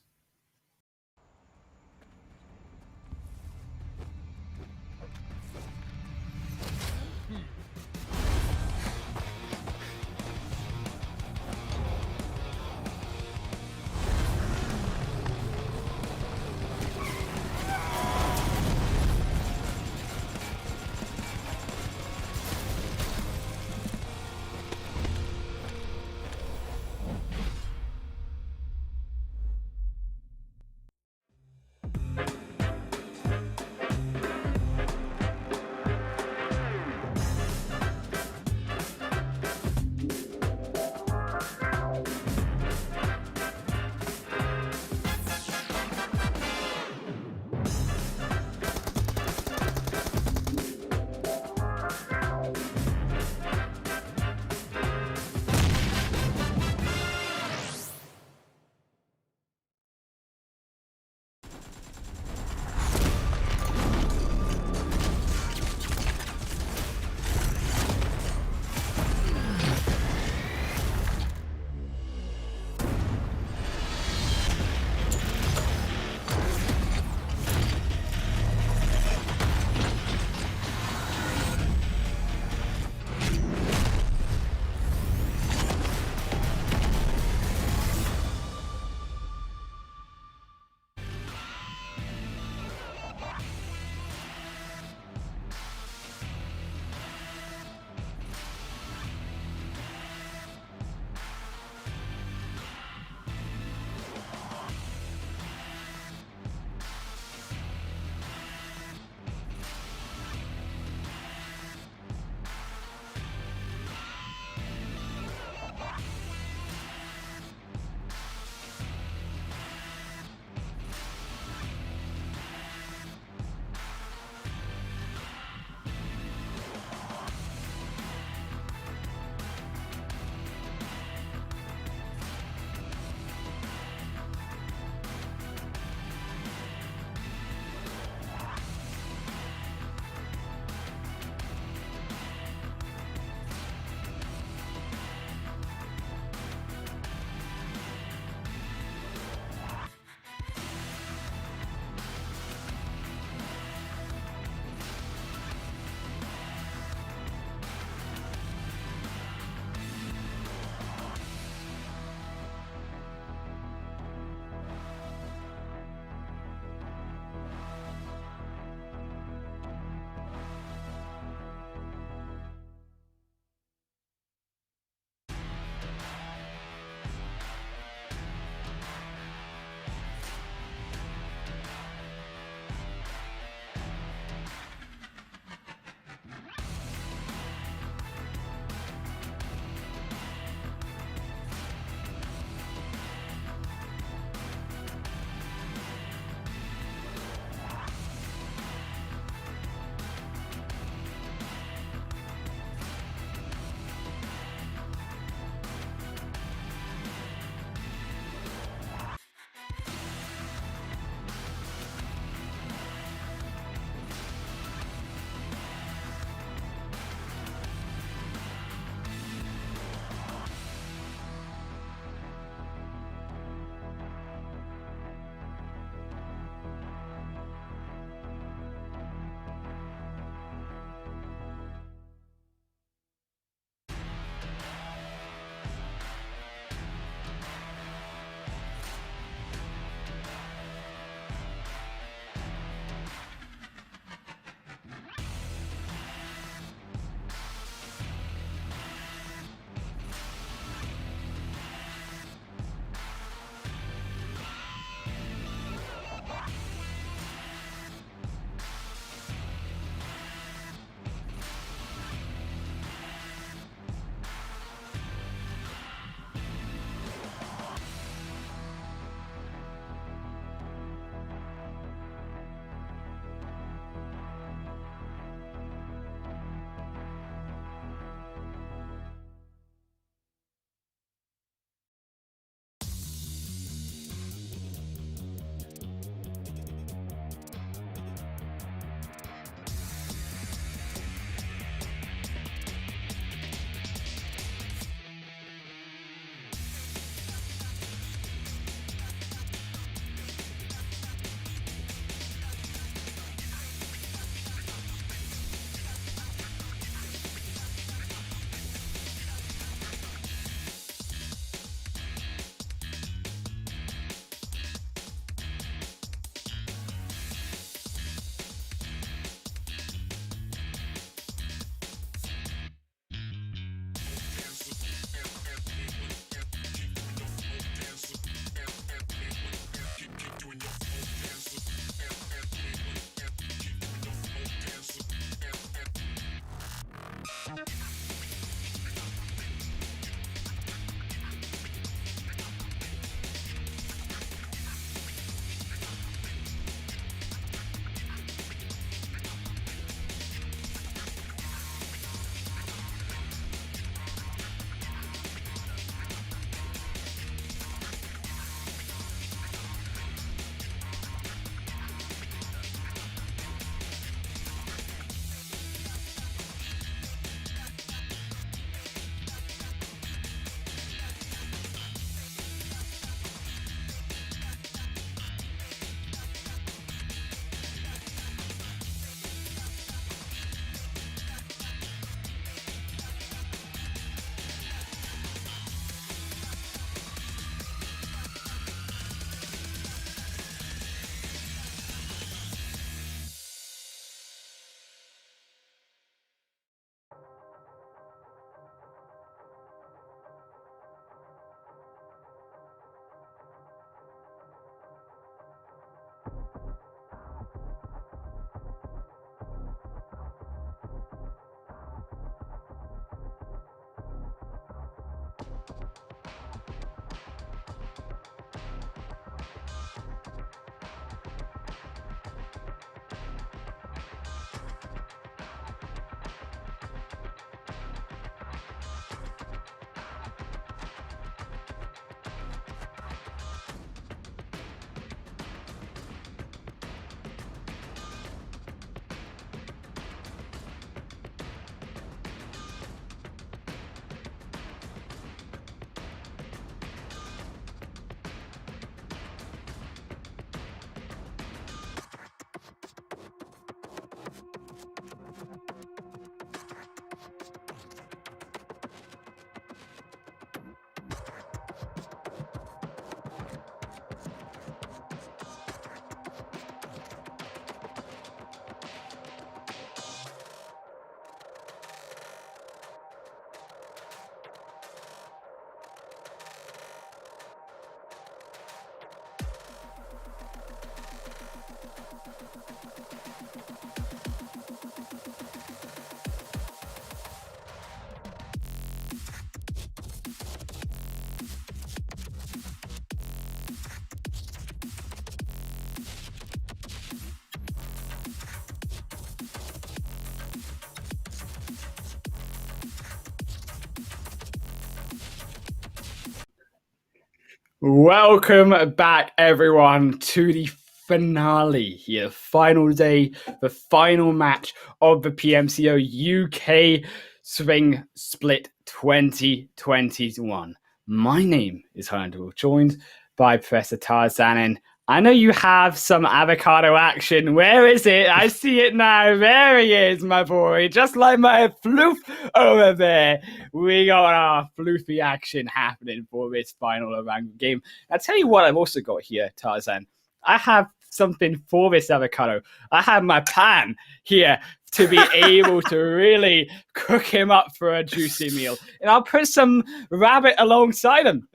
Welcome back, everyone, to the finale here. Final day, the final match of the PMCO UK Swing Split 2021. My name is Erangel, joined by Professor Tarzan, and I know you have some avocado action. Where is it? I see it now. There he is, my boy. Just like my floof over there. We got our floofy action happening for this final Erangel game. I'll tell you what I've also got here, Tarzan. I have something for this avocado. I have my pan here to be able to really cook him up for a juicy meal. And I'll put some rabbit alongside him.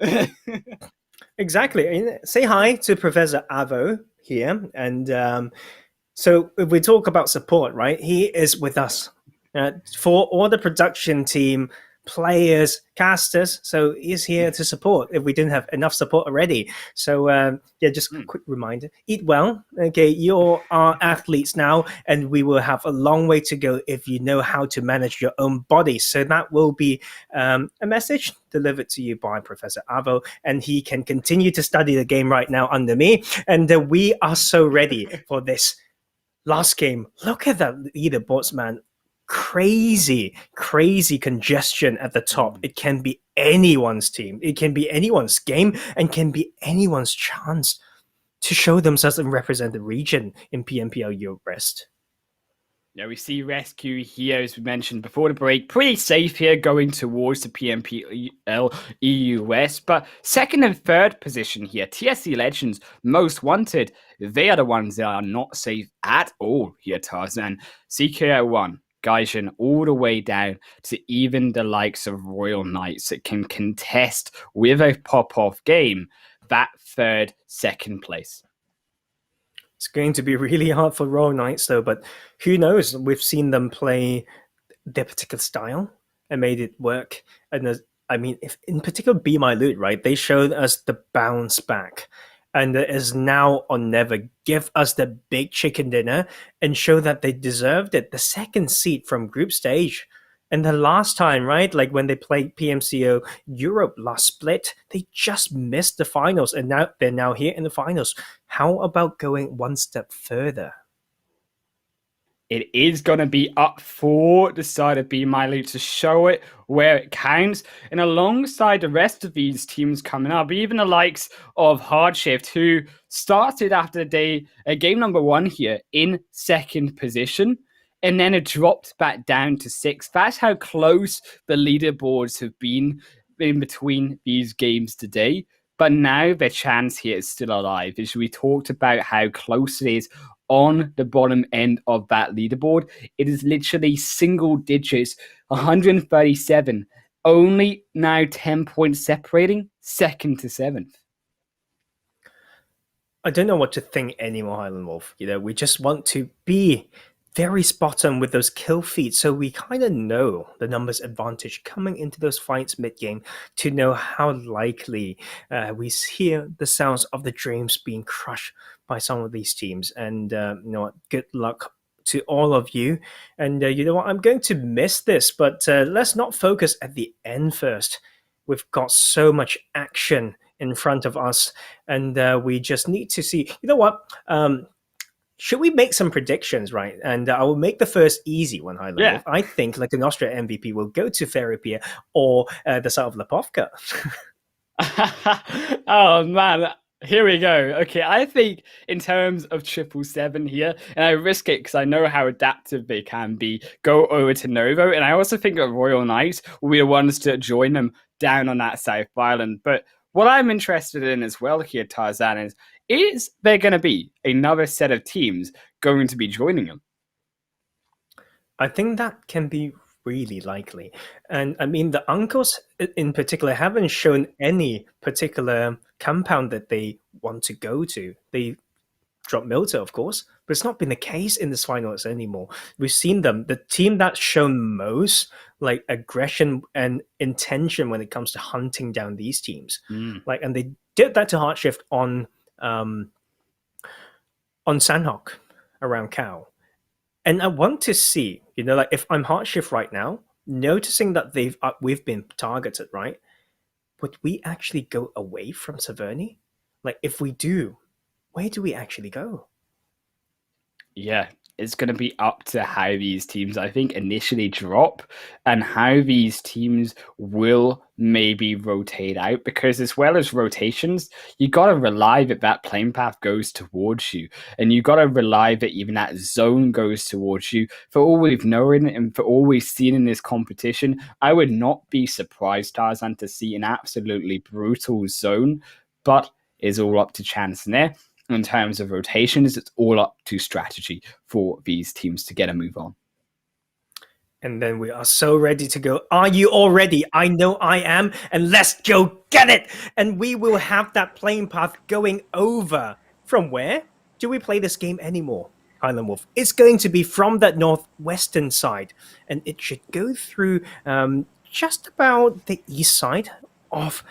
Exactly. Say hi to Professor Avo here. And so if we talk about support, right, he is with us for all the production team, players, casters. So he's here to support if we didn't have enough support already. So yeah, just a quick reminder, eat well. Okay, you're our athletes now, and we will have a long way to go if you know how to manage your own body. So that will be a message delivered to you by Professor Avo, and he can continue to study the game right now under me. And we are so ready for this last game. Look at that leaderboards, man. Crazy congestion at the top. It can be anyone's team, it can be anyone's game, and can be anyone's chance to show themselves and represent the region in PMPL Europe West. Yeah, we see RESQ here, as we mentioned before the break, pretty safe here going towards the PMPL EU West. But second and third position here, TSC Legends, most wanted. They are the ones that are not safe at all here, Tarzan. CKO1, Gaijin, all the way down to even the likes of Royal Knights that can contest with a pop-off game that third, second place. It's going to be really hard for Royal Knights, though, but who knows? We've seen them play their particular style and made it work. And I mean, if in particular BeMyLOOT, right? They showed us the bounce back. And it is now or never. Give us the big chicken dinner and show that they deserved it. The second seat from group stage. And the last time, right, like when they played PMCO Europe last split, they just missed the finals, and now they're now here in the finals. How about going one step further? It is going to be up for the side of BeMyLOOT to show it where it counts. And alongside the rest of these teams coming up, even the likes of HardShift, who started after game number one here in second position, and then it dropped back down to sixth. That's how close the leaderboards have been in between these games today. But now their chance here is still alive. As we talked about how close it is on the bottom end of that leaderboard, it is literally single digits, 137, only now 10 points separating second to seventh. I don't know what to think anymore, Highland Wolf. You know, we just want to be very spot on with those kill feeds, so we kind of know the numbers advantage coming into those fights mid game to know how likely we hear the sounds of the dreams being crushed by some of these teams. And you know what? Good luck to all of you. And you know what? I'm going to miss this, but let's not focus at the end first. We've got so much action in front of us, and we just need to see. You know what? Should we make some predictions, right? And I will make the first easy one, Highland Yeah. Wolf. I think Lakonostra MVP will go to Therapia or the side of Lapovka. Oh man, here we go. Okay, I think in terms of 777 here, and I risk it because I know how adaptive they can be, go over to Novo, and I also think that Royal Knights will be the ones to join them down on that South Island. But what I'm interested in as well here, Tarzan, is there going to be another set of teams going to be joining them? I think that can be really likely. And I mean, the uncles in particular haven't shown any particular compound that they want to go to. They drop Milta, of course, but it's not been the case in this finals anymore. We've seen them, the team that's shown most like aggression and intention when it comes to hunting down these teams. Mm. Like, and they did that to HardShift on Sanhok around Cow. And I want to see, you know, like if I'm HardShift right now, noticing that we've been targeted, right? Would we actually go away from Saverni? Like, if we do, where do we actually go? Yeah, it's going to be up to how these teams, I think, initially drop and how these teams will maybe rotate out. Because as well as rotations, you got to rely that that plane path goes towards you, and you got to rely that even that zone goes towards you. For all we've known and for all we've seen in this competition, I would not be surprised, Tarzan, to see an absolutely brutal zone, but it's all up to chance there. In terms of rotations, it's all up to strategy for these teams to get a move on. And then we are so ready to go. Are you all ready? I know I am. And let's go get it. And we will have that plane path going over. From where do we play this game anymore, Highland Wolf? It's going to be from that northwestern side. And it should go through just about the east side of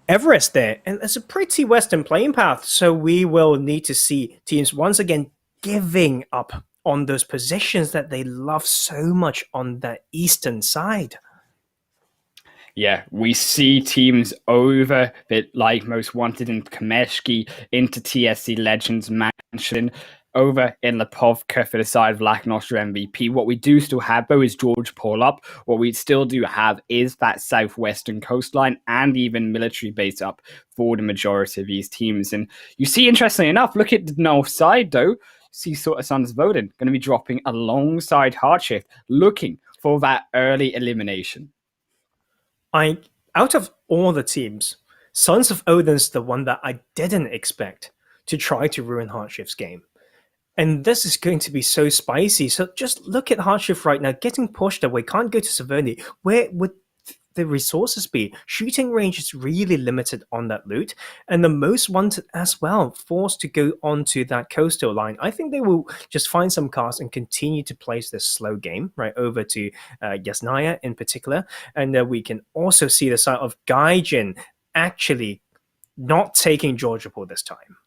Everest there. And it's a pretty western plane path. So we will need to see teams once again giving up on those positions that they love so much on the eastern side. Yeah, we see teams over that like Most Wanted in Kameshki into TSC Legends Mansion, over in Lapovka for the side of Lakonostra MVP. What we do still have, though, is George Paul up. What we still do have is that southwestern coastline and even military base up for the majority of these teams. And you see, interestingly enough, look at the north side, though. See Sort of Sons of Odin going to be dropping alongside HardShift, looking for that early elimination. Out of all the teams, Sons of Odin's the one that I didn't expect to try to ruin HardShift's game. And this is going to be so spicy. So just look at HardShift right now, getting pushed away, can't go to Saverni. Where would the resources be? Shooting range is really limited on that loot. And the Most Wanted as well, forced to go onto that coastal line. I think they will just find some cars and continue to place this slow game right over to Yasnaya in particular. And we can also see the side of Gaijin actually not taking Georgia Pool this time.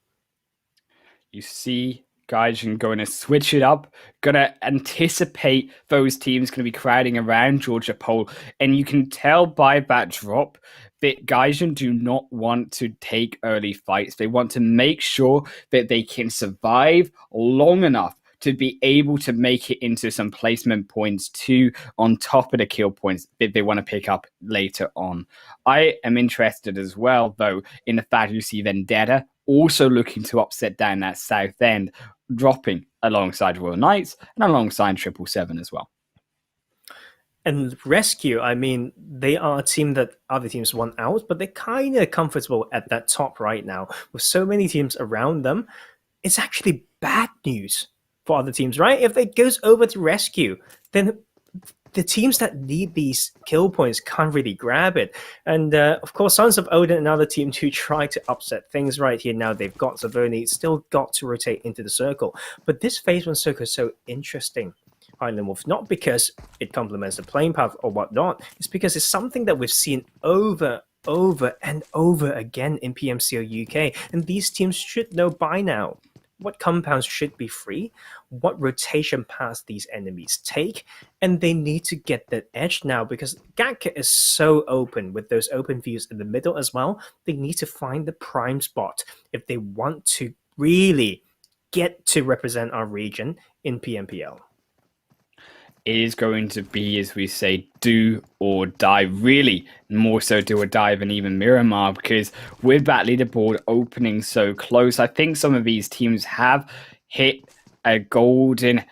You see Gaijin going to switch it up, going to anticipate those teams going to be crowding around Georgia Pole. And you can tell by that drop that Gaijin do not want to take early fights. They want to make sure that they can survive long enough to be able to make it into some placement points too, on top of the kill points that they want to pick up later on. I am interested as well, though, in the fact you see Vendetta also looking to upset down that south end, dropping alongside Royal Knights and alongside 777 as well. And RESQ, I mean, they are a team that other teams want out, but they're kind of comfortable at that top right now. With so many teams around them, it's actually bad news for other teams, right? If it goes over to RESQ, then the teams that need these kill points can't really grab it. And of course, Sons of Odin, another team to try to upset things right here. Now they've got Saverni, still got to rotate into the circle. But this phase 1 circle is so interesting, Island Wolf, not because it complements the playing path or whatnot. It's because it's something that we've seen over and over again in PMCO UK. And these teams should know by now what compounds should be free, what rotation paths these enemies take, and they need to get that edge now because Gatka is so open with those open views in the middle as well. They need to find the prime spot if they want to really get to represent our region in PMPL. It is going to be, as we say, do or die, really more so do or die than even Miramar, because with that leaderboard opening so close, I think some of these teams have hit a golden,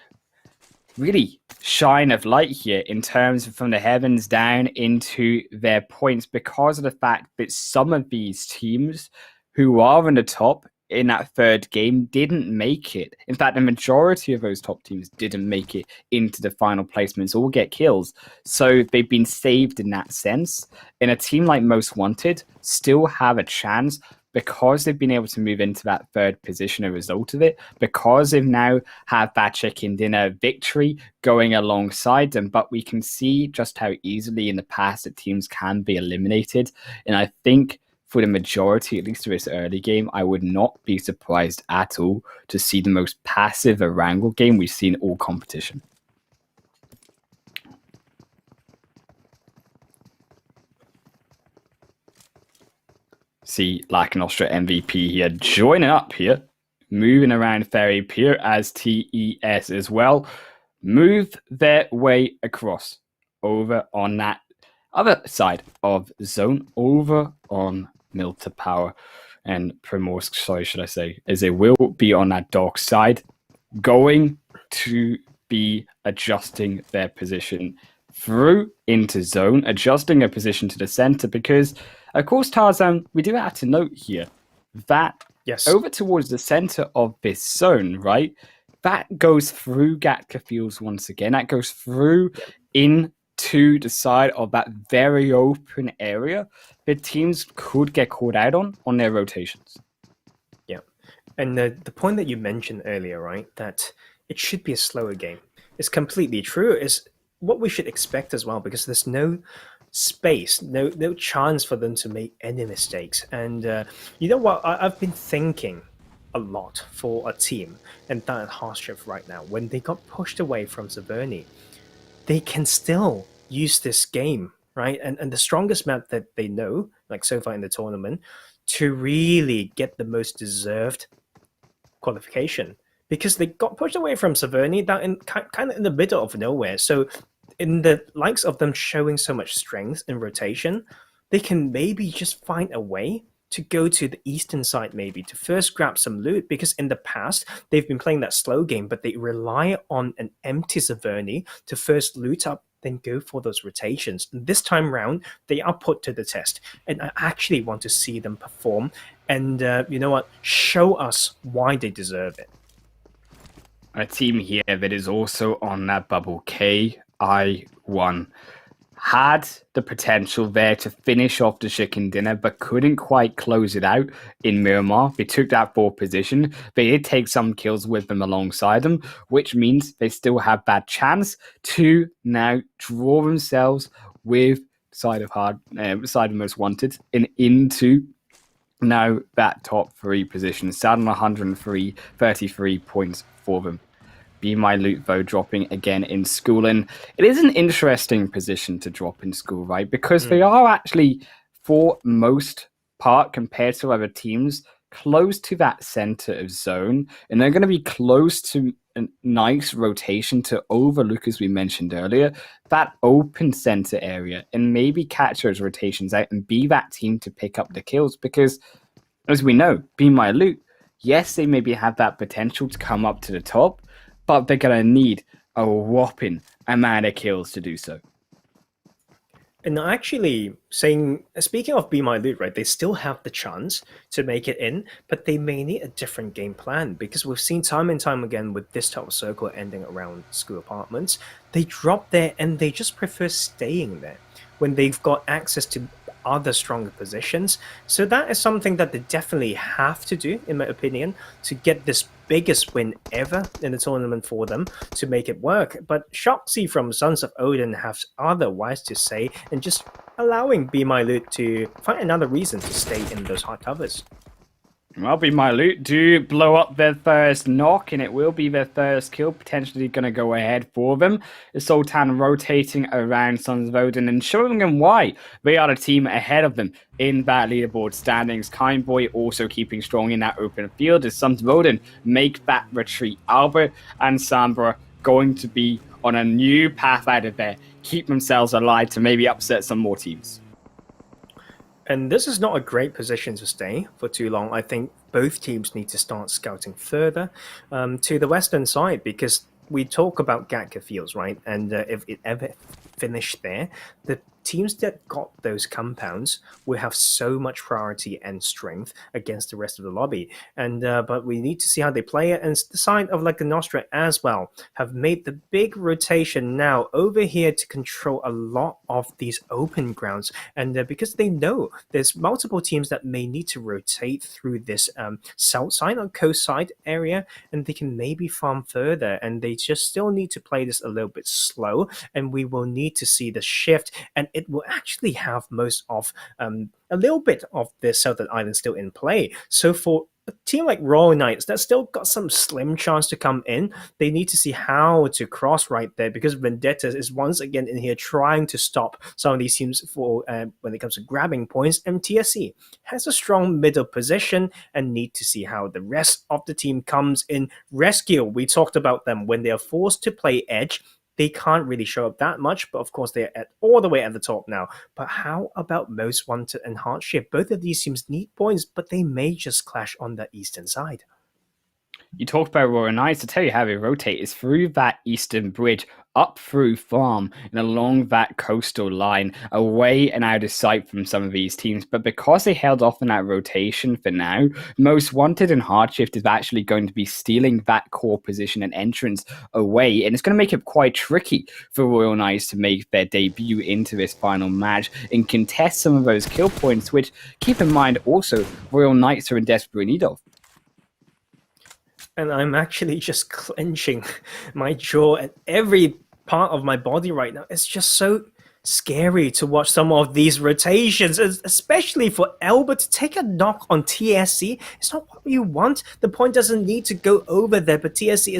really shine of light here in terms of from the heavens down into their points, because of the fact that some of these teams who are on the top in that third game didn't make it. In fact, the majority of those top teams didn't make it into the final placements or get kills. So they've been saved in that sense. And a team like Most Wanted still have a chance because they've been able to move into that third position as a result of it, because they've now had that chicken dinner victory going alongside them. But we can see just how easily in the past that teams can be eliminated. And I think for the majority, at least of this early game, I would not be surprised at all to see the most passive Erangel game we've seen all competition. See Lakonostra MVP here, joining up here, moving around Ferry Pier as TES as well, move their way across over on that other side of zone, over on Milta Power and Primorsk, sorry, should I say, as they will be on that dark side, going to be adjusting their position through into zone, adjusting their position to the center, because, of course, Tarzan, we do have to note here that over towards the center of this zone, right, that goes through Gatka Fields once again, that goes through into the side of that very open area that teams could get caught out on their rotations. Yeah. And the point that you mentioned earlier, right, that it should be a slower game, is completely true. Is what we should expect as well, because there's no space, no chance for them to make any mistakes. And you know what? I've been thinking a lot for a team, and that HardShift right now, when they got pushed away from Saverni, they can still use this game, right? And the strongest map that they know, like so far in the tournament, to really get the most deserved qualification. Because they got pushed away from Saverni down in kind of in the middle of nowhere. So in the likes of them showing so much strength in rotation, they can maybe just find a way to go to the eastern side, maybe to first grab some loot, because in the past they've been playing that slow game, but they rely on an empty Saverni to first loot up, then go for those rotations. And this time round, they are put to the test, and I actually want to see them perform and you know what, show us why they deserve it. A team here that is also on that bubble, Ki1, had the potential there to finish off the chicken dinner, but couldn't quite close it out in Miramar. They took that fourth position. They did take some kills with them alongside them, which means they still have that chance to now draw themselves with side of Most Wanted and into now that top 3 position. Sat on 103, 33 points for them. BeMyLOOT, though, dropping again in school. And it is an interesting position to drop in school, right? Because they are actually, for most part, compared to other teams, close to that center of zone. And they're going to be close to a nice rotation to overlook, as we mentioned earlier, that open center area and maybe catch those rotations out and be that team to pick up the kills. Because, as we know, BeMyLOOT, yes, they maybe have that potential to come up to the top, but they're going to need a whopping amount of kills to do so. And actually, speaking of BeMyLOOT, right, they still have the chance to make it in, but they may need a different game plan because we've seen time and time again with this type of circle ending around school apartments, they drop there and they just prefer staying there when they've got access to other stronger positions. So that is something that they definitely have to do, in my opinion, to get this biggest win ever in the tournament for them to make it work. But Shoxy from Sons of Odin has otherwise to say and just allowing BeMyLOOT to find another reason to stay in those hard covers. Well, BeMyLOOT do blow up their first knock, and it will be their first kill, potentially going to go ahead for them. Sultan rotating around Sons of Odin and showing them why they are the team ahead of them in that leaderboard standings. Kindboy also keeping strong in that open field as Sons of Odin make that retreat. Albert and Sambra going to be on a new path out of there, keep themselves alive to maybe upset some more teams. And this is not a great position to stay for too long. I think both teams need to start scouting further to the western side because we talk about Gatka fields, right? And if it ever finished there, the teams that got those compounds will have so much priority and strength against the rest of the lobby. And but we need to see how they play it. And the side of Lakonostra as well have made the big rotation now over here to control a lot of these open grounds. And because they know there's multiple teams that may need to rotate through this south side or coast side area, and they can maybe farm further. And they just still need to play this a little bit slow. And we will need to see the shift. And it will actually have most of a little bit of the Southern Island still in play. So for a team like Royal Knights that's still got some slim chance to come in, they need to see how to cross right there because Vendetta is once again in here trying to stop some of these teams for when it comes to grabbing points. And TSC has a strong middle position and need to see how the rest of the team comes in. RESQ, we talked about them when they are forced to play edge. They can't really show up that much, but of course they're all the way at the top now. But how about Most Wanted and HardShift? Both of these teams need points, but they may just clash on the eastern side. You talked about Royal Knights. To tell you how they rotate is through that eastern bridge, up through farm, and along that coastal line, away and out of sight from some of these teams. But because they held off in that rotation for now, Most Wanted and HardShift is actually going to be stealing that core position and entrance away, and it's going to make it quite tricky for Royal Knights to make their debut into this final match and contest some of those kill points, which, keep in mind, also Royal Knights are in desperate need of. And I'm actually just clenching my jaw and every part of my body right now. It's just so scary to watch some of these rotations, especially for Albert to take a knock on TSC. It's not what you want. The point doesn't need to go over there, but TSC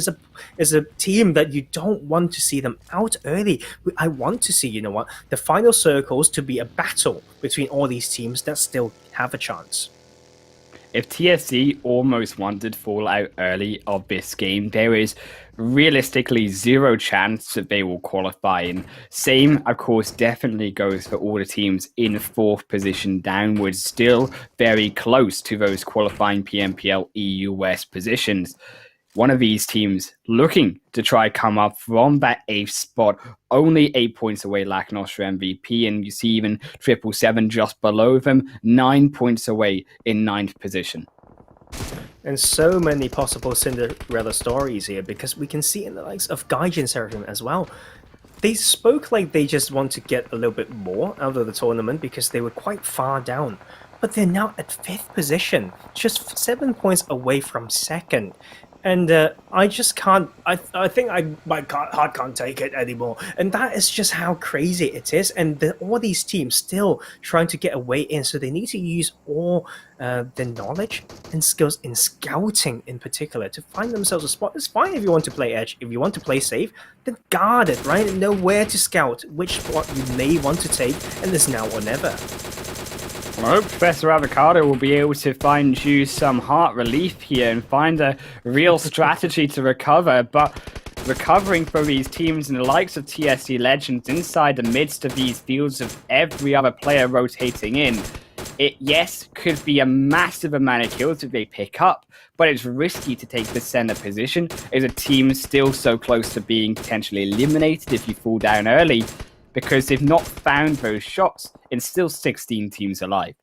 is a team that you don't want to see them out early. I want to see, you know what, the final circles to be a battle between all these teams that still have a chance. If TSC almost wanted fall out early of this game, there is realistically zero chance that they will qualify. And same, of course, definitely goes for all the teams in fourth position downwards, still very close to those qualifying PMPL EU West positions. One of these teams looking to try come up from that 8th spot, only 8 points away, Lakonostra MVP, and you see even 777 just below them, 9 points away in 9th position. And so many possible Cinderella stories here because we can see in the likes of Gaijin Seraphim as well. They spoke like they just want to get a little bit more out of the tournament because they were quite far down. But they're now at 5th position, just 7 points away from 2nd. And I just can't, I think my heart can't take it anymore. And that is just how crazy it is. And all these teams still trying to get a way in. So they need to use all their knowledge and skills in scouting in particular to find themselves a spot. It's fine if you want to play edge. If you want to play safe, then guard it, right? And know where to scout, which spot you may want to take. And it's now or never. I hope Professor Avocado will be able to find you some heart relief here and find a real strategy to recover. But recovering for these teams and the likes of TSC Legends inside the midst of these fields of every other player rotating in, it, yes, could be a massive amount of kills that they pick up, but it's risky to take the center position as a team still so close to being potentially eliminated if you fall down early. because they've not found those shots. It's still 16 teams alive.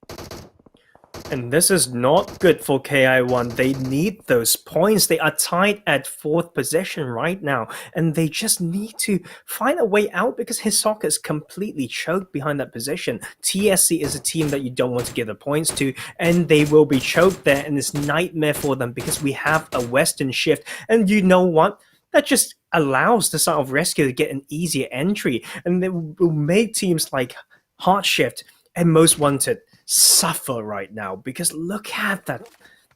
And this is not good for Ki1. They need those points. They are tied at 4th position right now, and they just need to find a way out because Hisoka is completely choked behind that position. TSC is a team that you don't want to give the points to, and they will be choked there, and it's nightmare for them because we have a Western shift. And you know what? That just allows the side of RESQ to get an easier entry, and it will make teams like HardShift and Most Wanted suffer right now because look at that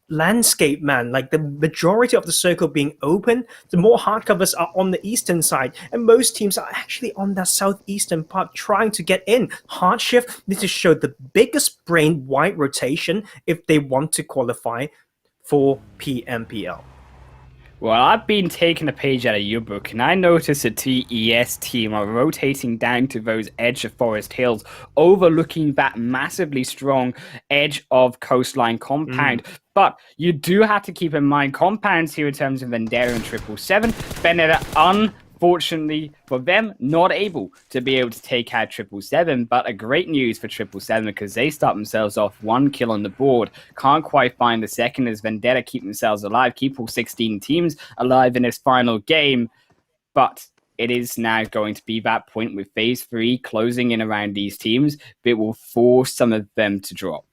landscape, man. Like the majority of the circle being open, the more hardcovers are on the eastern side, and most teams are actually on that southeastern part trying to get in. HardShift needs to show the biggest brain wide rotation if they want to qualify for PMPL. Well, I've been taking a page out of your book, and I noticed the TES team are rotating down to those edge of Forest Hills, overlooking that massively strong edge of coastline compound. But you do have to keep in mind compounds here in terms of Vendetta and 777. Vendetta, unfortunately for them, not able to be able to take out 777, but a great news for 777 because they start themselves off 1 kill on the board. Can't quite find the second as Vendetta keep themselves alive, keep all 16 teams alive in this final game. But it is now going to be that point with phase 3 closing in around these teams. It will force some of them to drop.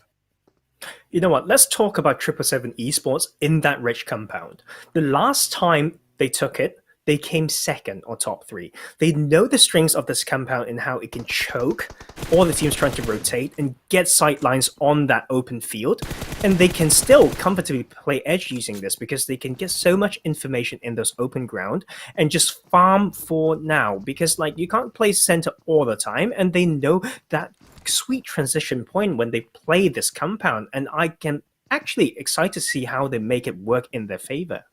You know what? Let's talk about 777 Esports in that rich compound. The last time they took it, they came second or top 3. They know the strengths of this compound and how it can choke all the teams trying to rotate and get sightlines on that open field. And they can still comfortably play edge using this because they can get so much information in those open ground and just farm for now. Because like you can't play center all the time, and they know that sweet transition point when they play this compound. And I can actually excited to see how they make it work in their favor.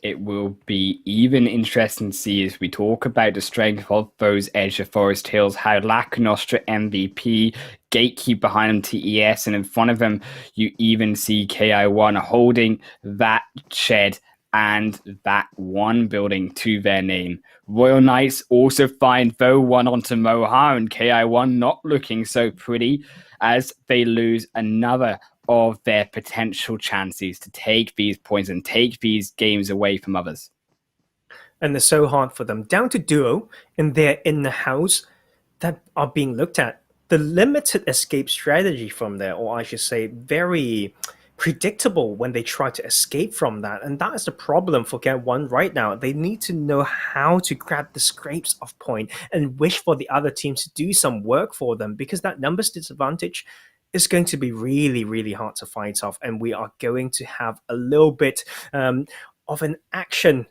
It will be even interesting to see as we talk about the strength of those edge of Forest Hills, how Lakonostra MVP, gatekeep behind them TES, and in front of them you even see Ki1 holding that shed and that one building to their name. Royal Knights also find though one onto Moha, and Ki1 not looking so pretty as they lose another of their potential chances to take these points and take these games away from others. And it's so hard for them. Down to duo, and they're in the house that are being looked at. The limited escape strategy from there, or I should say, very predictable when they try to escape from that. And that is the problem for Ki1 right now. They need to know how to grab the scrapes of point and wish for the other teams to do some work for them, because that numbers disadvantage is going to be really, really hard to fight off. And we are going to have a little bit of an action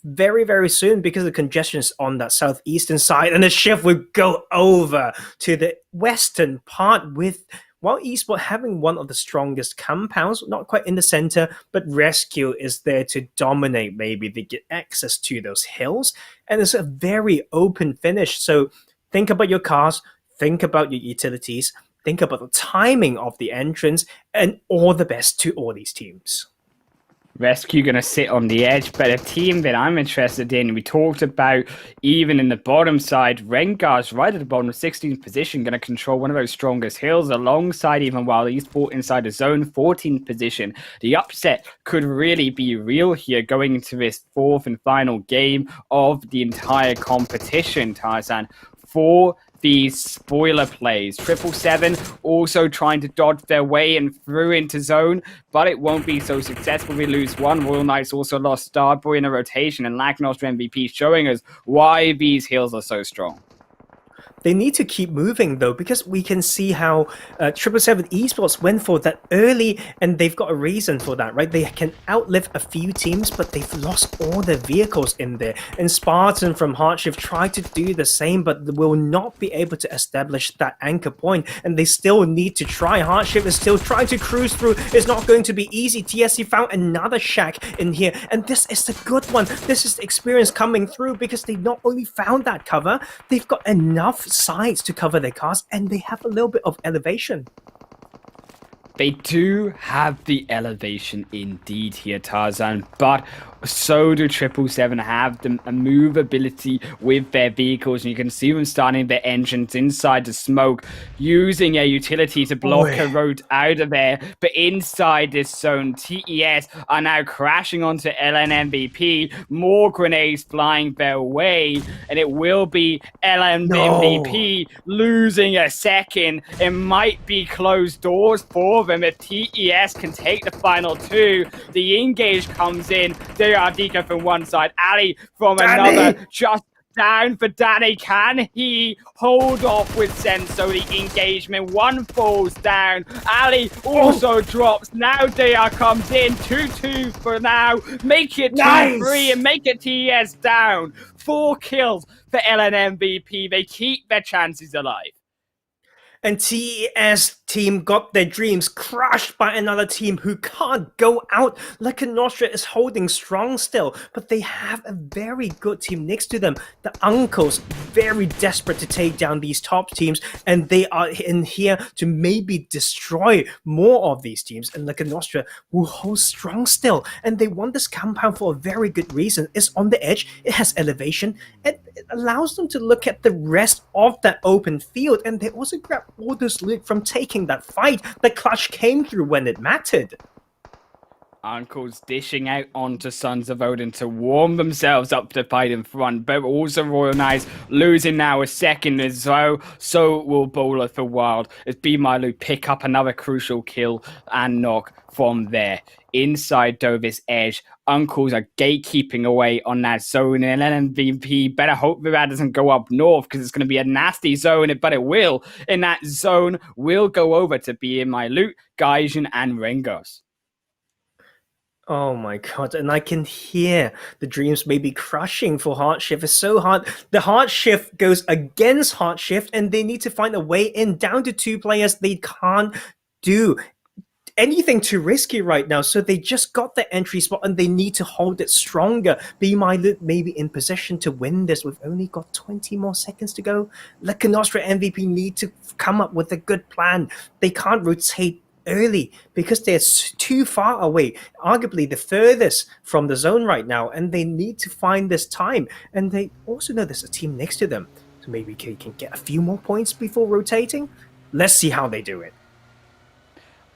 very, very soon because the congestion is on that southeastern side, and the shift will go over to the western part with, while Esport having one of the strongest compounds, not quite in the center, but RESQ is there to dominate. Maybe they get access to those hills, and it's a very open finish. So think about your cars, think about your utilities, think about the timing of the entrance, and all the best to all these teams. RESQ going to sit on the edge, but a team that I'm interested in, we talked about even in the bottom side, RENGERS right at the bottom, 16th position, going to control one of those strongest hills alongside even while Esport inside the zone, 14th position. The upset could really be real here going into this 4th and final game of the entire competition, Tarzan. For these spoiler plays. 777 also trying to dodge their way and through into zone, but it won't be so successful. We lose one. Royal Knights also lost Starboy in a rotation, and Lakonostra MVP showing us why these hills are so strong. They need to keep moving, though, because we can see how 777 Esports went for that early, and they've got a reason for that, right? They can outlive a few teams, but they've lost all their vehicles in there. And Spartan from HardShift tried to do the same, but will not be able to establish that anchor point, and they still need to try. HardShift is still trying to cruise through. It's not going to be easy. TSC found another shack in here, and this is the good one. This is the experience coming through because they not only found that cover, they've got enough sides to cover their cars, and they have a little bit of elevation. They do have the elevation indeed here, Tarzan, but so do 777 have the movability with their vehicles, and you can see them starting their engines inside the smoke, using a utility to block a road out of there. But inside this zone, TES are now crashing onto LN MVP, more grenades flying their way, and it will be LN MVP losing a second. It might be closed doors for them if TES can take the final two. The engage comes in. They are Dika from one side, Ali from another, just down for Danny. Can he hold off with Senso? The engagement, one falls down. Ali also drops. Now DR comes in, 2-2 for now. Make it 2-3 and make it TES down. 4 kills for LN MVP. They keep their chances alive. And TES team got their dreams crushed by another team who can't go out. Lakonostra is holding strong still, but they have a very good team next to them. The Uncles, very desperate to take down these top teams, and they are in here to maybe destroy more of these teams. And Lakonostra will hold strong still, and they want this compound for a very good reason. It's on the edge, it has elevation, and it allows them to look at the rest of that open field, and they also grab all this loot from taking that fight. The clutch came through when it mattered. Uncles dishing out onto Sons of Odin to warm themselves up to fight in front, but also Royal Knights losing now a second as well. So will Bowler for Wild as BeMyLOOT pick up another crucial kill and knock from there. Inside Dovis edge, Uncles are gatekeeping away on that zone, and MVP better hope that doesn't go up north because it's going to be a nasty zone, but it will. And that zone will go over to BeMyLOOT, Gaijin, and RENGERS. Oh my god, and I can hear the dreams maybe crushing for HardShift. It's so hard. The HardShift goes against HardShift, and they need to find a way in. Down to 2 players, they can't do anything too risky right now, so they just got the entry spot and they need to hold it stronger. BeMyLOOT may be in position to win this. We've only got 20 more seconds to go. Lakonostra MVP need to come up with a good plan. They can't rotate early because they're too far away, arguably the furthest from the zone right now, and they need to find this time. And they also know there's a team next to them, so maybe they can get a few more points before rotating. Let's see how they do it.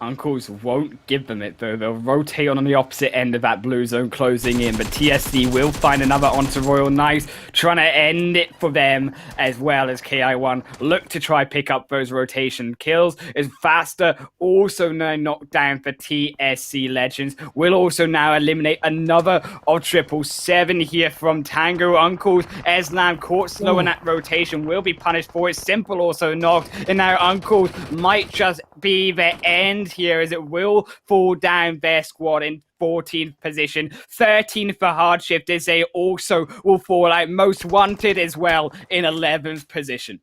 Uncles won't give them it though. They'll rotate on the opposite end of that blue zone closing in, but TSC will find another onto Royal Knights, trying to end it for them as well as Ki1 look to try pick up those rotation kills. Is faster, also now knocked down for TSC Legends. Will also now eliminate another of 777 here from Tango. Uncles, Eslam caught slow in that rotation, will be punished for it. Simple also knocked, and now Uncles might just be the end here as it will fall down their squad in 14th position. 13th for HardShift as they also will fall out. Most Wanted as well in 11th position.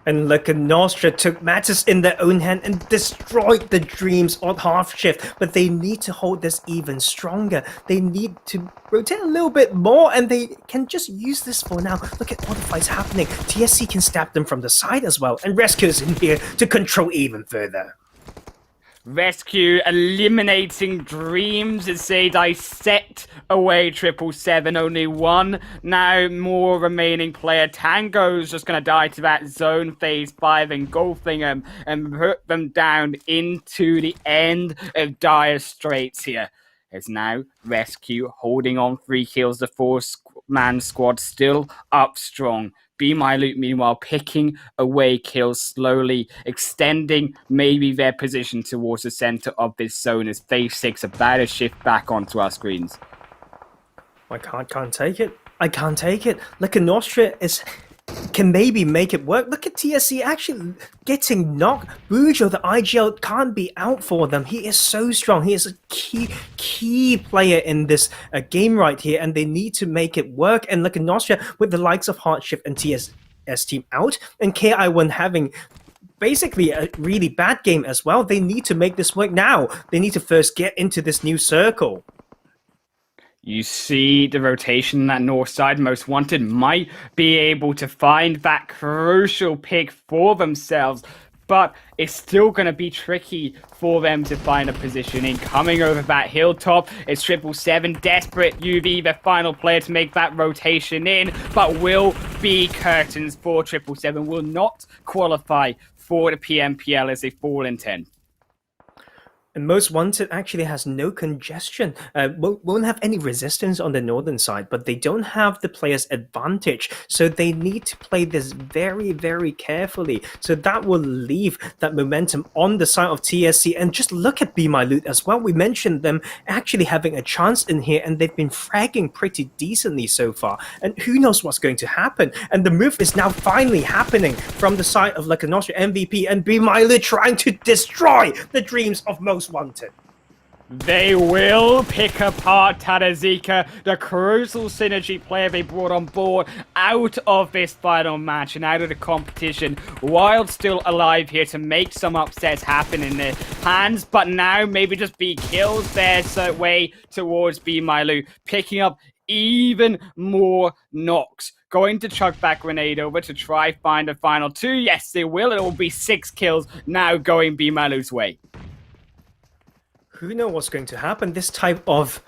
And Lakonostra took matters in their own hand and destroyed the dreams on HardShift. But they need to hold this even stronger. They need to rotate a little bit more, and they can just use this for now. Look at all the fights happening. TSC can stab them from the side as well, and RESQ is in here to control even further. RESQ eliminating dreams as they dissect away 777. Only one now more remaining player. Tango's just going to die to that zone phase 5, engulfing them and put them down into the end of dire straits here. It's now RESQ holding on 3 kills. The 4-man squad still up strong. BeMyLOOT, meanwhile, picking away kills slowly, extending maybe their position towards the center of this zone as phase 6 about to shift back onto our screens. I can't take it. I can't take it. Lakonostra can maybe make it work. Look at TSC actually getting knocked. Bujo, the IGL, can't be out for them. He is so strong. He is a key player in this game right here, and they need to make it work. And Lakonostra, with the likes of HardShift and TSS team out, and Ki1 having basically a really bad game as well, they need to make this work now. They need to first get into this new circle. You see the rotation that north side. Most Wanted might be able to find that crucial pick for themselves. but it's still going to be tricky for them to find a positioning. Coming over that hilltop, it's 777, desperate UV, the final player to make that rotation in, but will be curtains for 777, will not qualify for the PMPL as they fall in 10th. And Most Wanted actually has no congestion, won't have any resistance on the northern side, but they don't have the player's advantage. So they need to play this very, very carefully. So that will leave that momentum on the side of TSC. And just look at BeMyLOOT as well. We mentioned them actually having a chance in here, and they've been fragging pretty decently so far. And who knows what's going to happen? And the move is now finally happening from the side of Lakonostra MVP and BeMyLOOT trying to destroy the dreams of Most Wanted. They will pick apart Tadazika, the crucial synergy player they brought on board, out of this final match and out of the competition, while still alive here to make some upsets happen in their hands. But now maybe just B kills their way towards BeMyLOOT, picking up even more knocks. Going to chuck back grenade over to try find a final 2. Yes, they will. It will be 6 kills now going BeMyLOOT's way. Who knows what's going to happen? This type of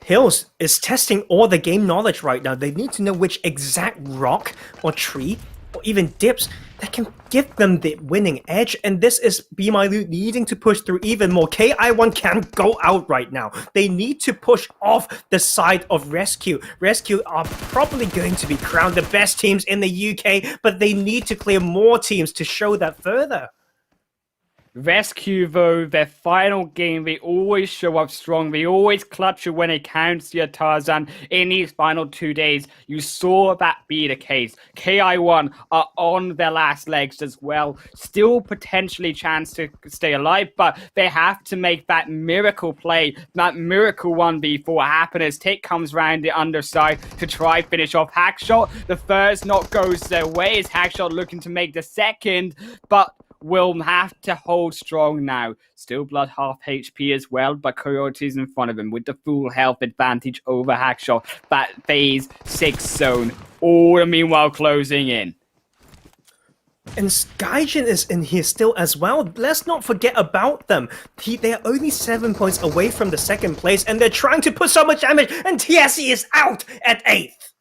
hills is testing all the game knowledge right now. They need to know which exact rock or tree or even dips that can give them the winning edge. And this is BeMyLOOT needing to push through even more. Ki1 can't go out right now. They need to push off the side of RESQ. RESQ are probably going to be crowned the best teams in the UK, but they need to clear more teams to show that further. RESQ, though, their final game, they always show up strong. They always clutch it when it counts here, Tarzan. In these final 2 days, you saw that be the case. Ki1 are on their last legs as well. Still potentially chance to stay alive, but they have to make that miracle play, that miracle 1v4 happen as Tick comes round the underside to try finish off Hackshot. The first knock goes their way as Hackshot looking to make the second, but will have to hold strong now. Still Blood half HP as well, but Coyote's in front of him with the full health advantage over Hackshot. That phase 6 zone, all the meanwhile closing in. And Gaijin is in here still as well. Let's not forget about them. They are only 7 points away from the second place, and they're trying to put so much damage, and TSC is out at 8th.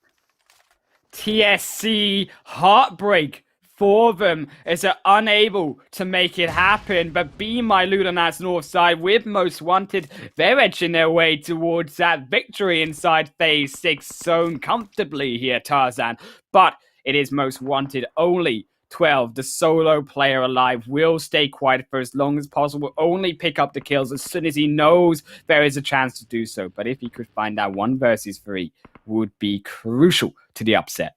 TSC, heartbreak for them as they're unable to make it happen. But BeMyLOOT on that north side with Most Wanted, they're edging their way towards that victory inside phase 6 zone comfortably here, Tarzan. But it is Most Wanted only 12. The solo player alive will stay quiet for as long as possible, only pick up the kills as soon as he knows there is a chance to do so. But if he could find that 1 versus 3, would be crucial to the upset.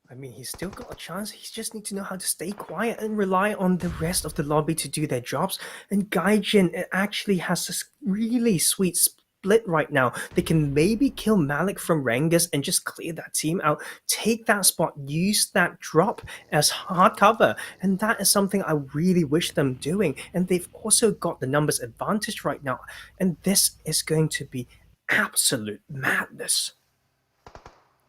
I mean, he's still got a chance. He just needs to know how to stay quiet and rely on the rest of the lobby to do their jobs. And Gaijin actually has this really sweet split right now. They can maybe kill Malik from RENGERS and just clear that team out, take that spot, use that drop as hard cover. And that is something I really wish them doing. And they've also got the numbers advantage right now. And this is going to be absolute madness.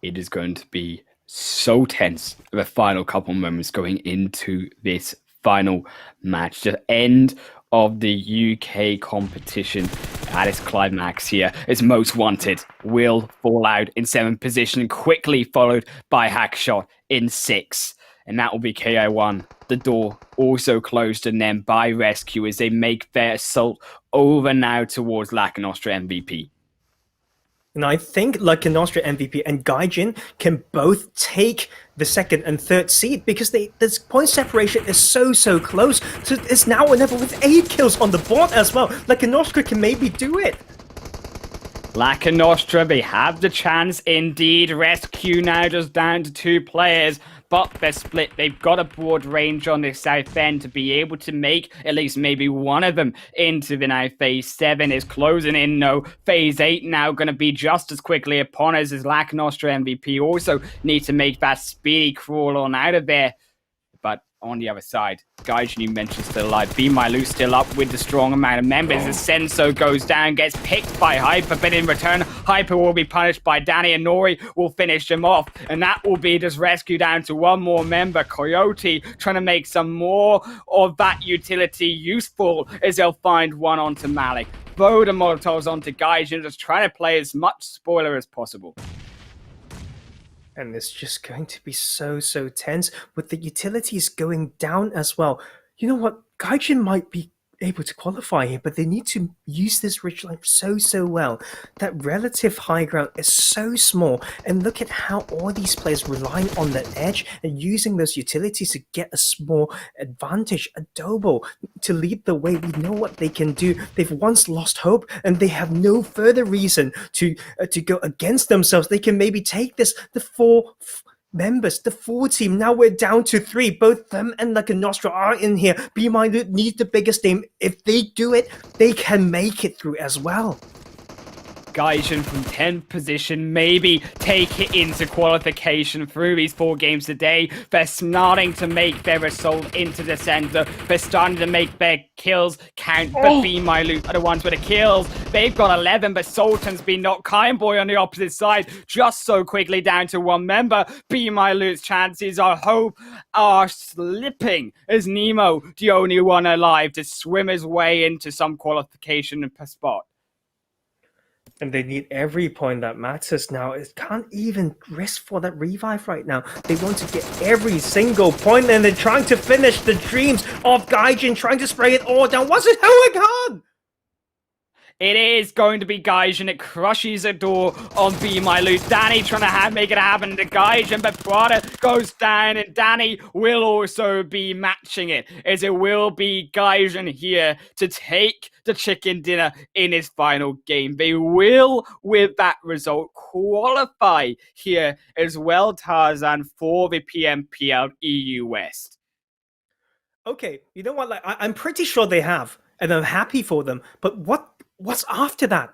It is going to be so tense, the final couple moments going into this final match. The end of the UK competition at its climax here as Most Wanted will fall out in 7th position, quickly followed by Hackshot in 6. And that will be Ki1. The door also closed and then by RESQ as they make their assault over now towards Lakonostra MVP. And I think Lakonostra MVP and Gaijin can both take the 2nd and 3rd seed because this point separation is so close. So it's now or never with 8 kills on the board as well. Lakonostra can maybe do it. Lakonostra, they have the chance indeed. RESQ now just down to 2 players, but they're split. They've got a broad range on the south end to be able to make at least maybe one of them into the now. Phase 7 is closing in. No, phase 8 now going to be just as quickly upon us as Lakonostra MVP also needs to make that speedy crawl on out of there. But on the other side, Gaijin, you mentioned, still alive. BeMyLOOT still up with the strong amount of members as Senso goes down, gets picked by Hyper, but in return, Hyper will be punished by Danny, and Nori will finish him off. And that will be just rescue down to one more member, Coyote, trying to make some more of that utility useful as they'll find one onto Malik. Throw the Molotovs onto Gaijin, just trying to play as much spoiler as possible. And it's just going to be so tense with the utilities going down as well. You know what? Gaijin might be able to qualify here, but they need to use this ridge line so well. That relative high ground is so small, and look at how all these players relying on the edge and using those utilities to get a small advantage. Adobo to lead the way. We know what they can do. They've once lost hope, and they have no further reason to go against themselves. They can maybe take this. The four members, the full team. Now we're down to 3. Both them and Lakonostra are in here. BeMyLOOT needs the biggest name. If they do it, they can make it through as well. Gaijin from 10th position, maybe take it into qualification through these 4 games today. They're starting to make their assault into the center. They're starting to make their kills count, but BeMyLOOT are the ones with the kills. They've got 11, but Sultan's been knocked. Kindboy on the opposite side, just so quickly down to 1 member. BeMyLOOT's chances of hope are slipping as Nemo, the only one alive, to swim his way into some qualification spot. And they need every point that matters now. It can't even risk for that revive right now. They want to get every single point, and they're trying to finish the dreams of Gaijin, trying to spray it all down. What's it Huracan? It is going to be Gaijin. It crushes the door on BeMyLOOT. Danny trying to make it happen to Gaijin, but Prada goes down, and Danny will also be matching it, as it will be Gaijin here to take the chicken dinner in his final game. They will, with that result, qualify here as well, Tarzan, for the PMPL EU West. Okay, you know what? Like, I'm pretty sure they have, and I'm happy for them. But what's after that?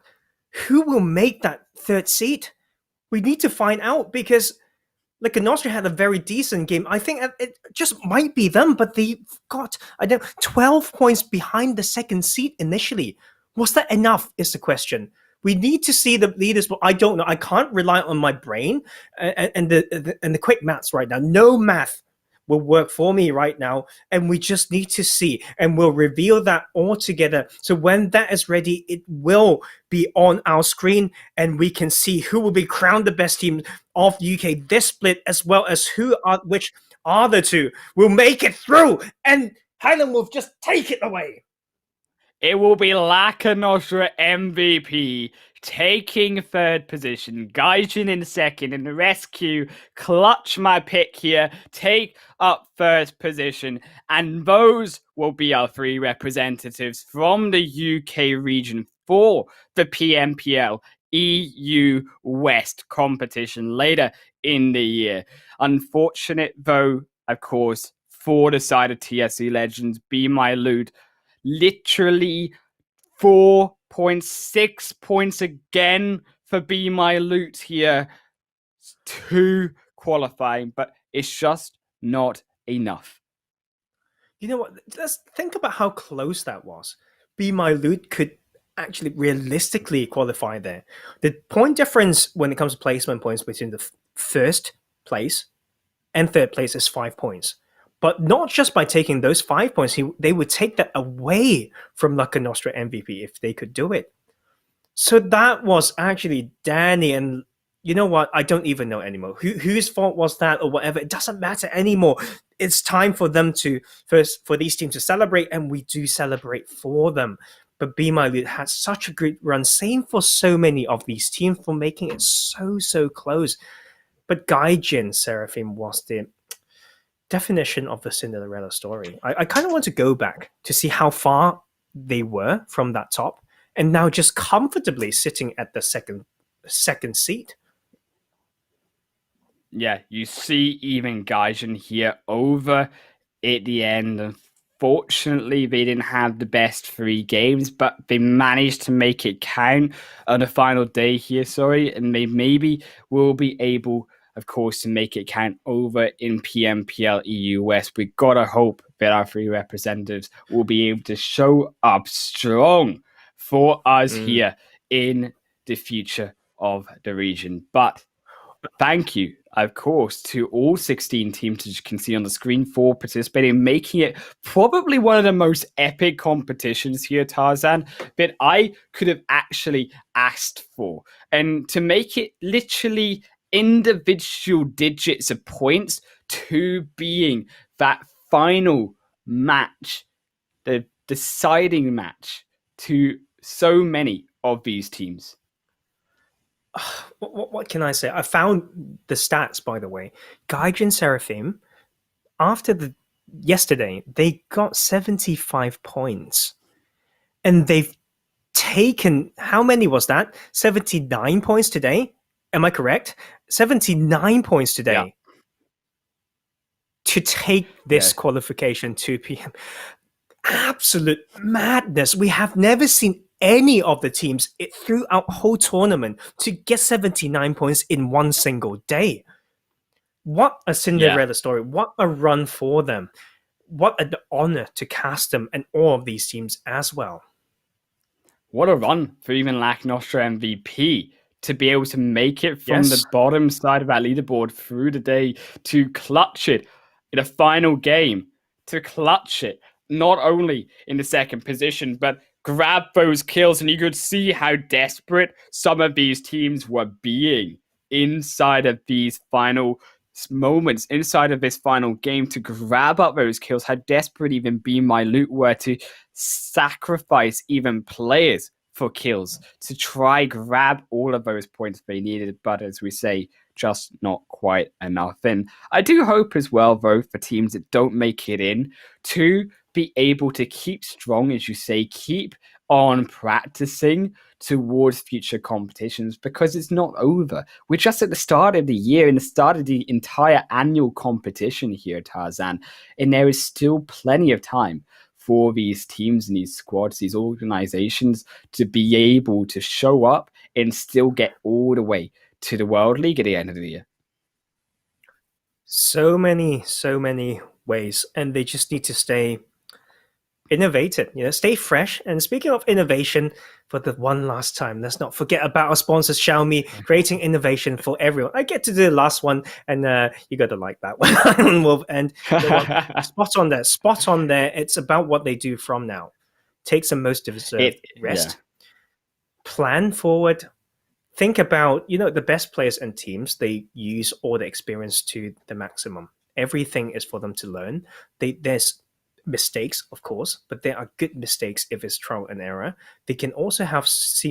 Who will make that 3rd seat? We need to find out, because Lakonostra had a very decent game. I think it just might be them, but they got 12 points behind the 2nd seat initially. Was that enough is the question. We need to see the leaders, but I don't know. I can't rely on my brain and the quick maths right now. No math will work for me right now, and we just need to see, and we'll reveal that all together. So when that is ready, it will be on our screen, and we can see who will be crowned the best team of the UK this split, as well as which are the 2 will make it through, and Highland will just take it away. It will be Lakonostra MVP taking 3rd position, Gaijin in 2nd, and the RESQ clutch my pick here, take up 1st position, and those will be our 3 representatives from the UK region for the PMPL EU West competition later in the year. Unfortunate though, of course, for the side of TSC Legends, BeMyLOOT, literally 4.6 points again for BeMyLOOT here to qualifying, but it's just not enough. You know what? Let's think about how close that was. BeMyLOOT could actually realistically qualify there. The point difference when it comes to placement points between the 1st place and 3rd place is 5 points. But not just by taking those 5 points, they would take that away from Lakonostra MVP if they could do it. So that was actually Danny, and you know what? I don't even know anymore. Whose fault was that or whatever? It doesn't matter anymore. It's time for them for these teams to celebrate, and we do celebrate for them. But BeMyLOOT had such a great run. Same for so many of these teams for making it so close. But Gaijin Seraphim was the definition of the Cinderella story. I kind of want to go back to see how far they were from that top, and now just comfortably sitting at the second seat. Yeah, you see even Gaijin here over at the end. Unfortunately, they didn't have the best 3 games, but they managed to make it count on the final day here, and they maybe will be able, of course, to make it count over in PMPL EU West. We gotta hope that our 3 representatives will be able to show up strong for us here in the future of the region. But thank you, of course, to all 16 teams, as you can see on the screen, for participating, making it probably one of the most epic competitions here, Tarzan, that I could have actually asked for. And to make it literally individual digits of points to being that final match, the deciding match to so many of these teams. What can I say? I found the stats, by the way. Gaijin Seraphim, after yesterday, they got 75 points. And they've taken, how many was that? 79 points today? Am I correct? 79 points today. Yeah. To take this qualification to PM. Absolute madness. We have never seen any of the teams throughout whole tournament to get 79 points in one single day. What a Cinderella story. What a run for them. What an honor to cast them and all of these teams as well. What a run for even Lakonostra MVP to be able to make it from the bottom side of that leaderboard through the day to clutch it in a final game, to clutch it not only in the second position, but grab those kills. And you could see how desperate some of these teams were being inside of these final moments, inside of this final game, to grab up those kills. How desperate even BeMyLOOT were to sacrifice even players for kills to try grab all of those points they needed. But as we say, just not quite enough. And I do hope as well, though, for teams that don't make it in, to be able to keep strong, as you say, keep on practicing towards future competitions, because it's not over. We're just at the start of the year and the start of the entire annual competition here, Tarzan, and there is still plenty of time for these teams and these squads, these organizations, to be able to show up and still get all the way to the World League at the end of the year. So many ways, and they just need to stay innovative, stay fresh. And speaking of innovation, for the one last time, let's not forget about our sponsors, Xiaomi, creating innovation for everyone. I get to do the last one, and you got to like that one. And spot on there. It's about what they do from now. Take some most deserved rest. Plan forward. Think about, the best players and teams, they use all the experience to the maximum. Everything is for them to learn. There's mistakes, of course, but there are good mistakes if it's trial and error. They can also have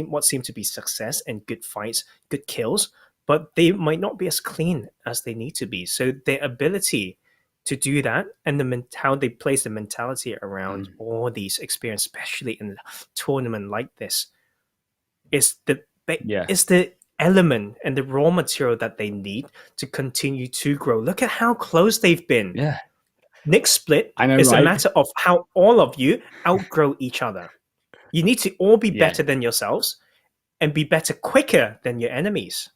what seem to be success and good fights, good kills, but they might not be as clean as they need to be. So their ability to do that and how they place the mentality around all these experience, especially in a tournament like this, is the element and the raw material that they need to continue to grow. Look at how close they've been. Yeah. Next split is a matter of how all of you outgrow each other. You need to all be better than yourselves and be better quicker than your enemies.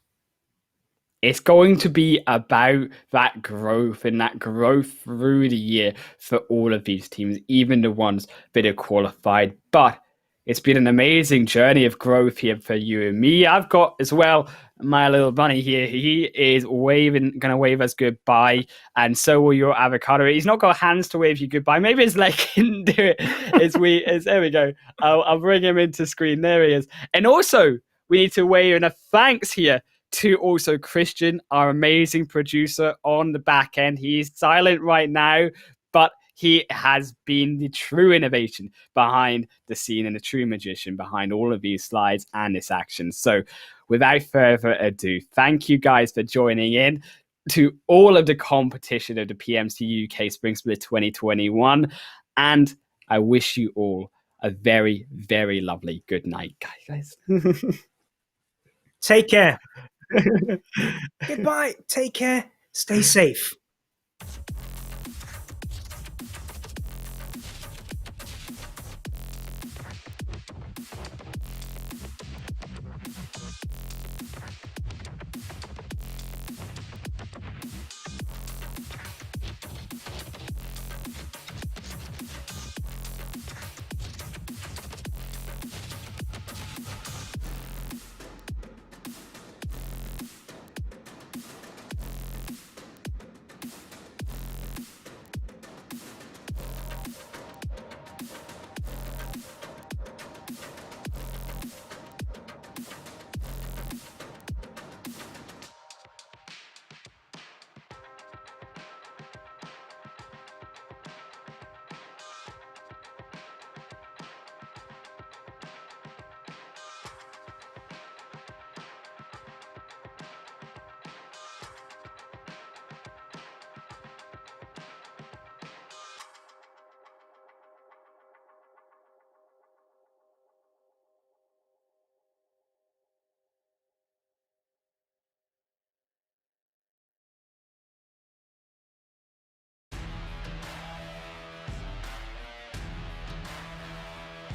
It's going to be about that growth and that growth through the year for all of these teams, even the ones that are qualified. But it's been an amazing journey of growth here for you and me. I've got as well my little bunny here. He is gonna wave us goodbye, and so will your avocado. He's not got hands to wave you goodbye. Maybe his leg can do it. There we go. I'll bring him into screen. There he is. And also, we need to weigh in a thanks here to also Christian, our amazing producer on the back end. He's silent right now, but he has been the true innovation behind the scene and the true magician behind all of these slides and this action. So without further ado, thank you guys for joining in to all of the competition of the PMCO UK Spring Split 2021. And I wish you all a very, very lovely good night, guys. Take care. Goodbye. Take care. Stay safe.